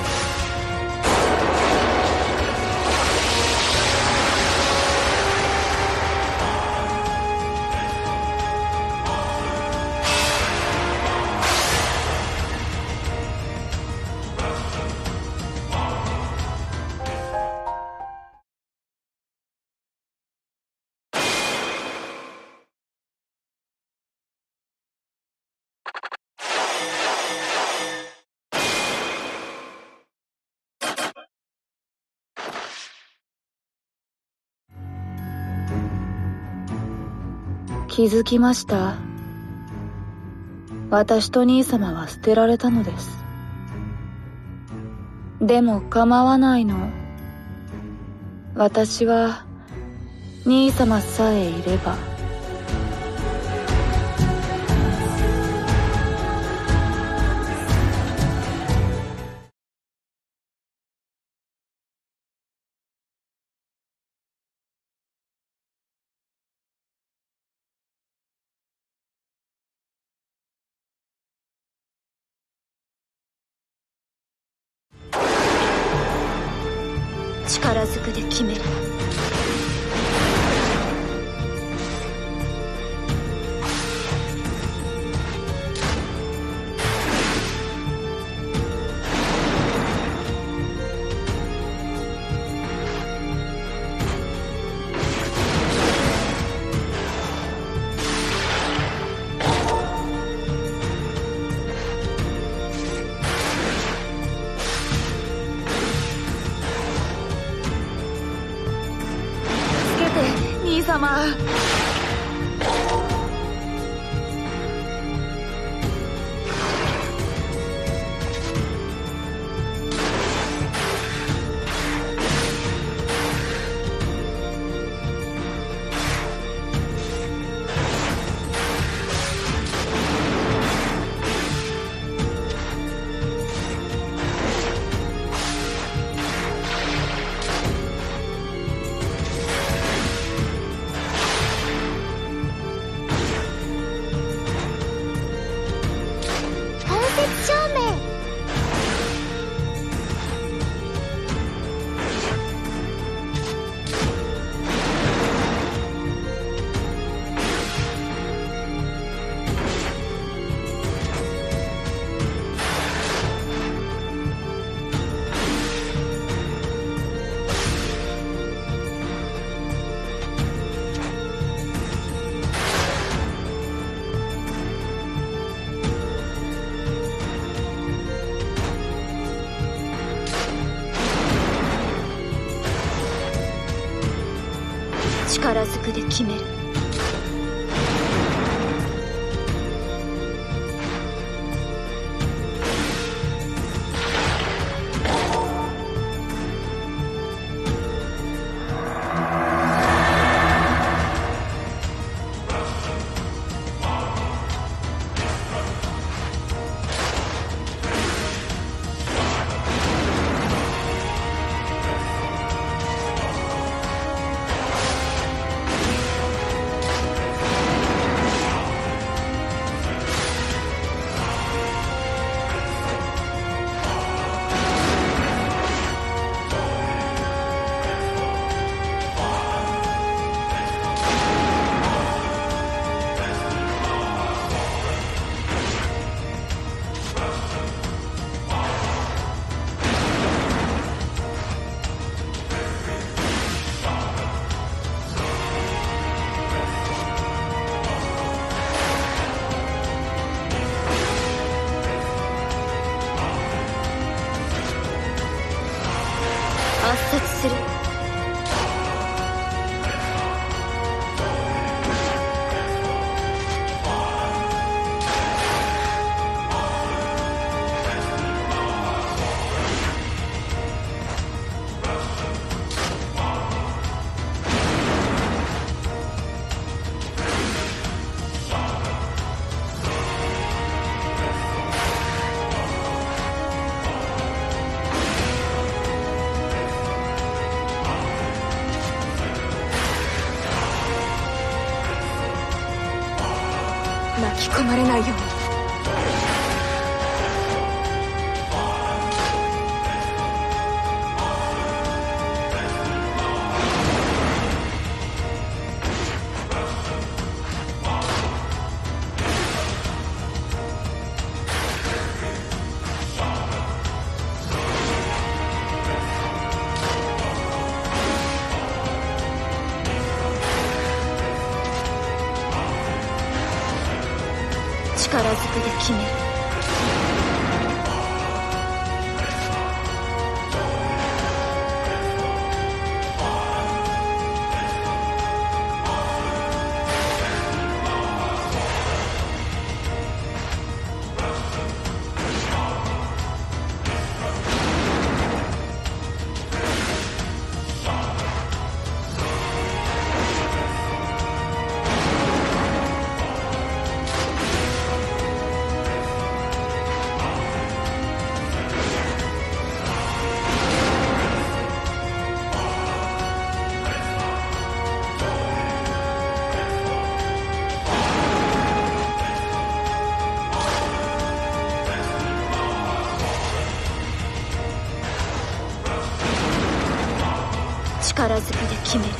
気づきました。私と兄様は捨てられたのです。でも構わないの。私は兄様さえいれば。力ずくで決める。兄様。力ずくで決める。圧殺する。巻き込まれないように。力ずくで決める。力ずくで決める。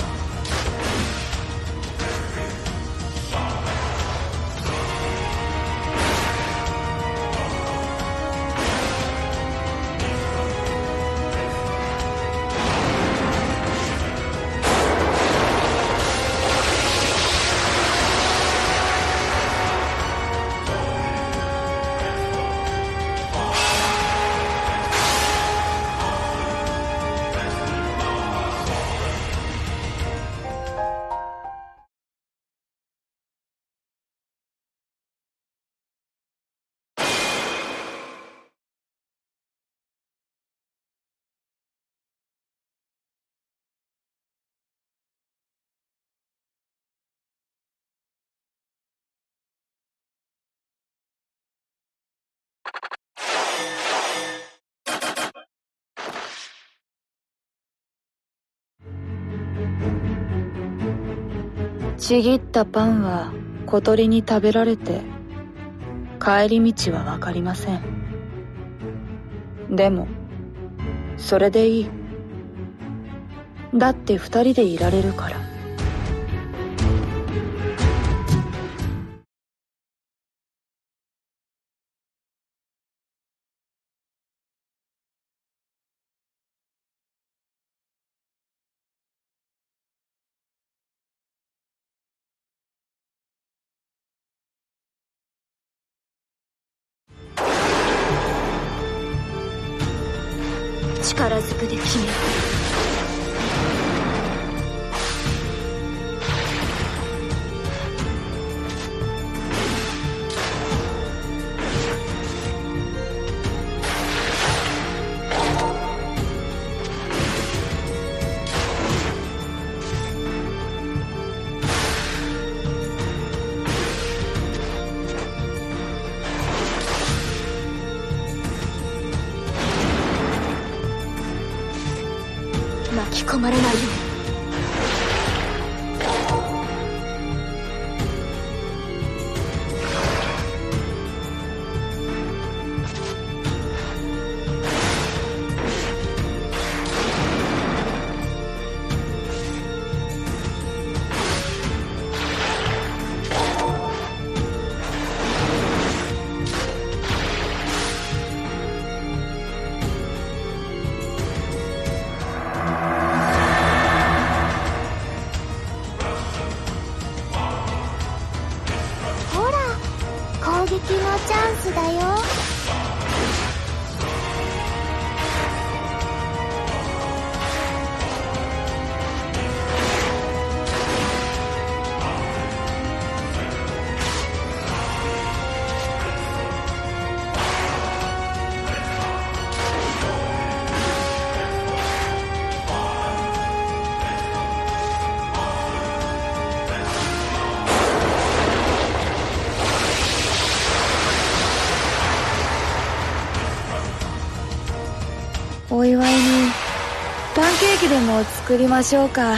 ちぎったパンは小鳥に食べられて帰り道は分かりません。でもそれでいい。だって二人でいられるから。力ずくで決める。込まれないよほら、攻撃のチャンスだよ。お祝いにパンケーキでも作りましょうか。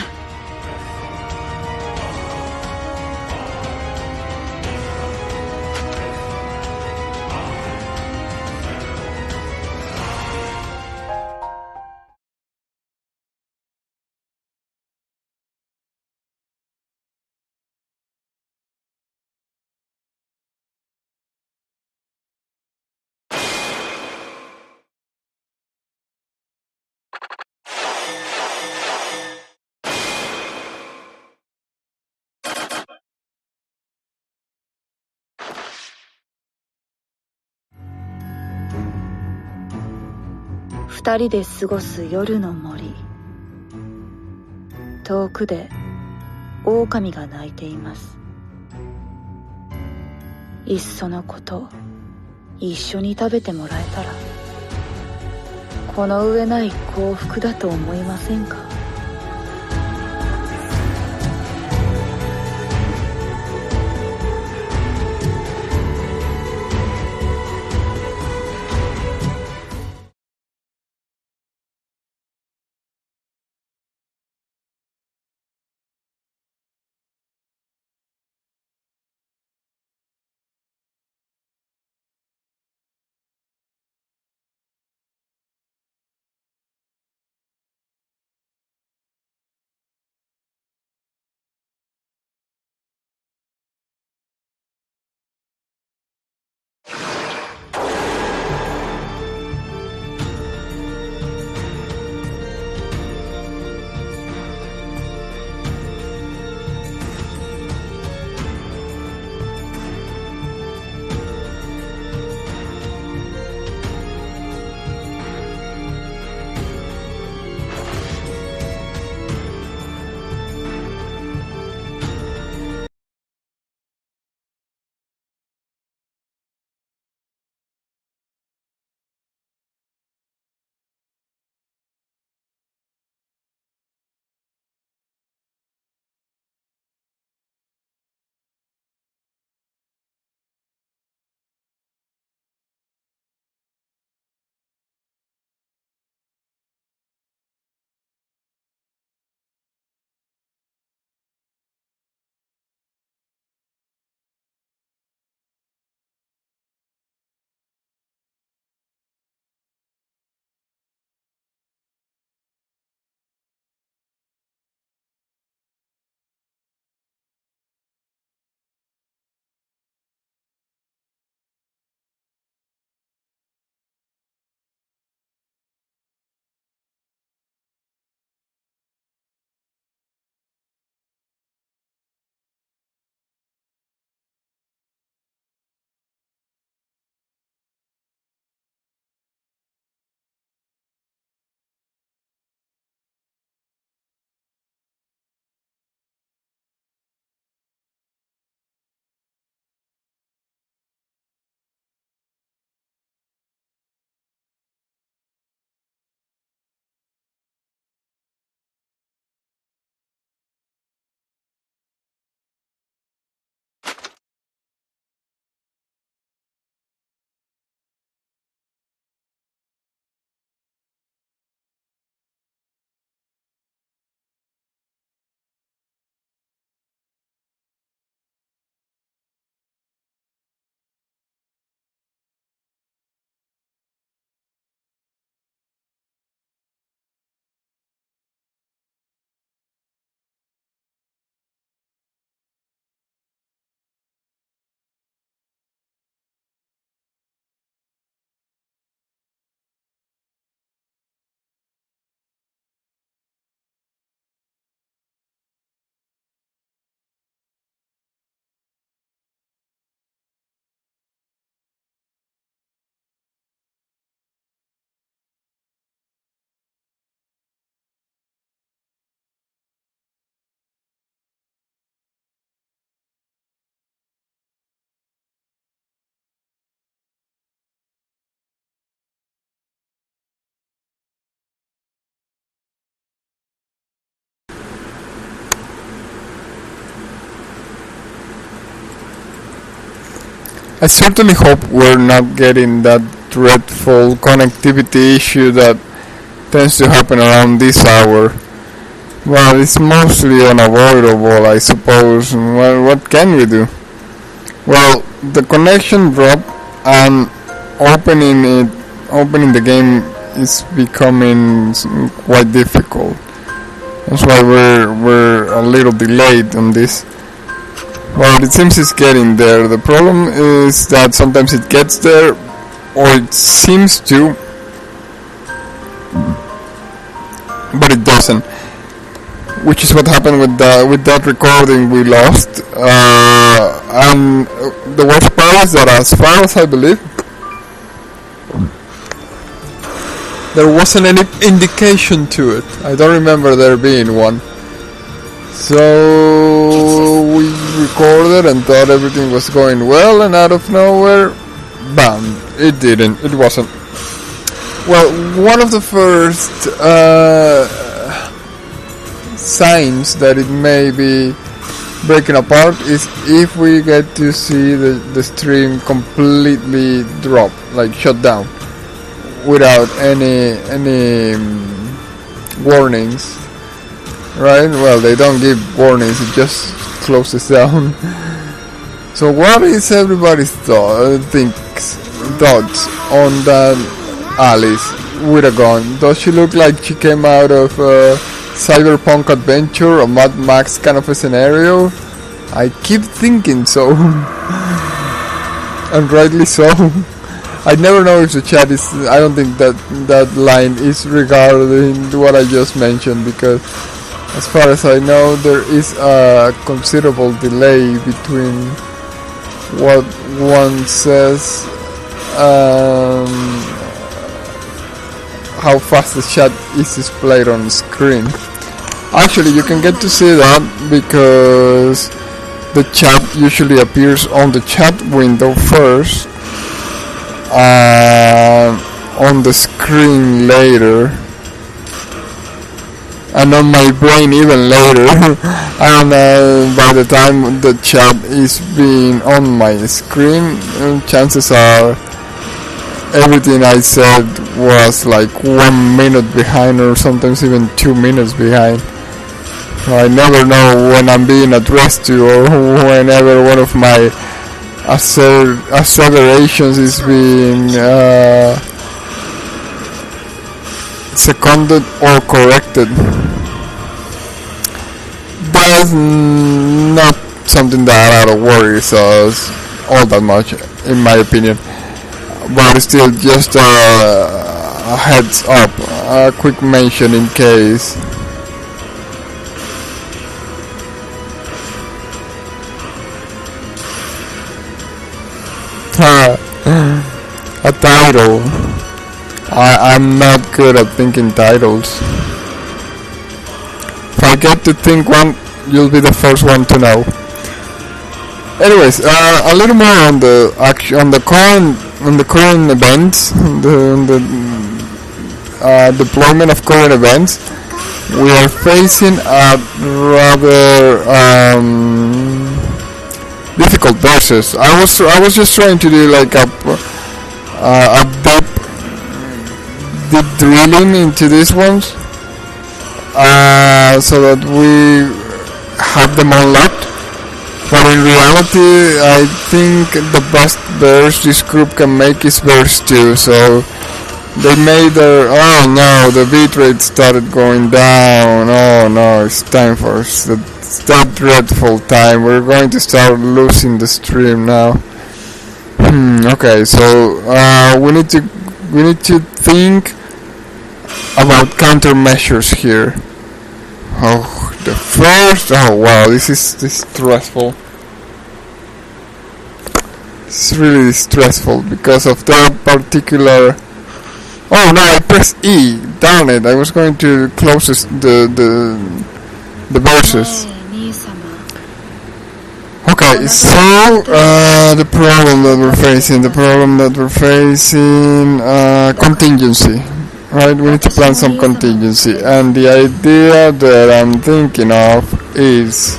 二人で過ごす夜の森。遠くで狼が鳴いています。いっそのこと一緒に食べてもらえたら、この上ない幸福だと思いませんか？ I certainly hope we're not getting that dreadful connectivity issue that tends to happen around this hour. Well, it's mostly unavoidable, I suppose. Well, what can we do? Well, the connection dropped, and opening the game is becoming quite difficult. That's why we're a little delayed on this. Well, it seems it's getting there. The problem is that sometimes it gets there, or it seems to, but it doesn't. Which is what happened with that recording we lost. And the worst part is that, as far as I believe, there wasn't any indication to it. I don't remember there being one. So we recorded and thought everything was going well, and out of nowhere, bam, it didn't. It wasn't. Well, one of the first signs that it may be breaking apart is if we get to see the stream completely drop, like shut down, without any warnings. Right? Well, they don't give warnings, it just closes down. So what is everybody's thoughts on that Alice with a gun? Does she look like she came out of a cyberpunk adventure, a Mad Max kind of a scenario? I keep thinking so. And rightly so. I never know if the chat is... I don't think that line is regarding what I just mentioned, because as far as I know, there is a considerable delay between what one says and how fast the chat is displayed on the screen. Actually, you can get to see that because the chat usually appears on the chat window first and on the screen later, and on my brain even later. And by the time the chat is being on my screen, chances are everything I said was like 1 minute behind, or sometimes even 2 minutes behind. So I never know when I'm being addressed to, or whenever one of my asseverations is being seconded or corrected. That's not something that worries us all that much, in my opinion. But still, just a heads up, a quick mention in case. A title. I'm not good at thinking titles. If I get to think one, you'll be the first one to know. Anyways, a little more on the current events, the deployment of current events. We are facing a rather difficult versus. I was just trying to do like a deep drilling into these ones, so that we have them unlocked. But in reality, I think the best verse this group can make is verse 2. So they made their... Oh no, the bitrate started going down. Oh no, it's time for that dreadful time. We're going to start losing the stream now. Okay, so we need to think about countermeasures here. Oh, the first... Oh wow, this is stressful. It's really stressful because of that particular... Oh no, I pressed E. Darn it, I was going to close the verses. Okay, so the problem that we're facing, contingency. Right, we need to plan some contingency, and the idea that I'm thinking of is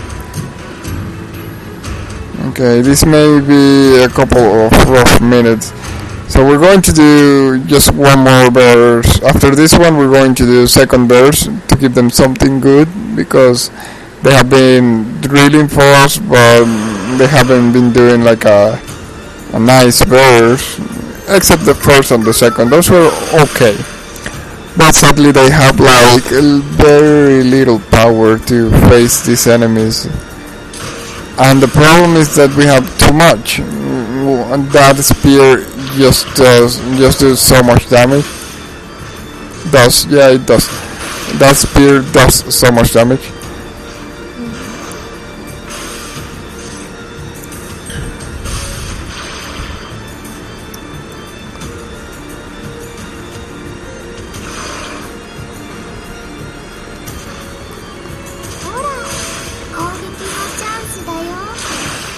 Okay, this may be a couple of rough minutes. So we're going to do just one more verse. After this one, we're going to do second verse to give them something good, because they have been drilling for us, but they haven't been doing like a nice verse, except the first and the second. Those were okay, but sadly they have like very little power to face these enemies, and the problem is that we have too much. That spear just does so much damage. It does. That spear does so much damage.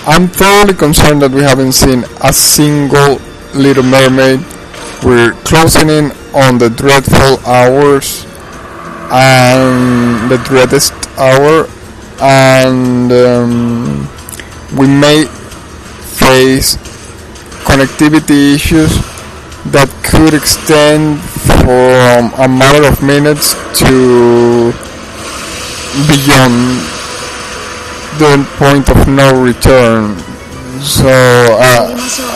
I'm thoroughly concerned that we haven't seen a single Little Mermaid. We're closing in on the dreadful hours and the dreadest hour, and we may face connectivity issues that could extend from a matter of minutes to beyond the point of no return. So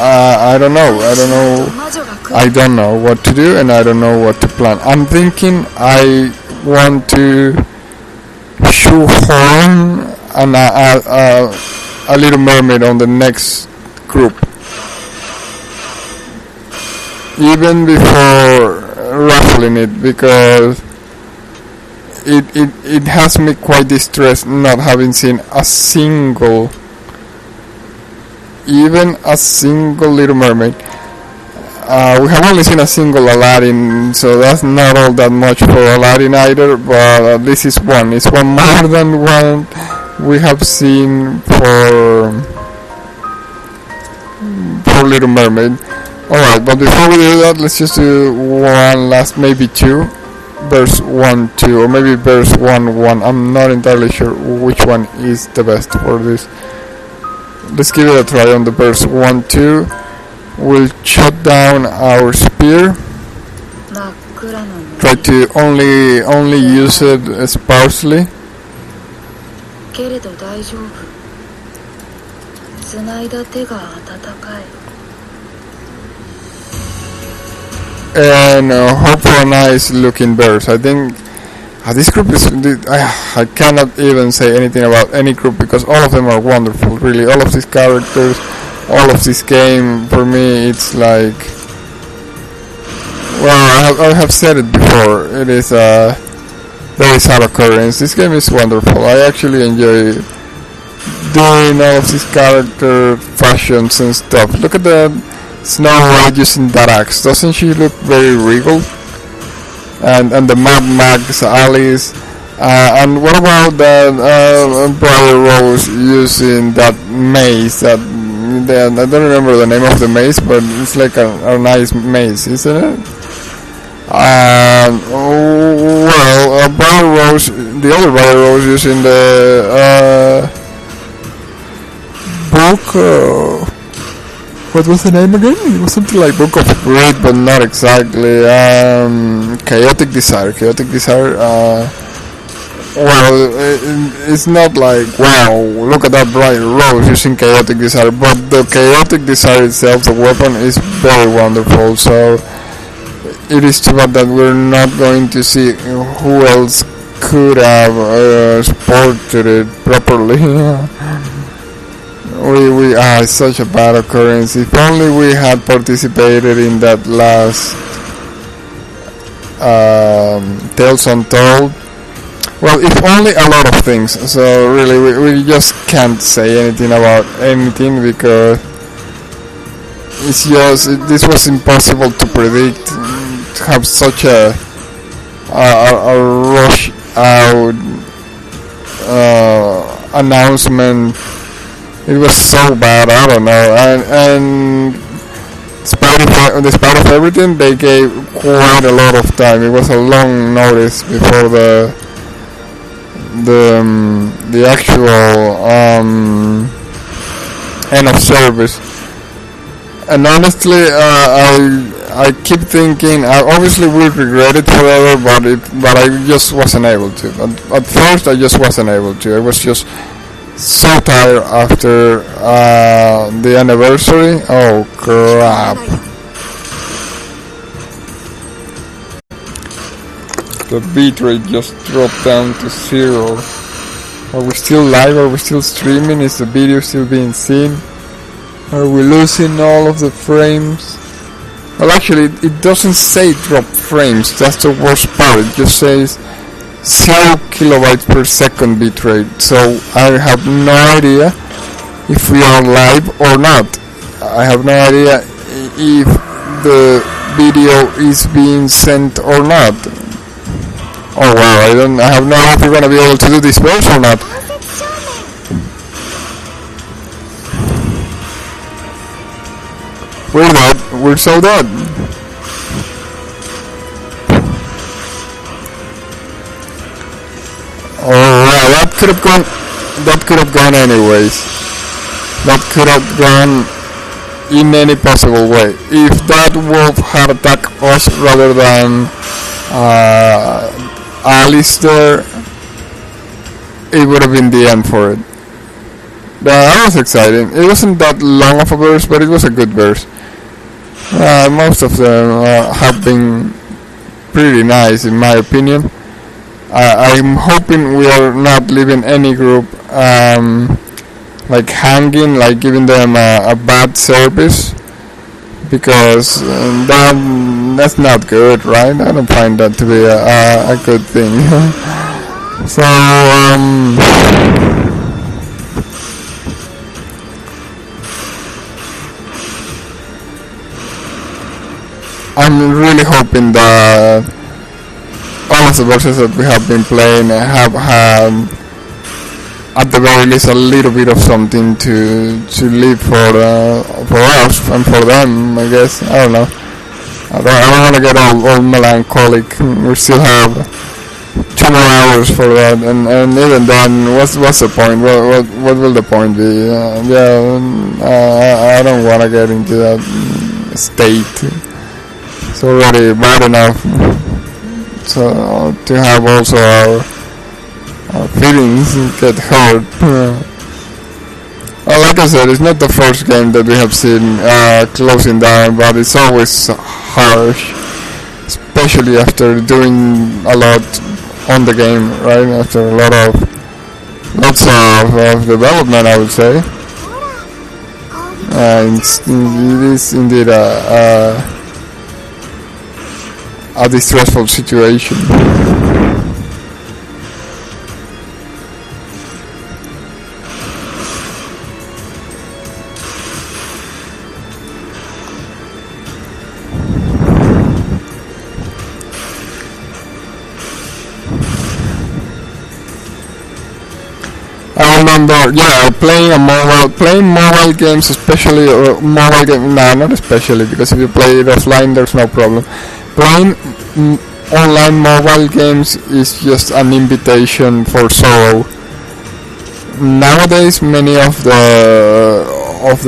I don't know what to do, and I don't know what to plan. I'm thinking I want to shoehorn a Little Mermaid on the next group, even before raffling it, because it has me quite distressed not having seen even a single Little Mermaid. We have only seen a single Aladdin, so that's not all that much for Aladdin either, but this is one. It's one more than one we have seen for Little Mermaid. Alright, but before we do that, let's just do one last, maybe two. Verse 1, 2, or maybe verse 1, 1. I'm not entirely sure which one is the best for this. Let's give it a try on the verse 1, 2. We'll shut down our spear. Try to only use it sparsely. And hope for a nice looking verse. I think this group is... I cannot even say anything about any group, because all of them are wonderful, really. All of these characters, all of this game, for me, it's like... Well, I have said it before, it is a very sad occurrence. This game is wonderful. I actually enjoy doing all of these character fashions and stuff. Look at the Snow White using that axe. Doesn't she look very regal? And the Mad Max Alice. And what about that Brother Rose using that mace? I don't remember the name of the mace, but it's like a nice mace, isn't it? Brother Rose, the other Brother Rose using the book. What was the name again? It was something like Book of Greed, but not exactly. Chaotic Desire. It's not like, wow, look at that bright rose using Chaotic Desire, but the Chaotic Desire itself, the weapon, is very wonderful. So it is too bad that we're not going to see who else could have sported it properly. It's such a bad occurrence. If only we had participated in that last Tales Untold. Well, if only a lot of things. So really, we just can't say anything about anything, because it's just this was impossible to predict. To have such a rush out announcement. It was so bad, I don't know, and despite of everything, they gave quite a lot of time. It was a long notice before the actual end of service. And honestly, I keep thinking, I obviously will regret it forever, but I just wasn't able to. At first, I just wasn't able to. I was just so tired after the anniversary. Oh crap! The bitrate just dropped down to 0. Are we still live? Are we still streaming? Is the video still being seen? Are we losing all of the frames? Well, actually, it doesn't say drop frames. That's the worst part. It just says 0 kilobytes per second bitrate. So I have no idea if we are live or not. I have no idea if the video is being sent or not. Oh wow, I have no idea if we're gonna be able to do this verse or not. We're dead. We're so dead. Alright, that could have gone anyways. That could have gone in any possible way. If that wolf had attacked us rather than Alistair, it would have been the end for it. That was exciting. It wasn't that long of a verse, but it was a good verse. Most of them have been pretty nice in my opinion. I'm hoping we are not leaving any group like hanging, like giving them a bad service, because that's not good, right? I don't find that to be a good thing. So I'm really hoping that all of the verses that we have been playing have had at the very least a little bit of something to live for us and for them, I guess. I don't know. I don't want to get all melancholic. We still have 2 more hours for that, and even then, what's the point? What will the point be? I don't want to get into that state. It's already bad enough. So to have also our feelings get hurt. Well, like I said, it's not the first game that we have seen closing down, but it's always harsh, especially after doing a lot on the game, right? After lots of development, I would say. It is indeed a distressful situation. I remember, playing mobile games, especially not especially, because if you play it offline, there's no problem. Playing online mobile games is just an invitation for sorrow. Nowadays, many of the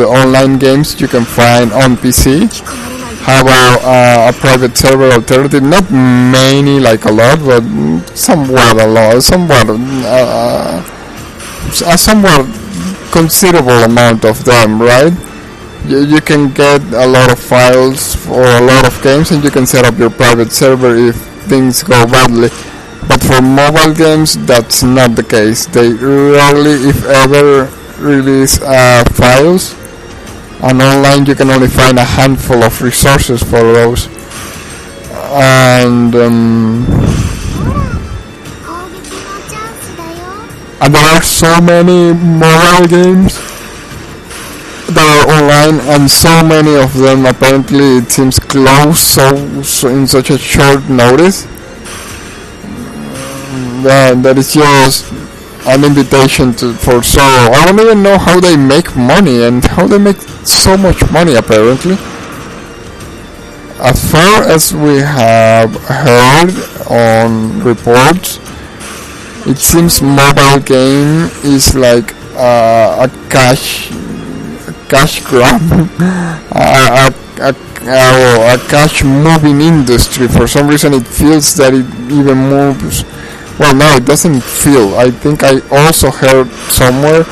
online games you can find on PC have a private server alternative. Not many, like a lot, but somewhat a somewhat considerable amount of them, right? You can get a lot of files for a lot of games, and you can set up your private server if things go badly. But for mobile games, that's not the case. They rarely, if ever, release files, and online you can only find a handful of resources for those. And there are so many mobile games that are online, and so many of them apparently, it seems, close so in such a short notice that it's just an invitation for sorrow. I don't even know how they make money, and how they make so much money apparently. As far as we have heard on reports, it seems mobile game is like a cash cash grab, a cash moving industry. For some reason it feels that it even moves. Well, no, it doesn't feel. I think I also heard somewhere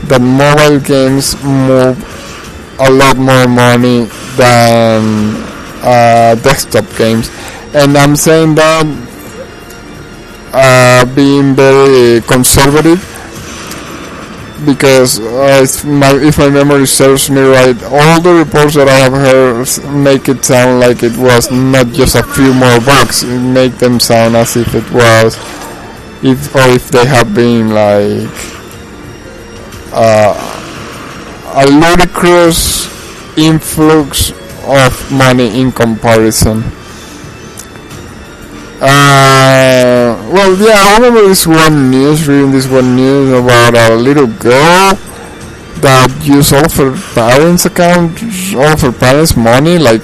that mobile games move a lot more money than desktop games, and I'm saying that being very conservative, because if my memory serves me right, all the reports that I have heard make it sound like it was not just a few more bucks. It make them sound as if it was, if they have been like a ludicrous influx of money in comparison. Well, yeah, I remember reading this one news about a little girl that used all of her parents' money, like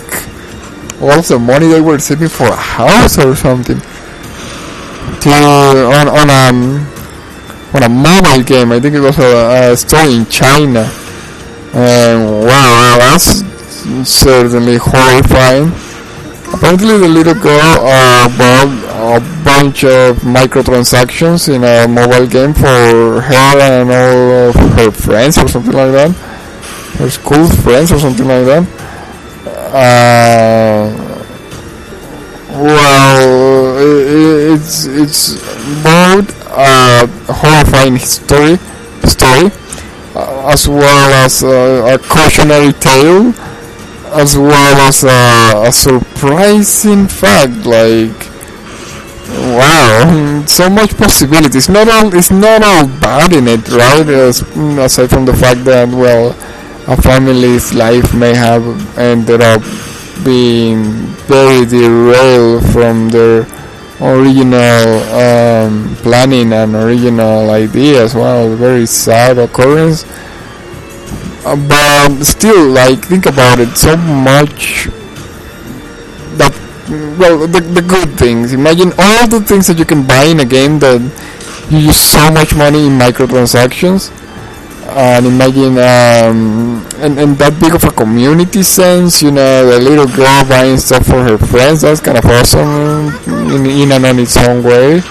all of the money they were saving for a house or something, on a mobile game. I think it was a store in China. And wow, that's certainly horrifying. Apparently the little girl bought a bunch of microtransactions in a mobile game for her and all of her friends or something like that. Her school friends or something like that. Well, it's both a horrifying story, as well as a cautionary tale, as well as a surprising fact. Like, wow, so much possibility. It's not all bad in it, right? Aside from the fact that, well, a family's life may have ended up being very derailed from their original planning and original idea as well. Very sad occurrence. But still, like, think about it, so much that, well, the good things. Imagine all the things that you can buy in a game that you use so much money in microtransactions. And imagine, and that big of a community sense, you know, the little girl buying stuff for her friends. That's kind of awesome in and on its own way.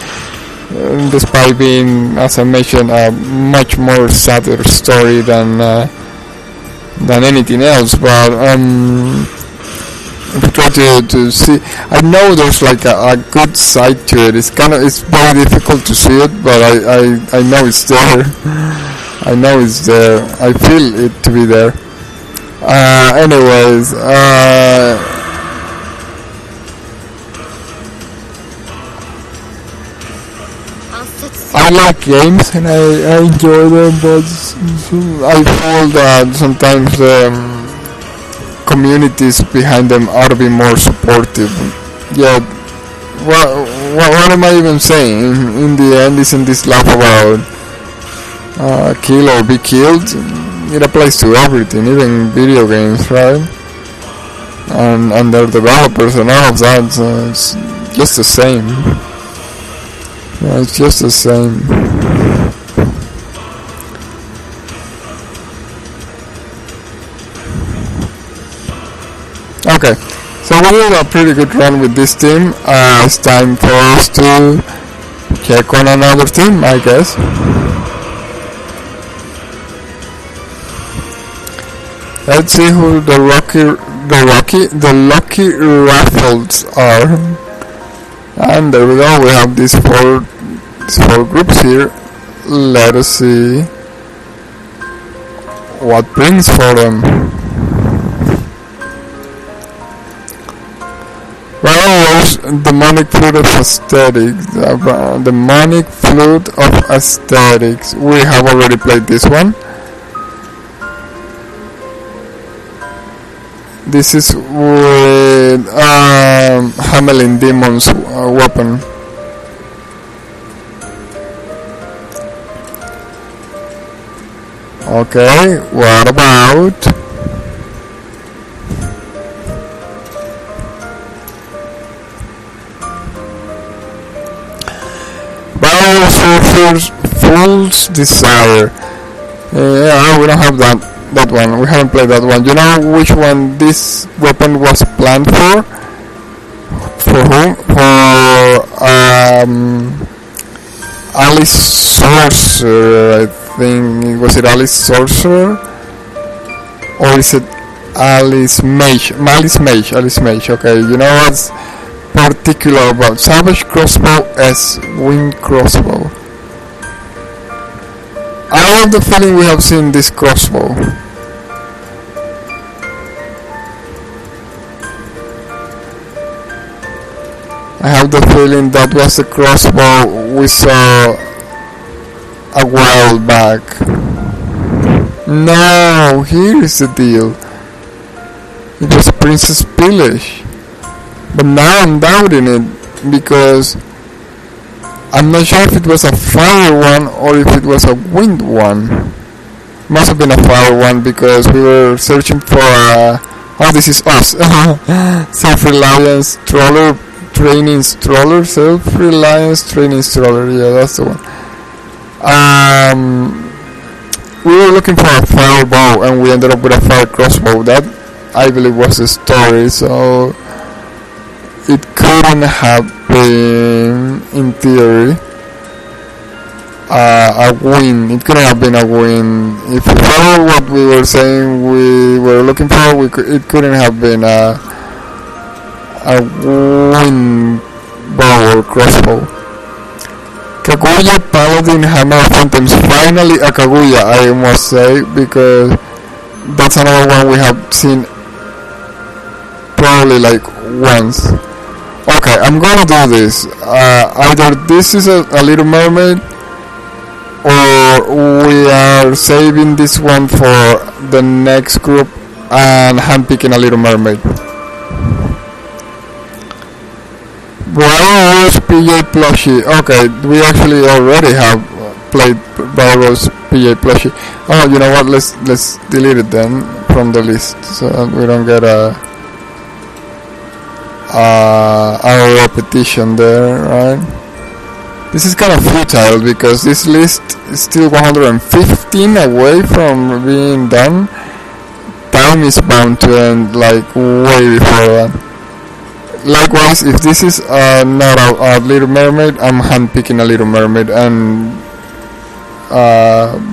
Despite being, as I mentioned, a much more sadder story than anything else. But if you try to see, I know there's like a good side to it. It's very difficult to see it, but I know it's there. I know it's there. I feel it to be there. Anyways, I like games and I enjoy them, but I feel that sometimes communities behind them ought to be more supportive. Yeah, what am I even saying? In the end, isn't this laugh about kill or be killed? It applies to everything, even video games, right? And their developers and all of that, so it's just the same. Yeah, it's just the same. Okay, so we did a pretty good run with this team. It's time for us to check on another team, I guess. Let's see who the lucky raffles are. And there we go. We have these four groups here. Let us see what brings for them. Well, demonic flute of aesthetics. Demonic flute of aesthetics. We have already played this one. This is with Hamelin Demon's weapon. Okay, what about Fool's Desire? Yeah, we don't have that. That one. We haven't played that one. You know which one this weapon was planned for? For whom? For Alice Sorcerer, I think. Was it Alice Sorcerer? Or is it Alice Mage? Alice Mage. Alice Mage. Okay, you know what's particular about Savage Crossbow as Winged Crossbow? I have the feeling we have seen this crossbow. I have the feeling that was the crossbow we saw a while back. No, here is the deal. It was Princess Pilish. But now I'm doubting it because I'm not sure if it was a fire one or if it was a wind one. Must have been a fire one because we were searching for a... Oh, this is us. Self-reliance stroller, training stroller, self-reliance training stroller. Yeah, that's the one. We were looking for a fire bow and we ended up with a fire crossbow. That, I believe, was the story, so... It couldn't have been, in theory, a win. It couldn't have been a win. If we follow what we were saying we were looking for, it couldn't have been a win bow or crossbow. Kaguya Paladin Hammer of Phantoms. Finally a Kaguya, I must say, because that's another one we have seen probably like once. Okay, I'm gonna do this. Either this is a Little Mermaid, or we are saving this one for the next group and handpicking a Little Mermaid. Bravo's PJ plushie. Okay, we actually already have played Bravo's PJ plushie. Oh, you know what? Let's delete it then from the list so that we don't get a repetition there, right? This is kind of futile because this list is still 115 away from being done. Time is bound to end like way before that. Likewise, if this is not a Little Mermaid, I'm handpicking a Little Mermaid and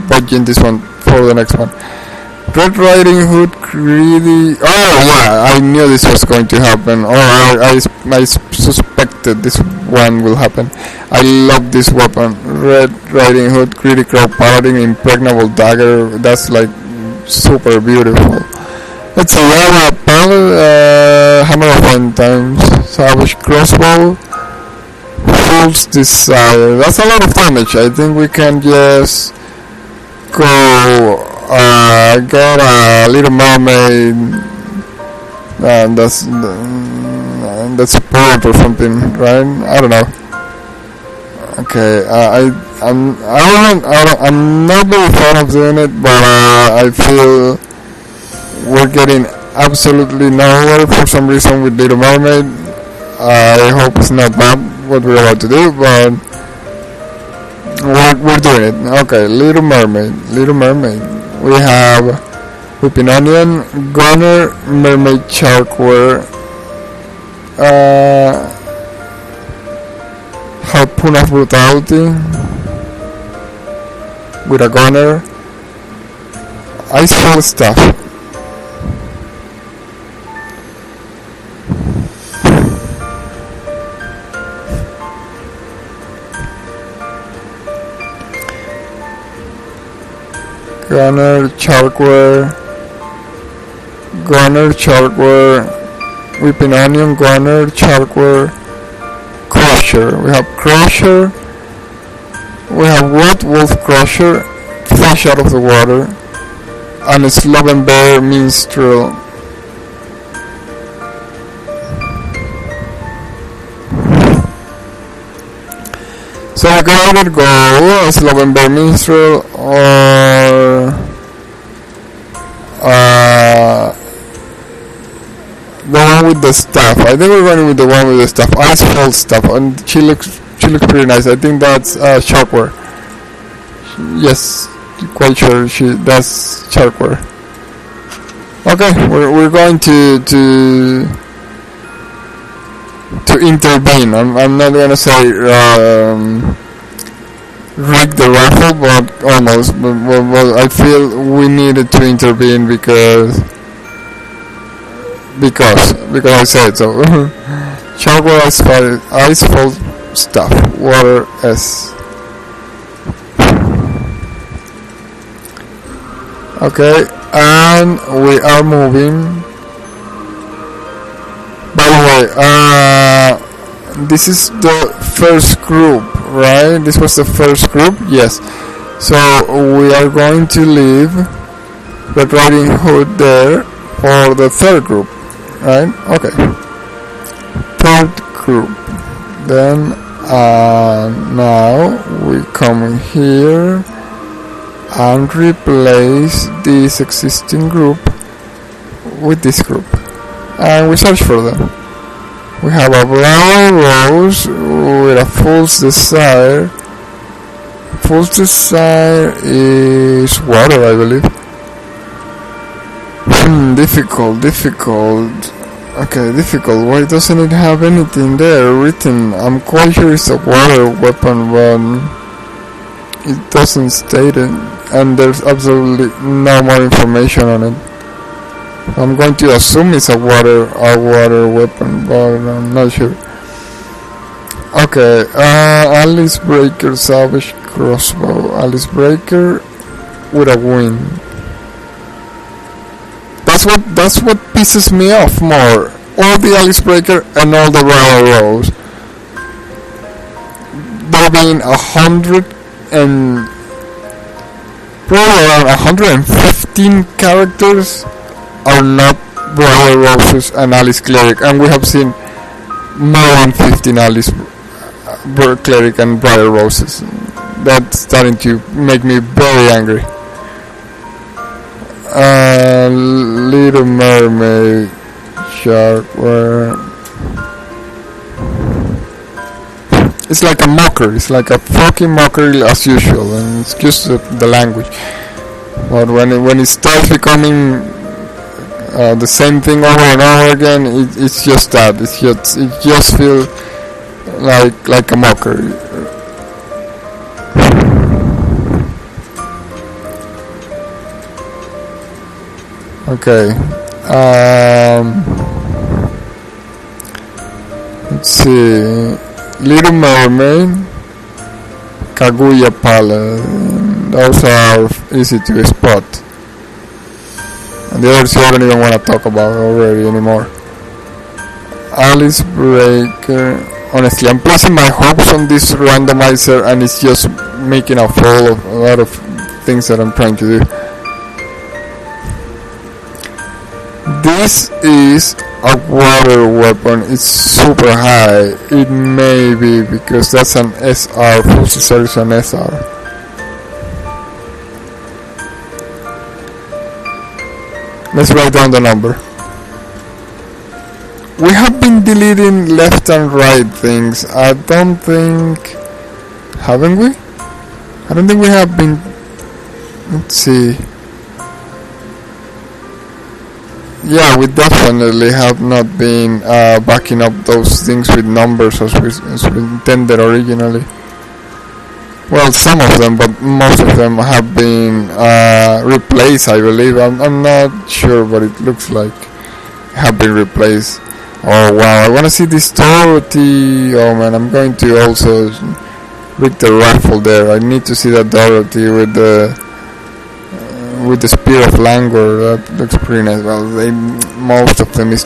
budgeting this one for the next one. Red Riding Hood, greedy. Oh yeah, I knew this was going to happen. Or I suspected this one will happen. I love this weapon. Red Riding Hood, greedy crow paladin, impregnable dagger. That's like super beautiful. Let's see, we have a hammer of end times, savage crossbow, fool's desire. That's a lot of damage. I think we can just go get a Little Mermaid, and that's support or something, right? I don't know. Okay, I'm not very fan of doing it, but I feel we're getting absolutely nowhere for some reason with Little Mermaid. I hope it's not bad what we're about to do, but we're doing it. Okay, Little Mermaid. We have Whipping Onion, Gunner, Mermaid Sharkware, Harpoon of Brutality with a Gunner, Icefall Staff. Gunner, Sharkware, Whipping Onion, Gunner, Sharkware, Crusher. We have Crusher. We have Red Wolf Crusher, Fish Out of the Water, and a Sloven Bear Minstrel. So I can either go a Sloven Bear Minstrel or the one with the staff. I think we're running with the one with the staff. Icefall Staff, and she looks pretty nice. I think that's Sharkware. Yes, quite sure that's Sharkware. Okay, we're going to intervene. I'm not gonna say rig the raffle, but almost. But I feel we needed to intervene because I said so. Charcoal ice fall stuff. Water S. Okay, and we are moving. By the way, this is the first group, right? This was the first group, yes. So we are going to leave Red Riding Hood there for the third group, right? Okay. Third group. Then now we come here and replace this existing group with this group, and we search for them. We have a brown rose with a fool's desire. Fool's desire is water, I believe. Difficult. Okay, difficult. Why doesn't it have anything there written? I'm quite sure it's a water weapon, but it doesn't state it, and there's absolutely no more information on it. I'm going to assume it's a water weapon, but I'm not sure. Okay, Alice Breaker Salvage Crossbow. Alice Breaker with a win. That's what pisses me off more. All the Alice Breaker and all the Royal Rose. There being 100 and probably around 115 characters are not Royal Roses and Alice Cleric, and we have seen more than 15 Alice Cleric and Briar Roses. That's starting to make me very angry. Little Mermaid Shark. It's like a mockery. It's like a fucking mockery as usual, and excuse the language. But when it starts becoming the same thing over and over again, it's just that. It just feels like a mockery. Okay. Let's see. Little Mermaid, Kaguya Palace. Those are easy to spot. And the others I don't even want to talk about already anymore. Alice Breaker. Honestly, I'm placing my hopes on this randomizer, and it's just making a fool of a lot of things that I'm trying to do. This is a water weapon. It's super high. It may be because that's an SR. Full Cesar is an SR. Let's write down the number. We have been deleting left and right things. I don't think... Haven't we? I don't think we have been... Let's see. Yeah, we definitely have not been backing up those things with numbers as we intended originally. Well, some of them, but most of them have been replaced, I believe. I'm not sure, but it looks like have been replaced. Oh wow, I want to see this Dorothy. Oh man, I'm going to also rig the raffle there. I need to see that Dorothy with the Spear of Languor. That looks pretty nice. Well, most of them, is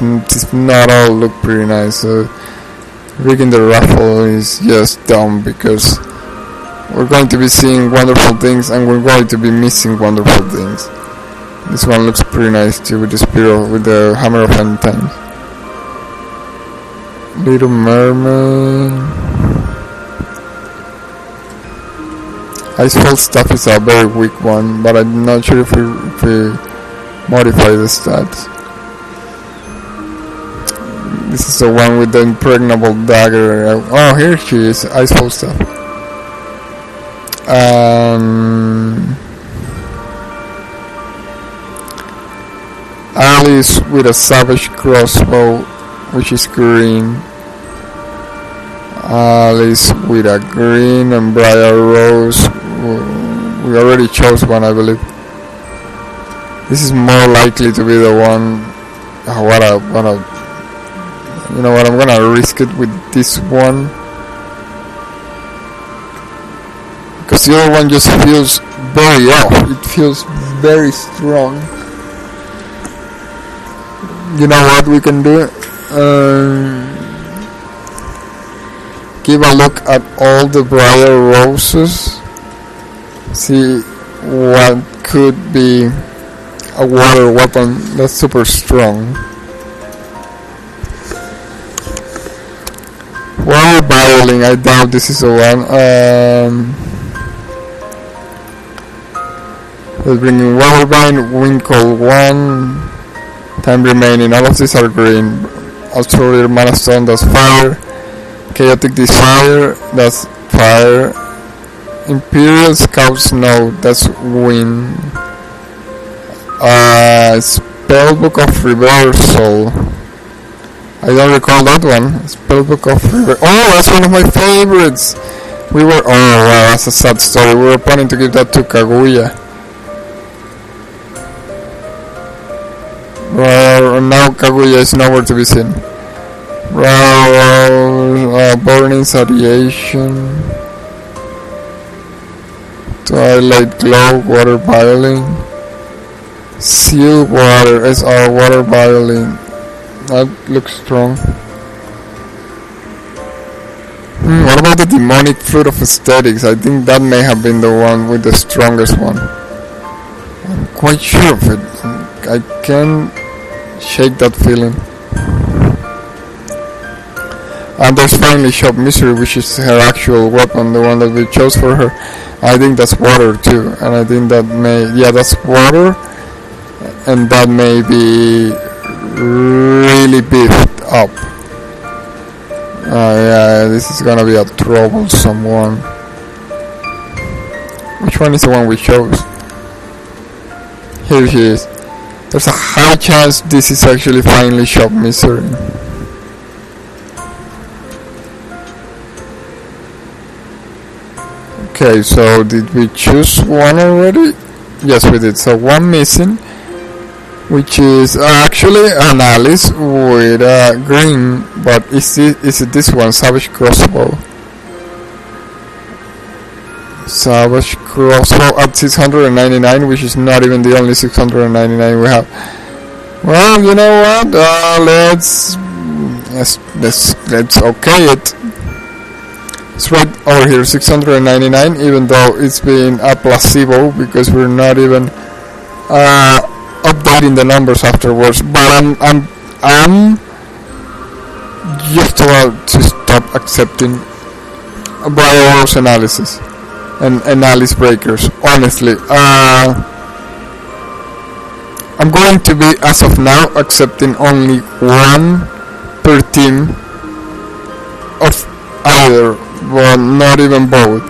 not all look pretty nice. So rigging the raffle is just dumb because we're going to be seeing wonderful things and we're going to be missing wonderful things. This one looks pretty nice too with the Spear with the Hammer of End Times. Little Mermaid. Icefall stuff is a very weak one, but I'm not sure if we modify the stats. This is the one with the impregnable dagger. Oh, here she is. Icefall stuff. Alice with a savage crossbow, which is green. Alice with a green and briar rose. We already chose one, I believe. This is more likely to be the one. You know what? I'm gonna risk it with this one, because the other one just feels very off. It feels very strong. You know what we can do? Give a look at all the briar roses. See what could be a water weapon that's super strong. Water violin, I doubt this is the one. Let's bring in water vine, winkle 1. Time remaining, all of these are green. Auxiliary mana stone, that's fire. Chaotic desire, that's fire. Imperial Scout Snow, that's wind. Spellbook of Reversal. I don't recall that one. Spellbook of Reversal. Oh, that's one of my favorites. Oh wow, that's a sad story. We were planning to give that to Kaguya. Well, now Kaguya is nowhere to be seen. Burning Satiation. Twilight Glow, Water Violin. Seal Water, SR Water Violin. That looks strong. What about the Demonic Fruit of Aesthetics? I think that may have been the one with the strongest one. I'm quite sure of it. I can shake that feeling. And there's finally Shop Misery, which is her actual weapon, the one that we chose for her. I think that's water too, and I think that that's water, and that may be really beefed up. Yeah, this is gonna be a troublesome one. Which one is the one we chose? Here she is. There's a high chance this is actually finally Shop Misery. Okay, so did we choose one already? Yes, we did. So one missing, which is actually an Alice with green, but is it this one, Savage Crossbow? Savage Crossbow at 699, which is not even the only 699 we have. Well, you know what? Let's okay it. It's right over here, 699, even though it's been a placebo because we're not even updating the numbers afterwards. But I'm just about to stop accepting Briar Rose analysis and Alice breakers. Honestly, I'm going to be, as of now, accepting only one per team of either. Well, not even both.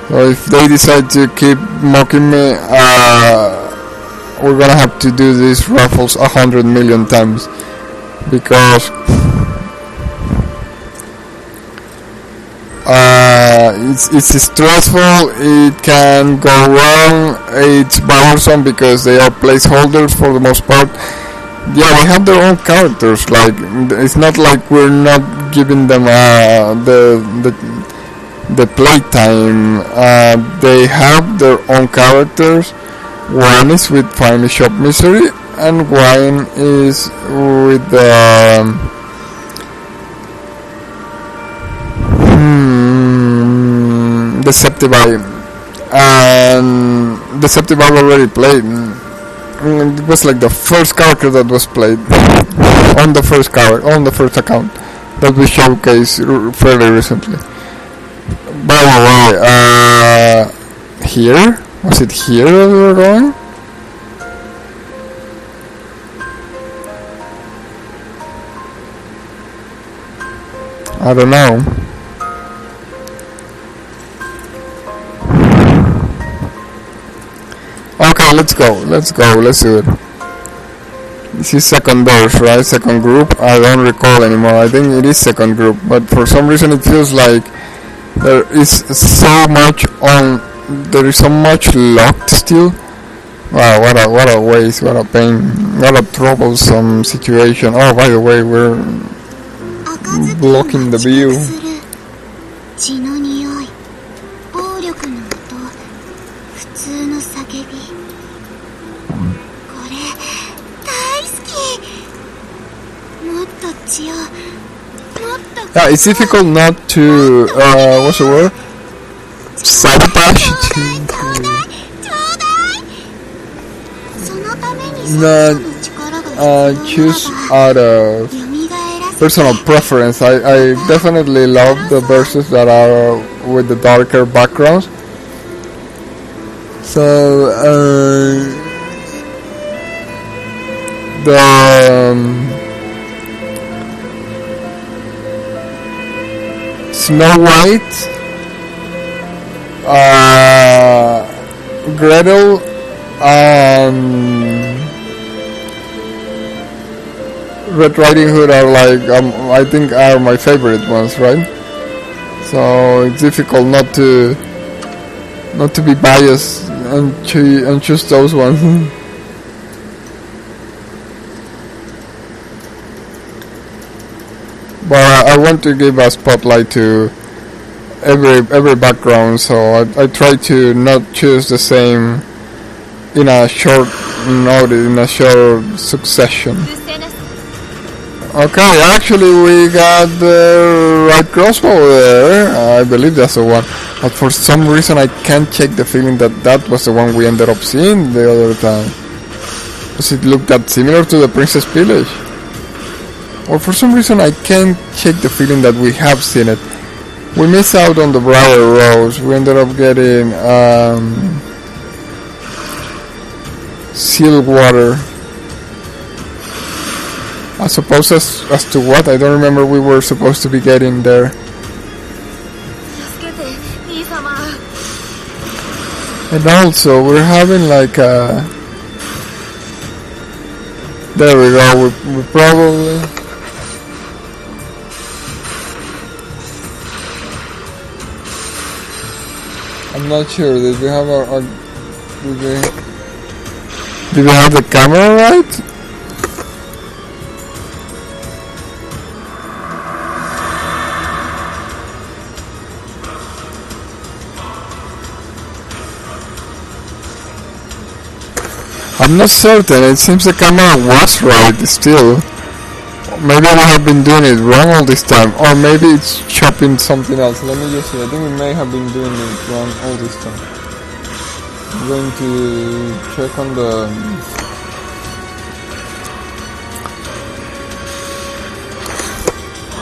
So if they decide to keep mocking me, we're gonna have to do these raffles 100 million times, because it's stressful, it can go wrong, it's bothersome because they are placeholders for the most part. Yeah, they have their own characters. Like, it's not like we're not giving them the playtime. They have their own characters. One is with Finally Shop Misery, and one is with Deceptivi. And Deceptivi already played. It was like the first character that was played on the first account that we showcased fairly recently. By the way, here? Was it here that we were going? I don't know. Okay, let's go, let's do it. This is second verse, right? Second group. I don't recall anymore. I think it is second group, but for some reason it feels like there is so much on. There is so much locked still. Wow, what a waste, what a pain, what a troublesome situation. Oh, by the way, we're blocking the view. 血の匂い、暴力の音、普通の叫び。これ大好き。もっと血を、もっと。Yeah, it's difficult not to what's the word? Sabotage. Not choose out of personal preference. I definitely love the verses that are with the darker backgrounds. So the Snow White, Gretel, Red Riding Hood are like I think are my favorite ones, right? So it's difficult not to be biased and choose those ones. But I want to give a spotlight to every background, so I try to not choose the same in a short notice, in a short succession. Okay, actually we got the right crossbow there. I believe that's the one. But for some reason I can't check the feeling that was the one we ended up seeing the other time. Does it look that similar to the Princess Village? Or for some reason I can't check the feeling that we have seen it. We missed out on the Briar Rose. We ended up getting Seal Water. I suppose as to what? I don't remember we were supposed to be getting there. And also we're having like a... There we go, we probably... I'm not sure, did we have did we have the camera right? I'm not certain, it seems the camera was right still. Maybe we have been doing it wrong all this time, or maybe it's chopping something else. Let me just see, I think we may have been doing it wrong all this time. I'm going to check on the...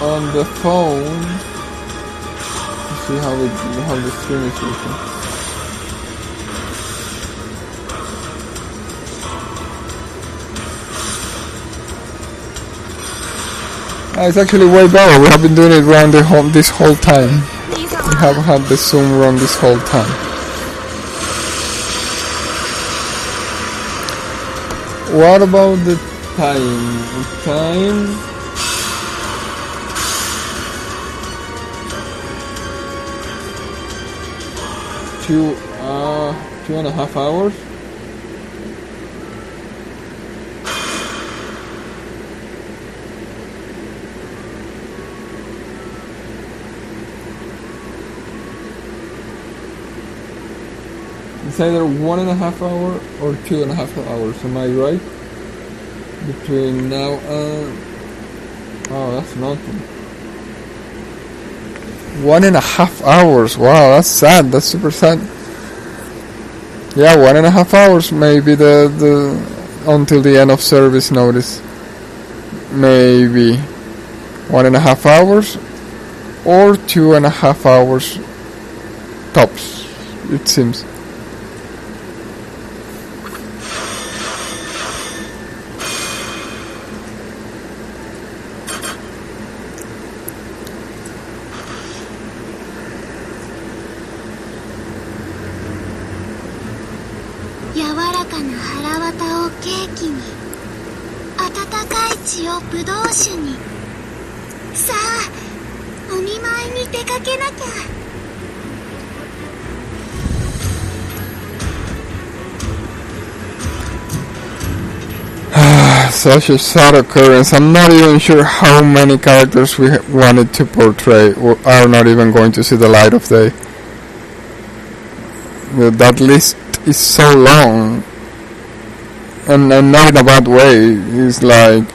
on the phone to see how the stream is looking. It's actually way better. We have been doing it wrong this whole time. We have had the zoom wrong this whole time. What about the time? Time? Two and a half hours. It's either 1.5 hours or 2.5 hours, am I right? Between now and... Oh, that's nothing. 1.5 hours, wow, that's sad, that's super sad. Yeah, 1.5 hours, maybe the until the end of service notice. Maybe 1.5 hours or 2.5 hours tops, it seems. 温かい血をブドウ酒に。さあ、お見舞いに出かけなきゃ。Such a sad occurrence. I'm not even sure how many characters we wanted to portray are not even going to see the light of day. That list is so long, and not in a bad way. It's like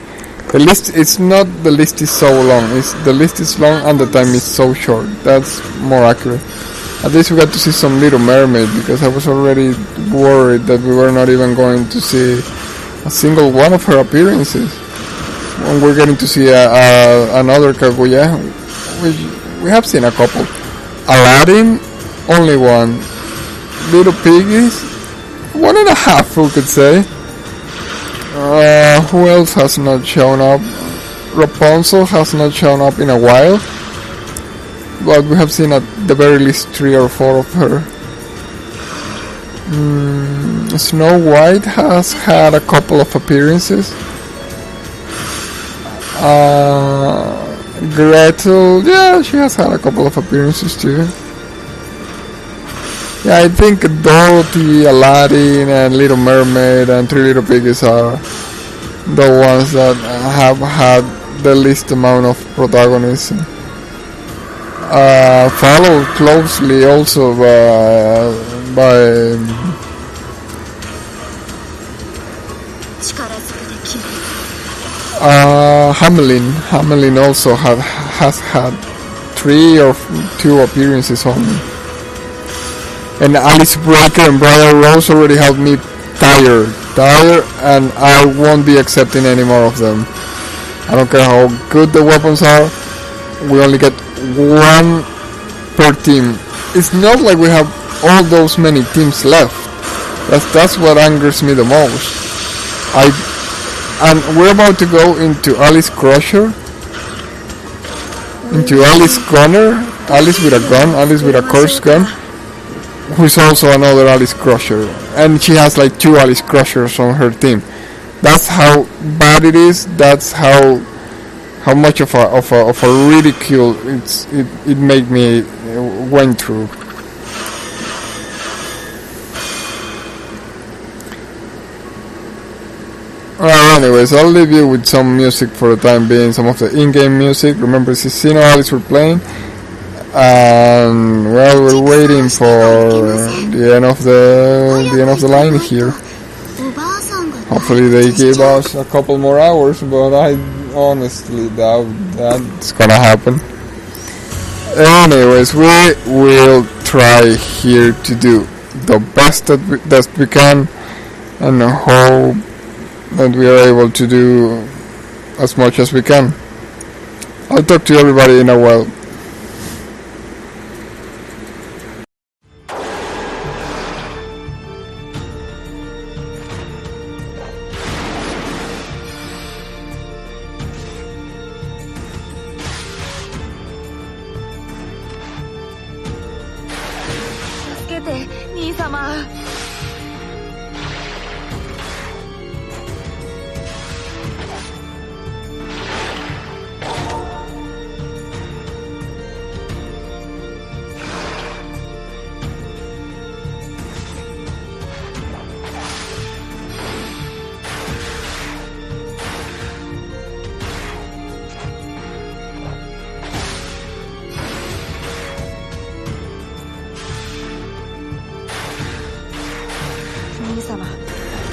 the list. It's not the list is so long. It's the list is long and the time is so short. That's more accurate. At least we got to see some Little Mermaid, because I was already worried that we were not even going to see a single one of her appearances. When we're getting to see another Kaguya, which we have seen a couple. Aladdin, only one. Little Piggies, 1.5 we could say. Who else has not shown up? Rapunzel has not shown up in a while, but we have seen at the very least 3 or 4 of her. Snow White has had a couple of appearances. Gretel, yeah, she has had a couple of appearances too. Yeah, I think Dorothy, Aladdin, and Little Mermaid, and 3 Little Piggies are the ones that have had the least amount of protagonism. Followed closely also by Hamelin. Hamelin also has had 3 or 2 appearances only. And Alice Breaker and Briar Rose already have me tired, and I won't be accepting any more of them. I don't care how good the weapons are, we only get 1 per team. It's not like we have all those many teams left. That's what angers me the most. And we're about to go into Alice Crusher, into Alice Gunner, Alice with a gun, Alice with a curse gun, who is also another Alice Crusher, and she has like 2 Alice Crushers on her team. That's how bad it is. That's how much of a ridicule it made me went through. Anyways, I'll leave you with some music for the time being, some of the in-game music. Remember, this is SINoALICE we're playing. And well, we're waiting for the end of the line here. Hopefully they give us a couple more hours, but I honestly doubt that's gonna happen. Anyways, we will try here to do the best that we can, and hope that we are able to do as much as we can. I'll talk to everybody in a while.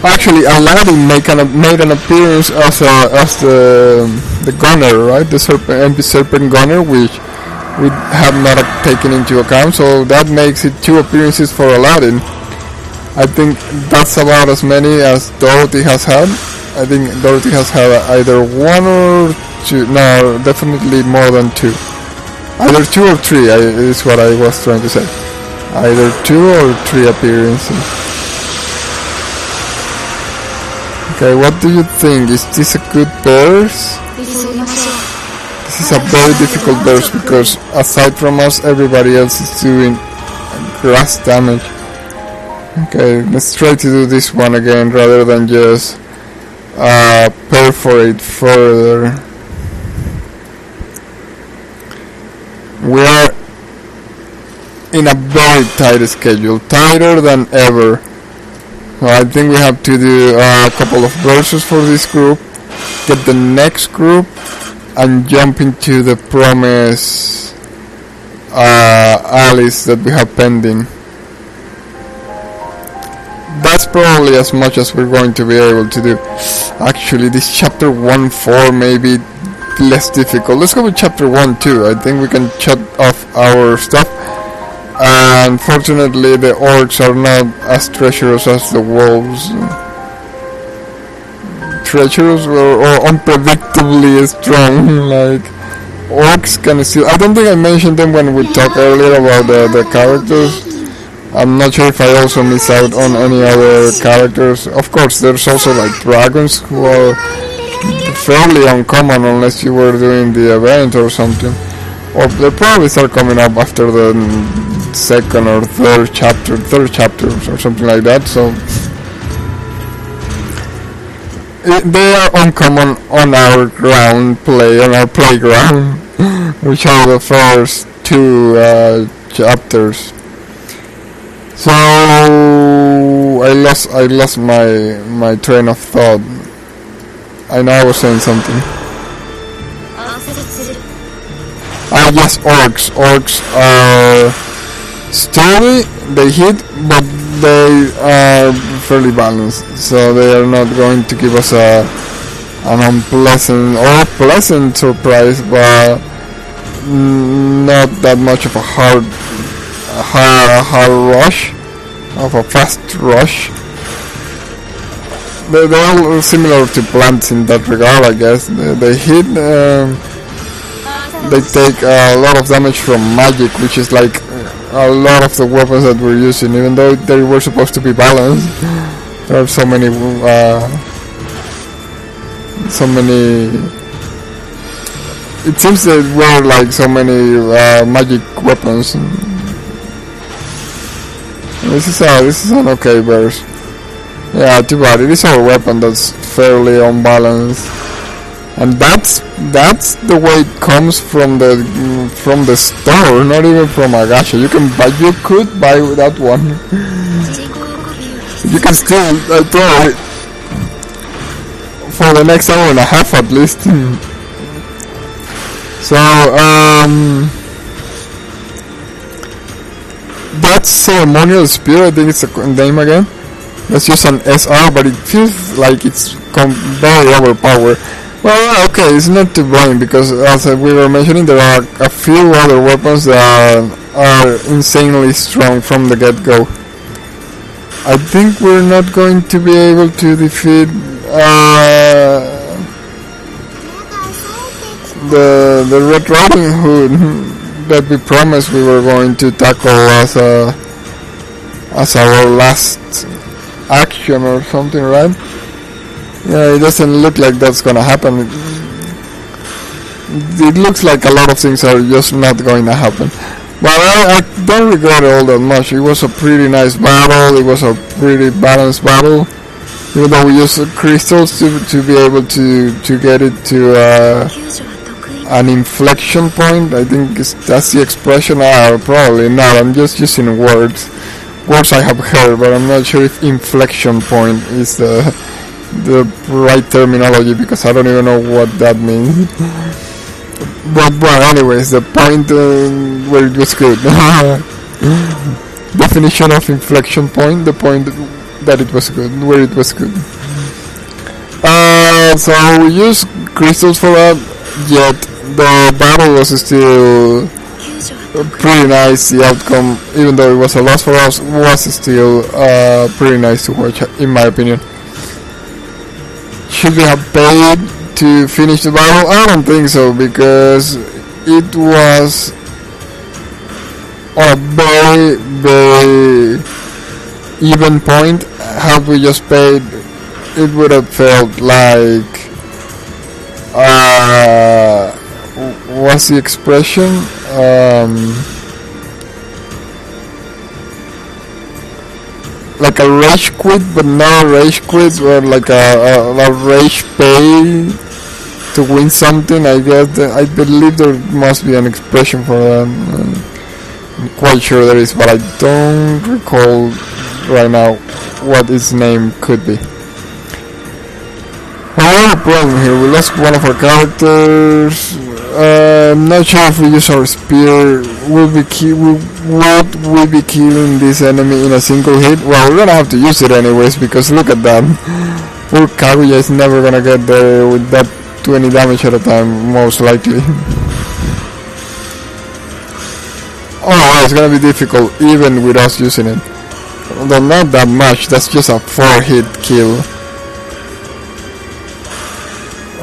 Actually, Aladdin made an appearance as the gunner, right? The serpent gunner, which we have not taken into account. So that makes it 2 appearances for Aladdin. I think that's about as many as Dorothy has had. I think Dorothy has had either 1 or 2. No, definitely more than 2. Either 2 or 3 is what I was trying to say. Either 2 or 3 appearances. Okay, what do you think? Is this a good verse? This is a very difficult verse because aside from us, everybody else is doing grass damage. Okay, let's try to do this one again rather than just perforate further. We are in a very tight schedule, tighter than ever. So I think we have to do a couple of verses for this group, get the next group, and jump into the promise Alice that we have pending. That's probably as much as we're going to be able to do. Actually, this chapter 1-4 may be less difficult. Let's go with chapter 1-2. I think we can shut off our stuff. Unfortunately, the orcs are not as treacherous as the wolves. Treacherous or unpredictably strong. Like, orcs can still... I don't think I mentioned them when we talked earlier about the characters. I'm not sure if I also miss out on any other characters. Of course, there's also like dragons who are fairly uncommon unless you were doing the event or something. Or they probably start coming up after the second or third chapter or something like that. So they are uncommon on our playground, which are the first two chapters. So I lost my train of thought. I know I was saying something. Yes, orcs. Orcs are sturdy, they hit, but they are fairly balanced. So they are not going to give us an unpleasant or pleasant surprise, but not that much of a hard rush, of a fast rush. They're all similar to plants in that regard, I guess. They hit, they take a lot of damage from magic, which is like a lot of the weapons that we're using, even though they were supposed to be balanced. There are so many it seems that we're like so many magic weapons. This is an okay verse. Yeah, too bad. It is our weapon that's fairly unbalanced, and that's the way it comes from the store, not even from a gacha. You could buy that one. You can still throw it for the next hour and a half at least. So that ceremonial spear, I think it's a name again. Let's use an SR, but it feels like it's very overpowered. Well, okay, it's not too blind, because as we were mentioning, there are a few other weapons that are insanely strong from the get-go. I think we're not going to be able to defeat the Red Riding Hood that we promised we were going to tackle as our last action or something, right? Yeah, it doesn't look like that's gonna happen. It looks like a lot of things are just not going to happen. But I don't regret it all that much. It was a pretty nice battle. It was a pretty balanced battle. Even though we used crystals to be able to get it to an inflection point. I think that's the expression. Probably not. I'm just using words I have heard, but I'm not sure if inflection point is the right terminology, because I don't even know what that means. But anyways, the point where it was good. Definition of inflection point: the point that it was good, where it was good. So we used crystals for that. Yet the battle was still pretty nice. The outcome, even though it was a loss for us, was still pretty nice to watch, in my opinion. Should we have paid to finish the battle? I don't think so, because it was a very, very even point. Had we just paid, it would have felt like what's the expression? like a rage quit, but not a rage quit, or like a rage pay to win something. I guess I believe there must be an expression for that. I'm quite sure there is, but I don't recall right now what its name could be. We have a problem here. We lost one of our characters. I'm not sure if we use our spear. Would we be killing this enemy in a single hit? Well, we're gonna have to use it anyways, because look at that. Poor Kaguya is never gonna get there with that 20 damage at a time, most likely. Oh, it's gonna be difficult even with us using it. Although not that much, that's just a 4-hit kill.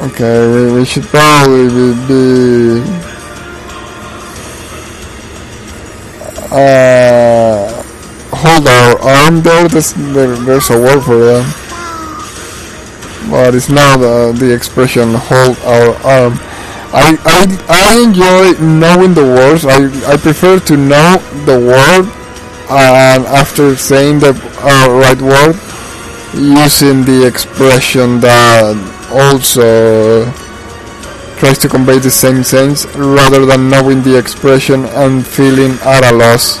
Okay, we should probably be hold our arm there. There's a word for that, but it's not the expression hold our arm. I enjoy knowing the words. I prefer to know the word, and after saying the right word, using the expression that also tries to convey the same sense, rather than knowing the expression and feeling at a loss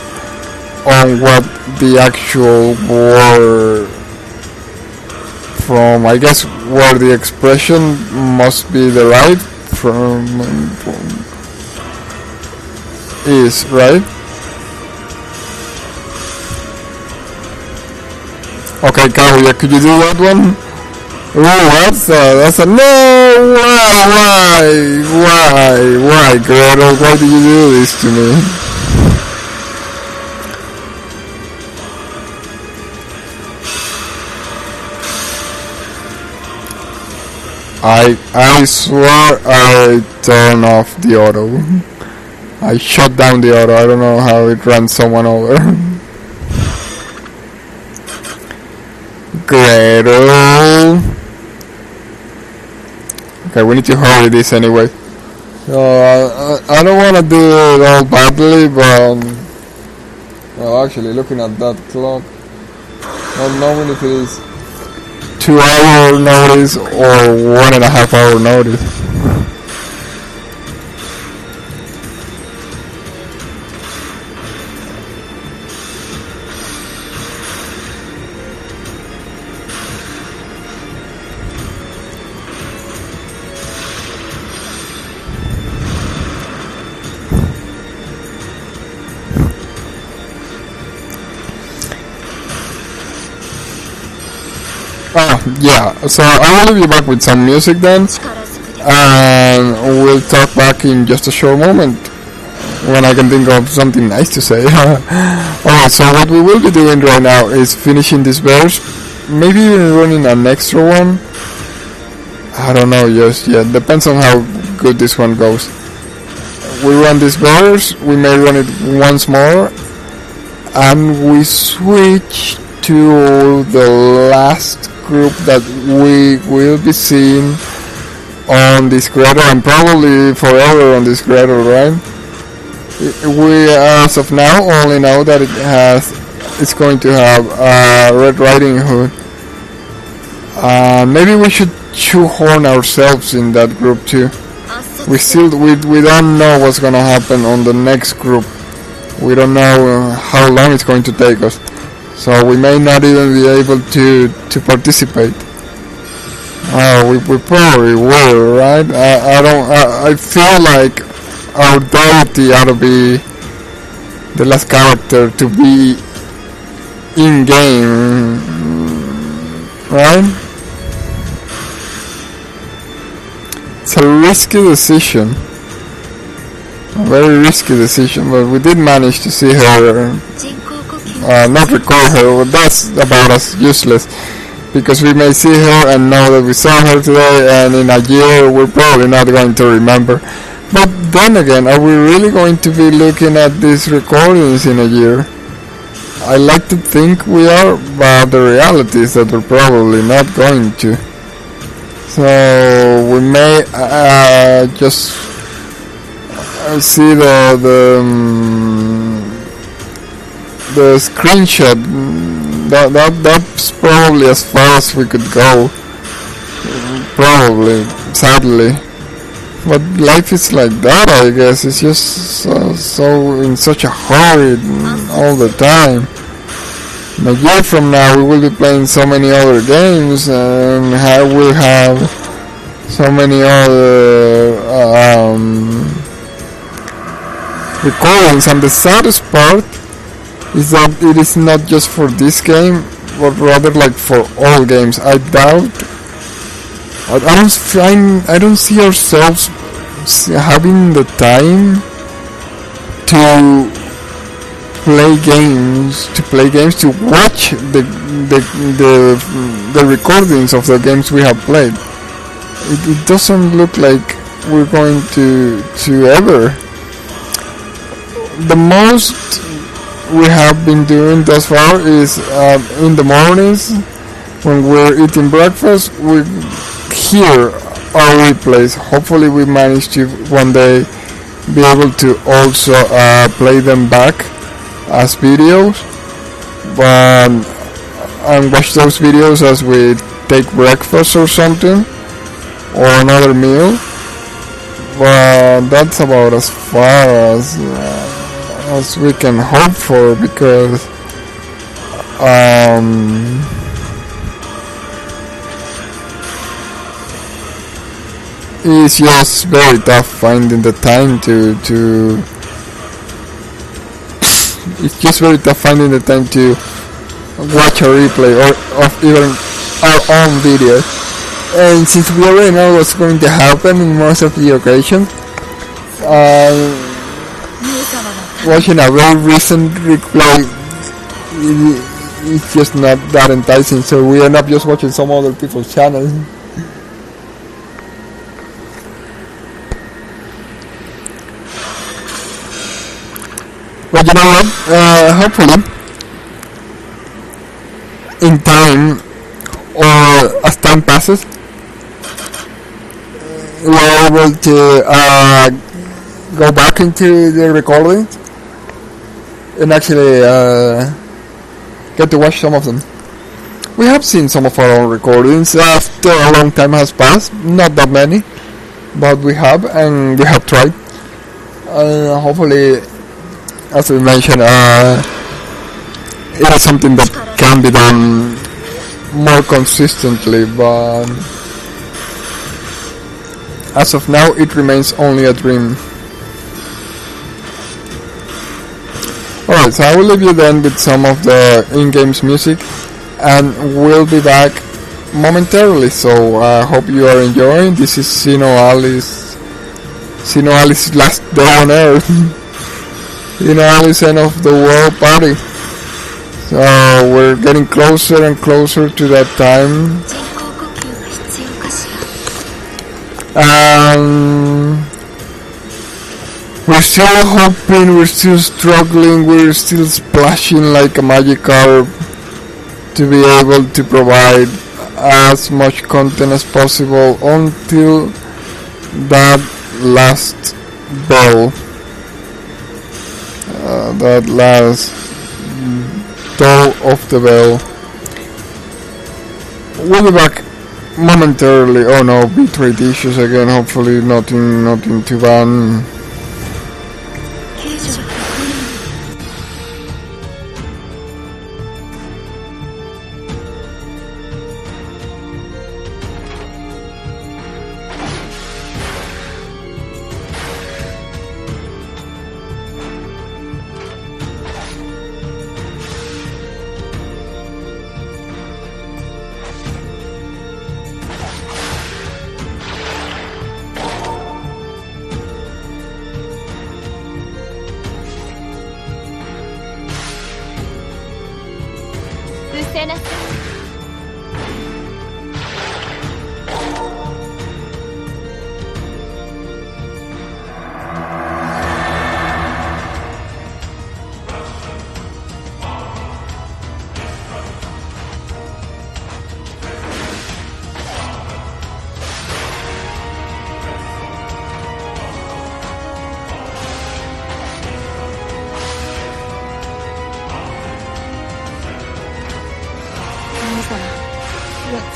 on what the actual word from, I guess, where the expression must be derived from is, right? Okay, Kaguya, could you do that one? Oh, that's a no! Why, Gretel? Why did you do this to me? I swear I turned off the auto. I shut down the auto. I don't know how it ran someone over. Gretel. Okay, we need to hurry this anyway. I don't want to do it all badly, but well, actually, looking at that clock, not knowing if it is 2-hour notice or 1.5 hour notice. Yeah, so I will leave you back with some music then, and we'll talk back in just a short moment when I can think of something nice to say. Alright, so what we will be doing right now is finishing this verse, maybe even running an extra one. I don't know just yet, depends on how good this one goes. We run this verse, we may run it once more, and we switch to the last group that we will be seeing on this Gretel, and probably forever on this Gretel, right? We as of now only know that it's going to have Red Riding Hood. Maybe we should shoehorn ourselves in that group too. We don't know what's gonna happen on the next group. We don't know how long it's going to take us. So we may not even be able to participate. We probably will, right? I feel like our Dorothy ought to be the last character to be in game, right? It's a risky decision, a very risky decision, but we did manage to see her. Not record her, that's about as useless, because we may see her and know that we saw her today, and in a year we're probably not going to remember. But then again, are we really going to be looking at these recordings in a year? I like to think we are, but the reality is that we're probably not going to. So we may just see the screenshot That's probably as far as we could go. Probably, sadly. But life is like that, I guess. It's just so in such a hurry all the time. In a year from now, we will be playing so many other games, and we'll have so many other recordings. And the saddest part is that it is not just for this game, but rather like for all games. I don't see ourselves having the time to play games, to watch the recordings of the games we have played. It doesn't look like we're going to ever. The most we have been doing thus far is in the mornings when we're eating breakfast, we hear our replays. Hopefully we manage to one day be able to also play them back as videos, and watch those videos as we take breakfast or something, or another meal. But that's about as far as we can hope for, because it's just very tough finding the time to it's just very tough finding the time to watch a replay or of even our own video. And since we already know what's going to happen in most of the occasions, watching a very recent replay is just not that enticing, so we end up just watching some other people's channels. But you know what, hopefully in time, or as time passes, we're able to go back into the recording and actually get to watch some of them. We have seen some of our own recordings after a long time has passed, not that many, but we have, and we have tried. Hopefully, as we mentioned, it is something that can be done more consistently, but as of now it remains only a dream. Alright, so I will leave you then with some of the in-games music, and we'll be back momentarily, so I hope you are enjoying. This is SINoALICE's last day on Earth. SINoALICE end of the world party. So we're getting closer and closer to that time. We're still hoping, we're still struggling, we're still splashing like a Magikarp to be able to provide as much content as possible until that last bell, that last toll of the bell. We'll be back momentarily. Oh no, bitrate issues again. Hopefully nothing too bad.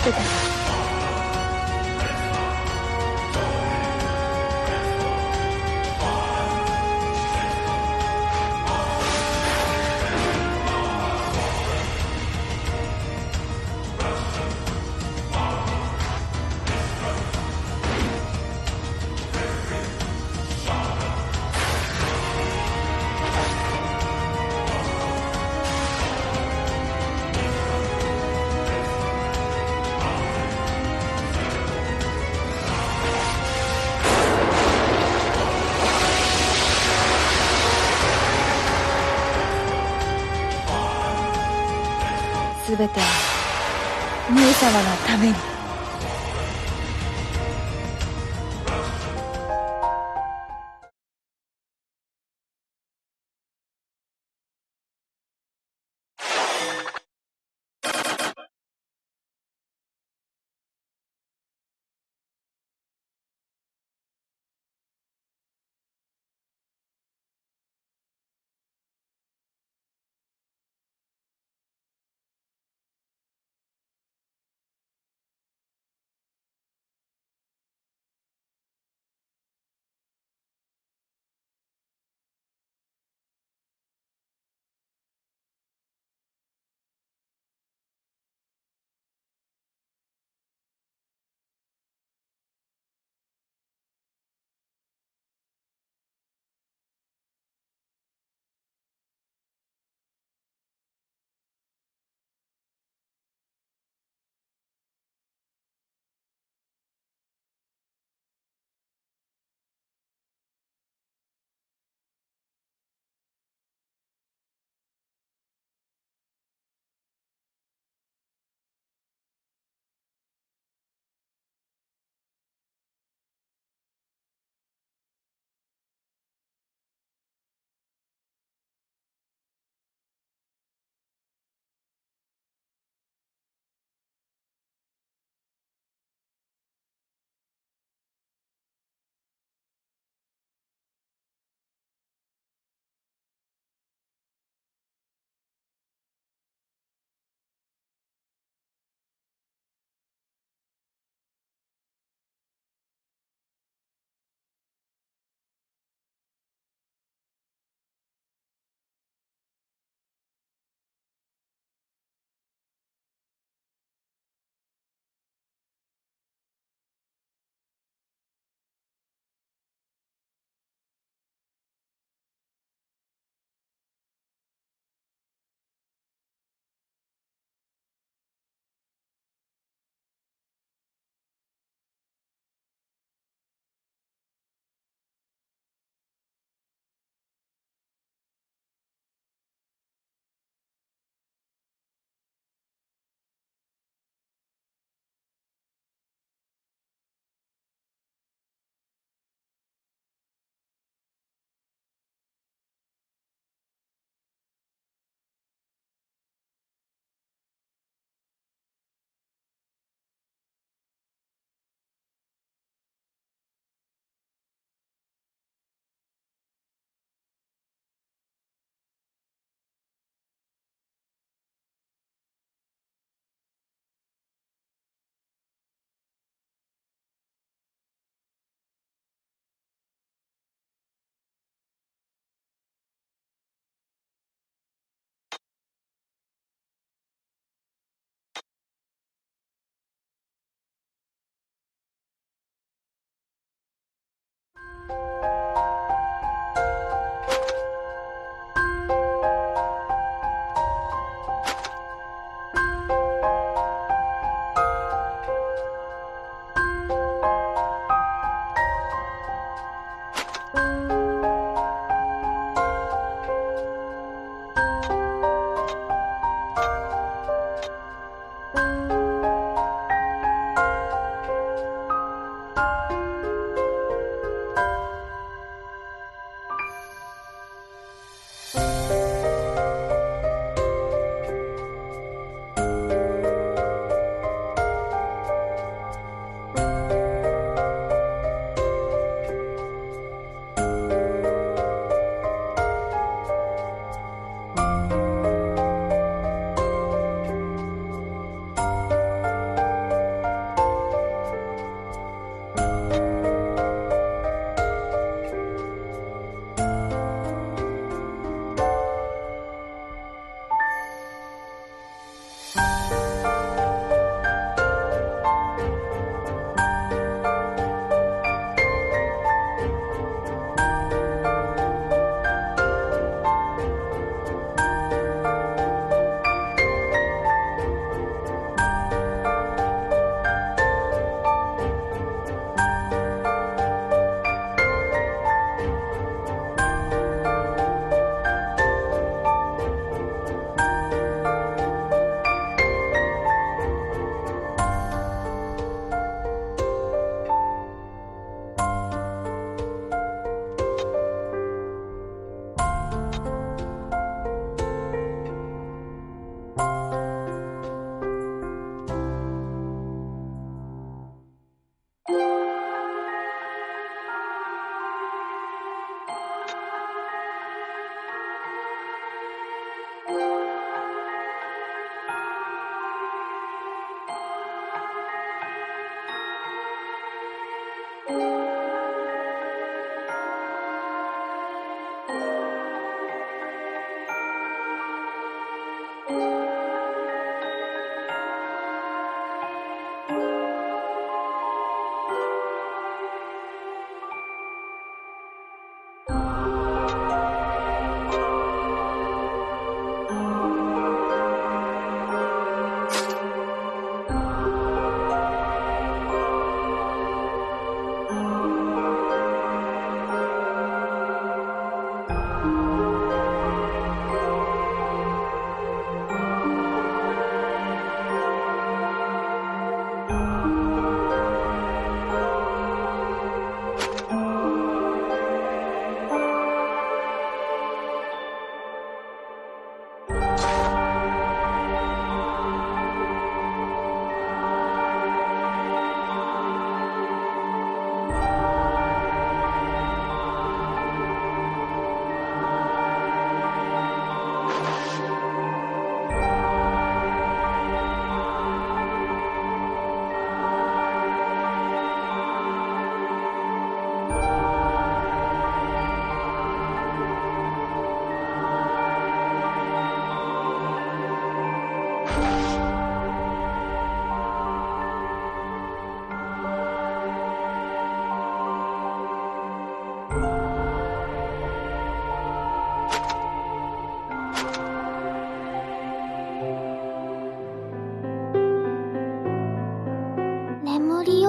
せて。すべては兄様のために。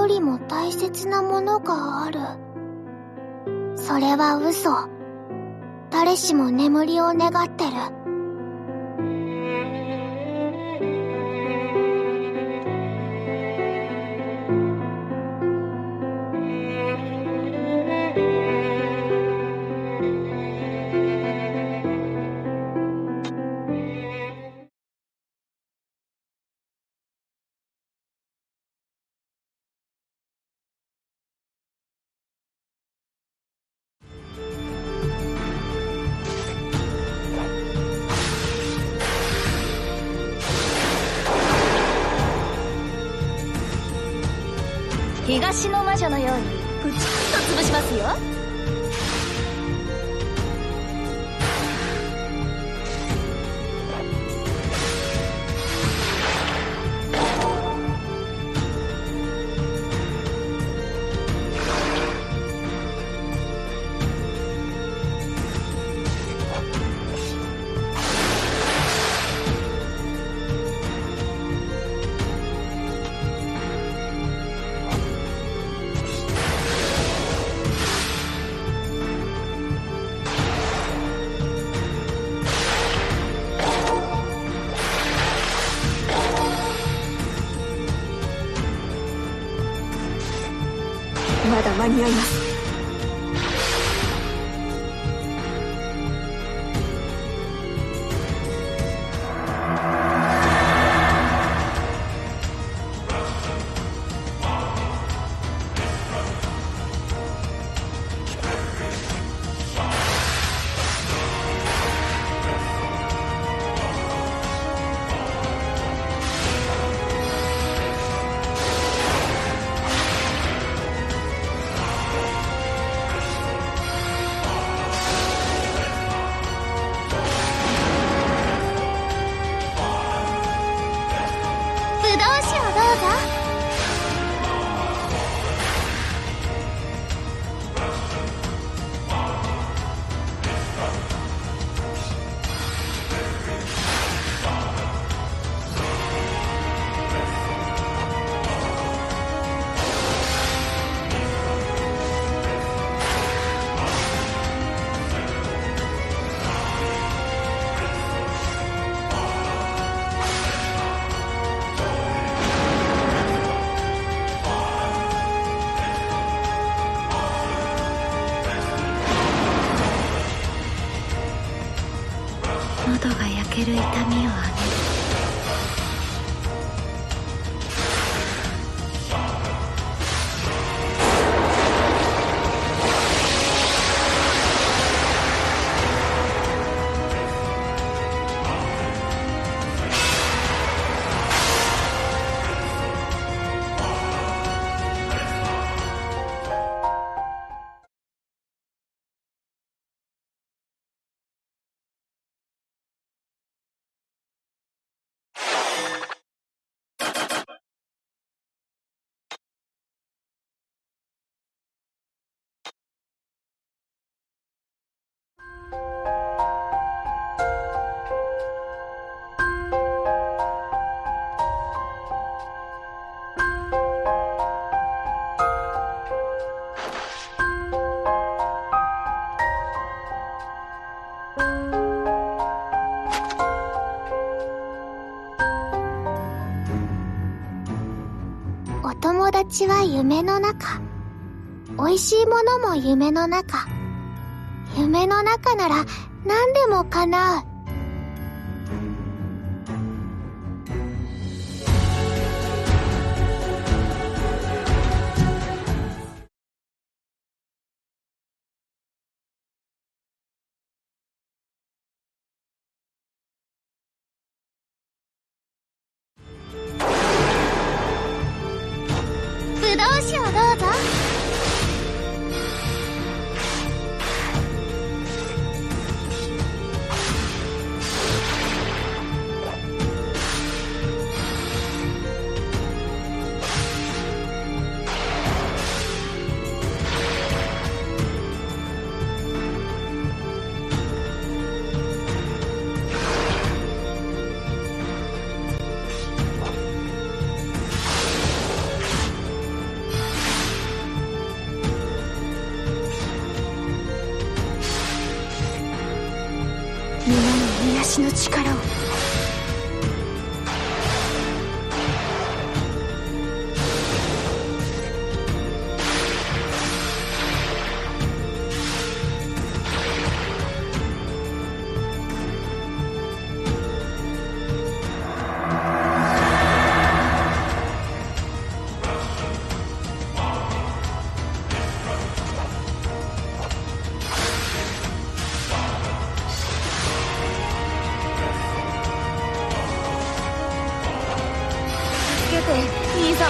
よりも大切なものがある。それは嘘。誰しも眠りを願ってる。東の魔女のようにプチッと潰しますよ。まだ間に合います。喉が焼ける痛みをあげる。お友達は夢の中。美味しいものも夢の中。夢の中なら何でも叶う。ぶどう酒をどうぞ。しの力を。兄様。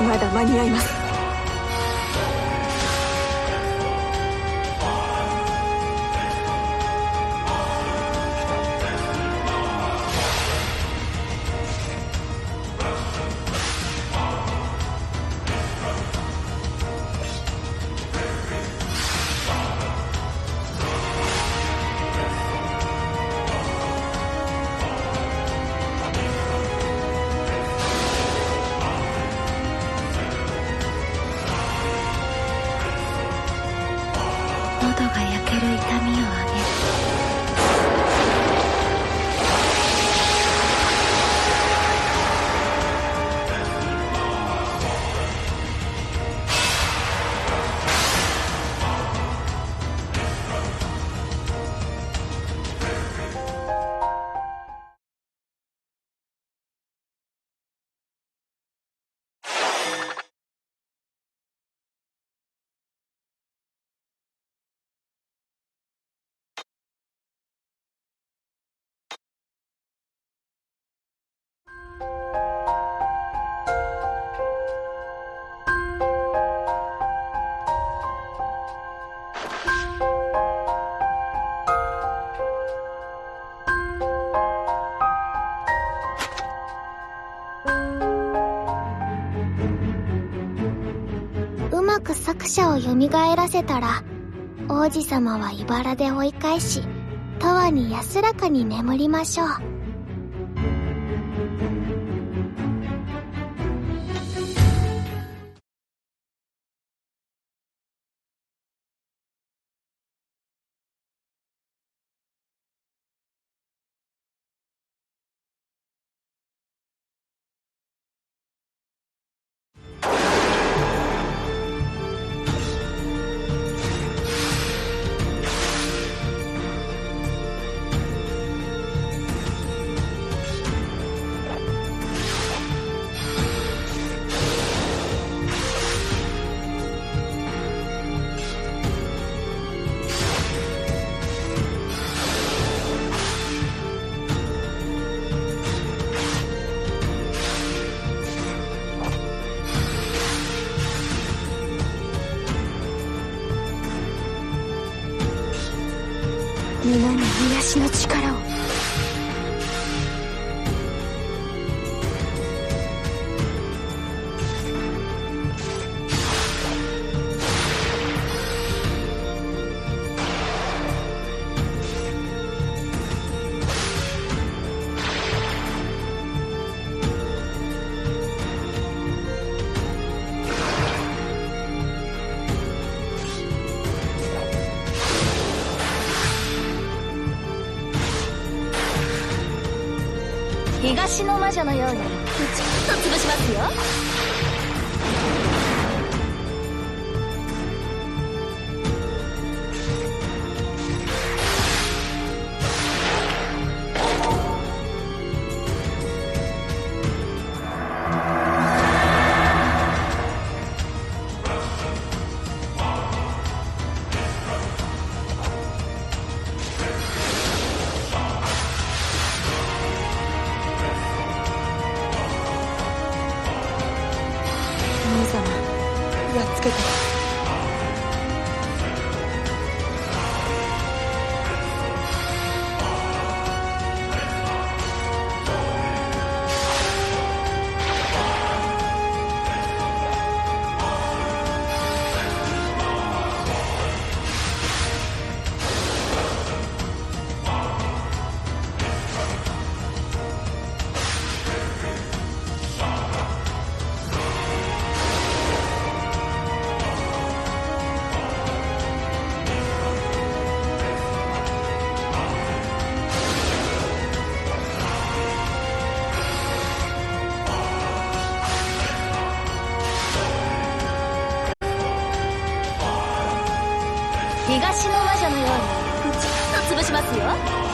まだ間に合います。喉が焼ける痛みをあげる。うまく作者を蘇らせたら、王子様は茨で追い返し、永遠に安らかに眠りましょう。皆に癒しの力を。東の魔女のようにプチッと潰しますよ。東の魔女のようにプチッと潰しますよ。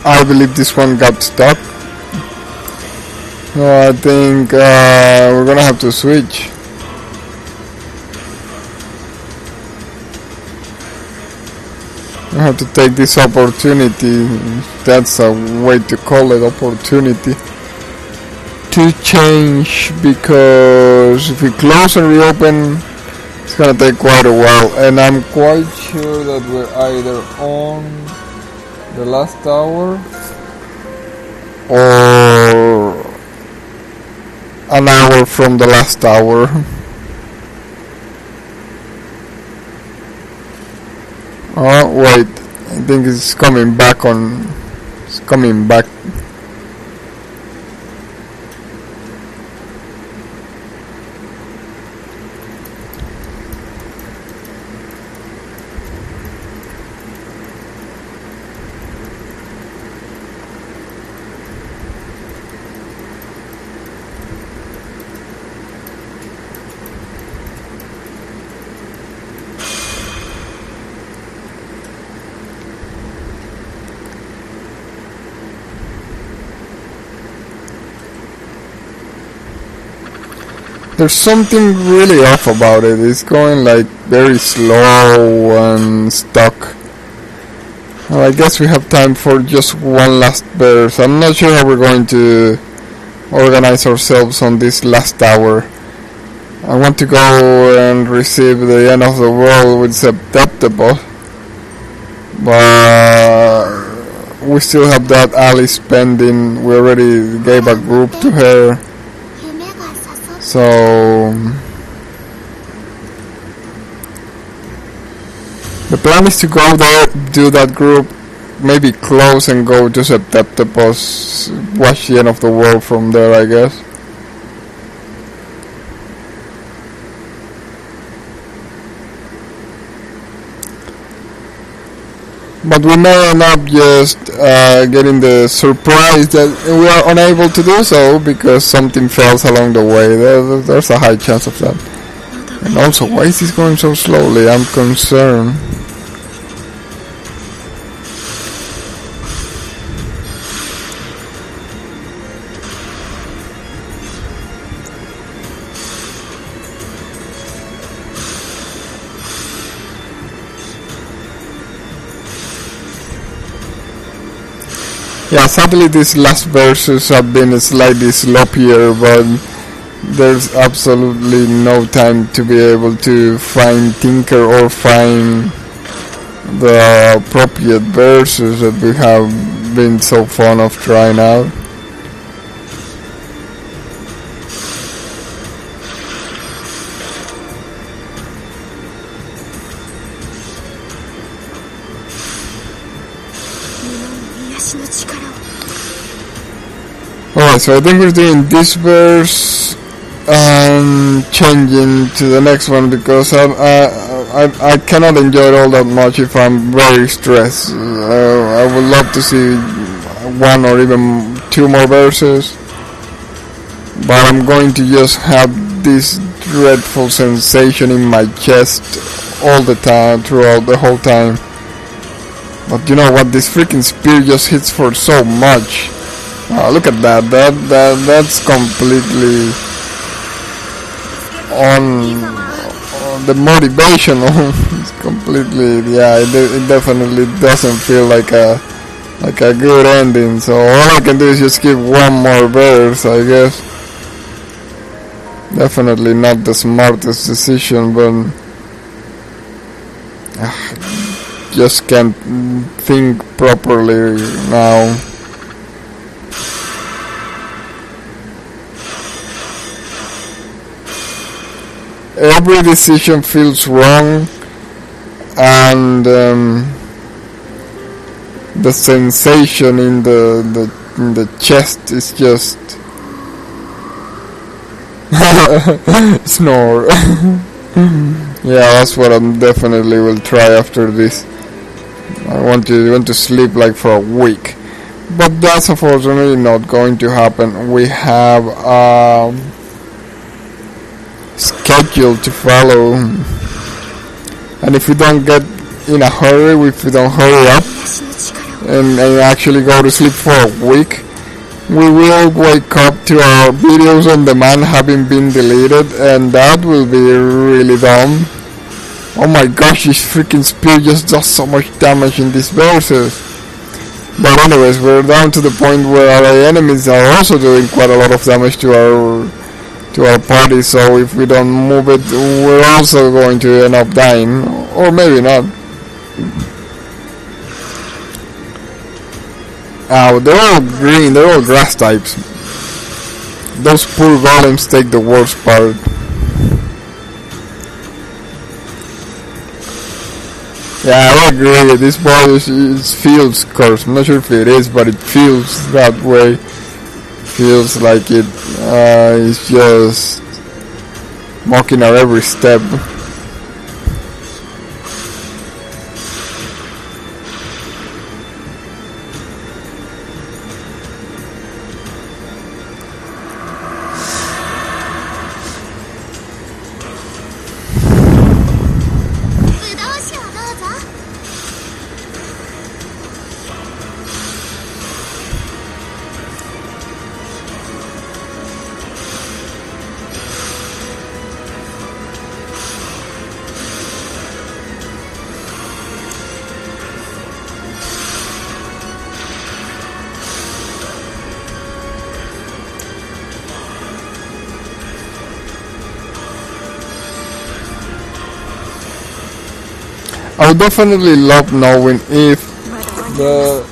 I believe this one got stuck. So I think we're gonna have to switch. I have to take this opportunity, that's a way to call it, opportunity, to change, because if we close and reopen, it's gonna take quite a while, and I'm quite sure that we're either on the last hour or an hour from the last hour. Oh wait, I think it's coming back on. It's coming back. There's something really off about it. It's going like very slow and stuck. Well, I guess we have time for just one last verse. I'm not sure how we're going to organize ourselves on this last hour. I want to go and receive the end of the world with Septeptable, but we still have that Alice pending. We already gave a group to her. So the plan is to go there, do that group, maybe close and go to Septeptepos, watch the end of the world from there, I guess. But we may end up just getting the surprise that we are unable to do so because something fails along the way. There's a high chance of that. And also, why is this going so slowly? I'm concerned. Yeah, sadly these last verses have been slightly sloppier, but there's absolutely no time to be able to find Tinker or find the appropriate verses that we have been so fond of trying out. Alright, so I think we're doing this verse and changing to the next one because I cannot enjoy it all that much if I'm very stressed. I would love to see one or even two more verses, but I'm going to just have this dreadful sensation in my chest all the time, throughout the whole time. But you know what, this freaking spear just hits for so much. Look at that, that's completely on the motivation. It's completely, yeah, it definitely doesn't feel like a good ending, so all I can do is just skip one more verse, I guess. Definitely not the smartest decision, but just can't think properly now. Every decision feels wrong, and the sensation in the chest is just snore. Yeah, that's what I definitely will try after this. I want to sleep like for a week, but that's unfortunately not going to happen. We have schedule to follow, and if we don't get in a hurry, if we don't hurry up and actually go to sleep for a week, we will wake up to our videos on demand having been deleted, and that will be really dumb. Oh my gosh, this freaking spear just does so much damage in these verses. But anyways, we're down to the point where our enemies are also doing quite a lot of damage to our party, so if we don't move it, we're also going to end up dying, or maybe not. They're all green, they're all grass types. Those poor golems take the worst part. Yeah, I agree, this boy feels cursed. I'm not sure if it is, but it feels that way. Feels like it is just mocking our every step. I would definitely love knowing if the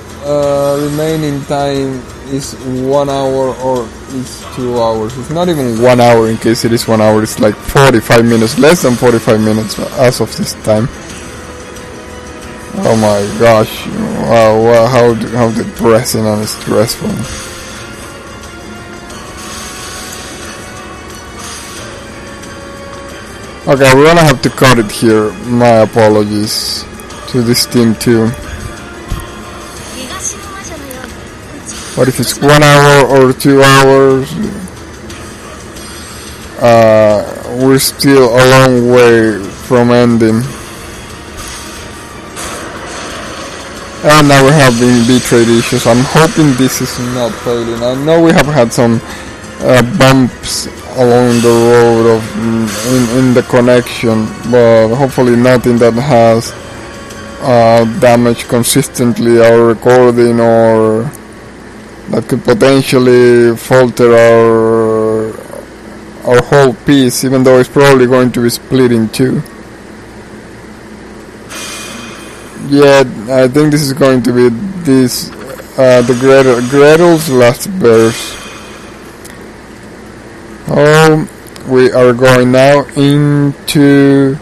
remaining time is 1 hour or is 2 hours. It's not even 1 hour. In case it is 1 hour, it's like 45 minutes, less than 45 minutes as of this time. Oh my gosh, wow, how depressing and stressful. Okay, we're gonna have to cut it here. My apologies to this team too. But if it's 1 hour or 2 hours, we're still a long way from ending. And now we're having bitrate issues. I'm hoping this is not failing. I know we have had some bumps along the road of in the connection, but hopefully nothing that has damaged consistently our recording or that could potentially falter our whole piece, even though it's probably going to be split in two. Yeah, I think this is going to be the Gretel's last verse. Oh, we are going now into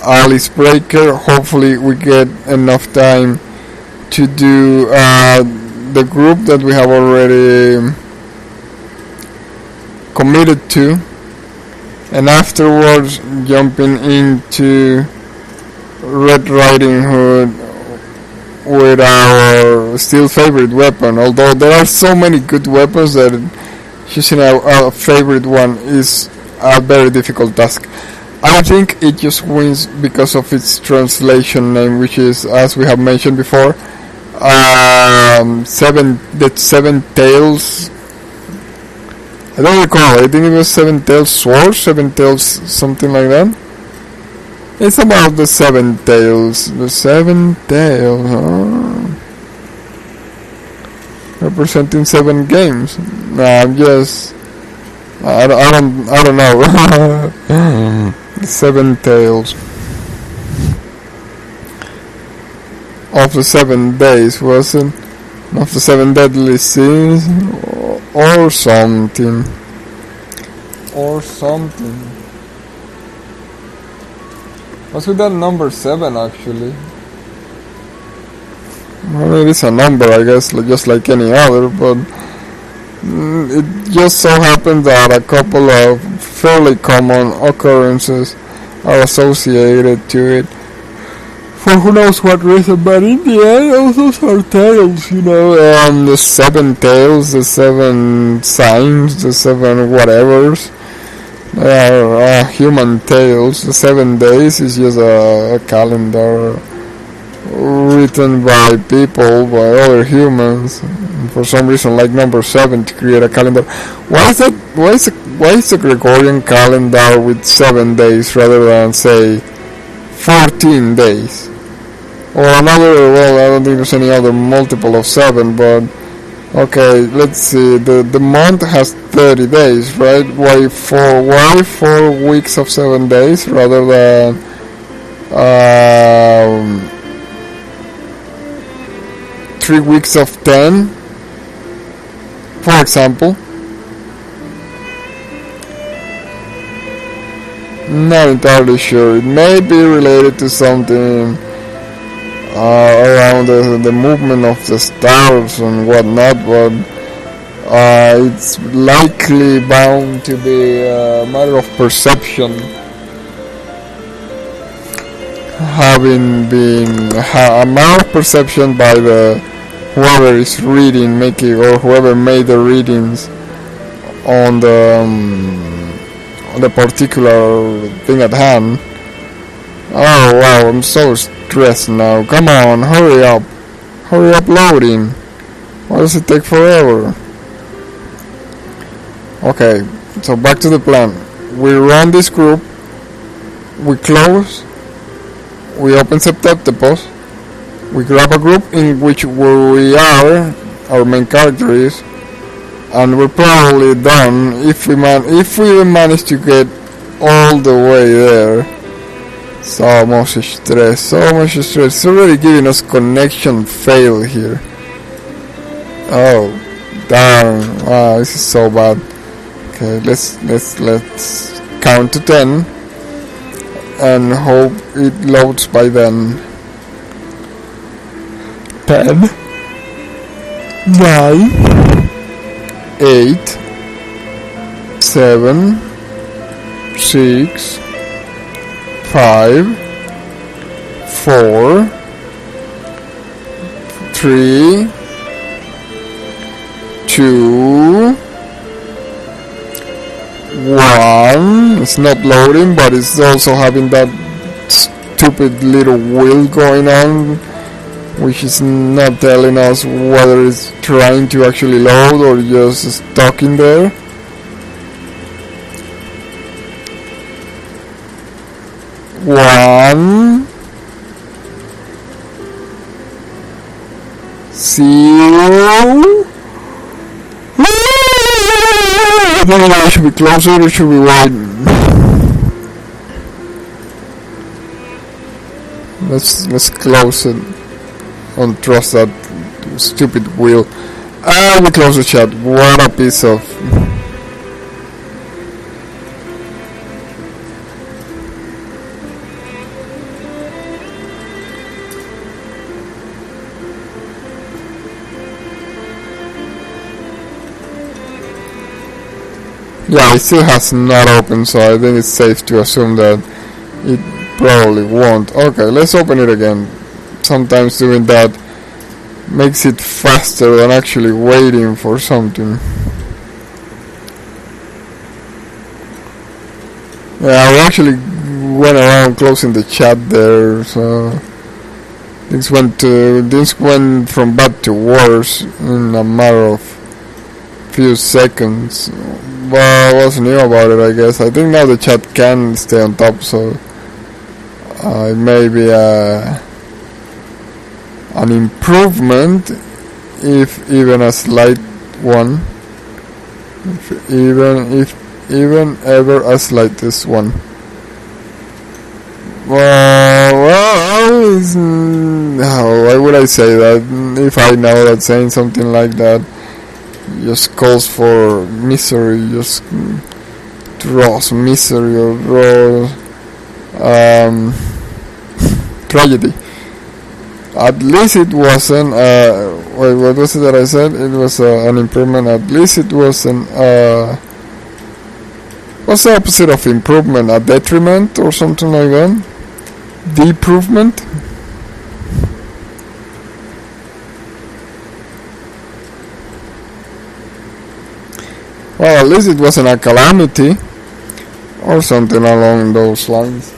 Alice Breaker. Hopefully we get enough time to do the group that we have already committed to, and afterwards jumping into Red Riding Hood with our still favorite weapon, although there are so many good weapons that choosing a favorite one is a very difficult task. I think it just wins because of its translation name, which is, as we have mentioned before, seven tails. I don't recall. I think it was 7 tails sword, 7 tails something like that. It's about the 7 tails. The 7 tails, representing 7 games. I'm just, I don't know. 7 tails of the 7 days, wasn't of the 7 deadly sins or something. What's with that number 7 actually? Well, it is a number, I guess, just like any other, but it just so happens that a couple of fairly common occurrences are associated to it for who knows what reason, but in the end all those are tails, the 7 tails, the 7 signs, the 7 whatevers. They are human tales. The 7 days is just a calendar written by people, by other humans, and for some reason like number 7 to create a calendar. Why is the Gregorian calendar with 7 days rather than say 14 days? Or another, well, I don't think there's any other multiple of 7, but okay, let's see, the month has 30 days, right? Why 4 weeks of 7 days rather than 3 weeks of 10, for example? Not entirely sure. It may be related to something around the movement of the stars and whatnot, but it's likely bound to be a matter of perception, having been a matter of perception by whoever is reading, making, or whoever made the readings on the particular thing at hand. Oh wow, I'm so stressed now. Come on, hurry up loading. Why does it take forever? Okay, so back to the plan. We run this group, we close, we open Septeptepos, we grab a group in which we are, our main character is, and we're probably done if we manage to get all the way there. So much stress. It's already giving us connection fail here. Oh, darn! Wow, this is so bad. Okay, let's count to 10 and hope it loads by then. 10, 9, 8, 7, 6, 5, 4, 3, 2, 1. It's not loading, but it's also having that stupid little wheel going on, which is not telling us whether it's trying to actually load or just stuck in there. One, 0. I don't know, it should be closer or it should be wide. Let's close it. Don't trust that stupid wheel. We close the chat. What a piece of... Yeah, it still has not opened, so I think it's safe to assume that it probably won't. Okay, let's open it again. Sometimes doing that makes it faster than actually waiting for something. Yeah, I actually went around closing the chat there, so things went from bad to worse in a matter of few seconds. Well, I wasn't new about it, I guess. I think now the chat can stay on top, so it may be an improvement, if even a slight one, if even ever a slightest one. Why would I say that if I know that saying something like that just calls for misery, just draws misery or draws tragedy. At least it wasn't what was it that I said? It was an improvement. At least it wasn't what's the opposite of improvement? A detriment or something like that? Deprovement? Well, at least it wasn't a calamity or something along those lines.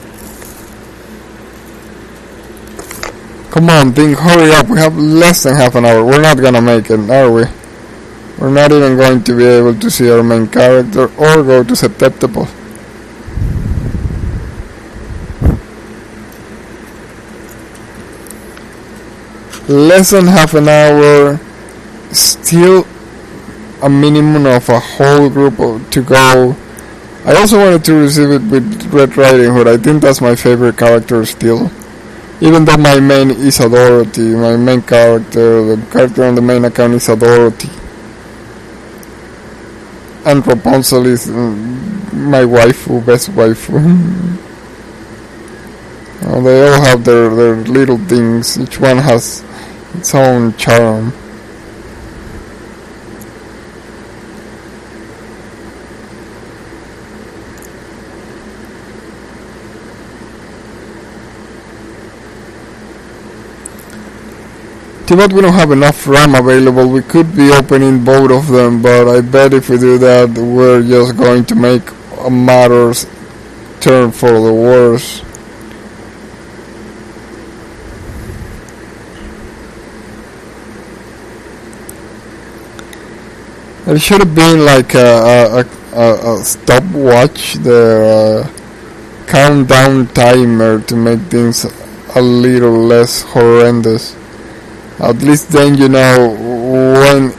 Come on, think, hurry up. We have less than half an hour. We're not gonna make it, are we? We're not even going to be able to see our main character or go to Septeptable. Less than half an hour, still a minimum of a whole group to go. I also wanted to receive it with Red Riding Hood. I think that's my favorite character still. Even though my main is a Dorothy, my main character, the character on the main account is a Dorothy. And Rapunzel is my waifu, best waifu. They all have their little things. Each one has its own charm. Too bad we don't have enough RAM available. We could be opening both of them, but I bet if we do that, we're just going to make matters turn for the worse. There should have been like a stopwatch, the countdown timer to make things a little less horrendous. At least then you know when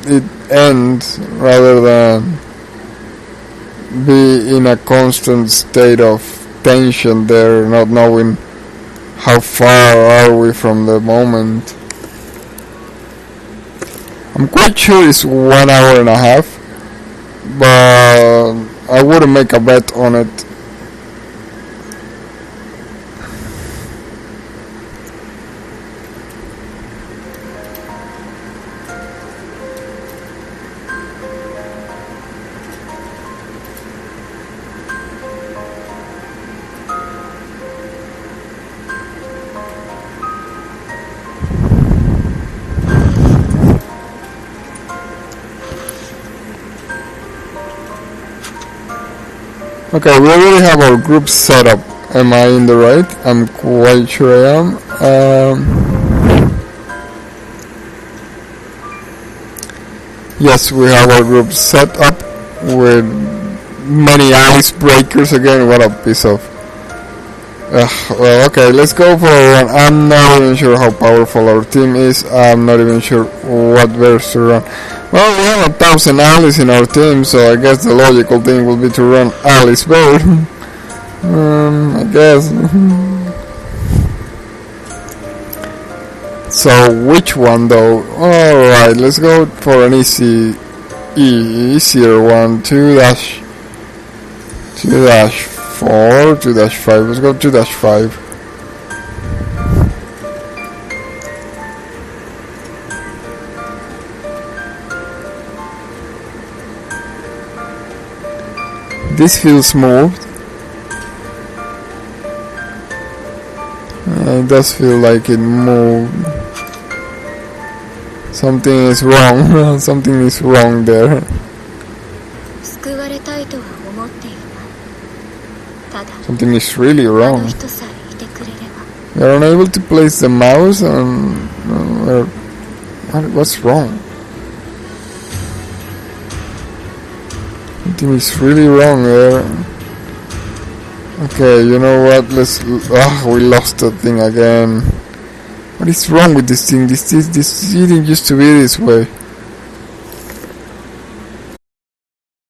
it ends, rather than be in a constant state of tension there, not knowing how far are we from the moment. I'm quite sure it's 1 hour and a half, but I wouldn't make a bet on it. Okay, we already have our group set up. Am I in the right? I'm quite sure I am. Yes, we have our group set up with many ice breakers again. What a piece of... well, okay, let's go for a run. I'm not even sure how powerful our team is. I'm not even sure what verse to run. Well, we have 1,000 Alice in our team, so I guess the logical thing will be to run Alice Bird. I guess. So, which one though? Alright, let's go for an easier one. 2-4, 2-5. Let's go 2-5. This feels moved. It does feel like it moved. Something is wrong. Something is wrong there. 救われたいとは思っていない。ただ、 Something is really あ wrong. の人さえいてくれれば。 You're unable to place the mouse on... what's wrong? Something is really wrong there. Okay, you know what? Let's... we lost the thing again. What is wrong with this thing? This didn't used to be this way.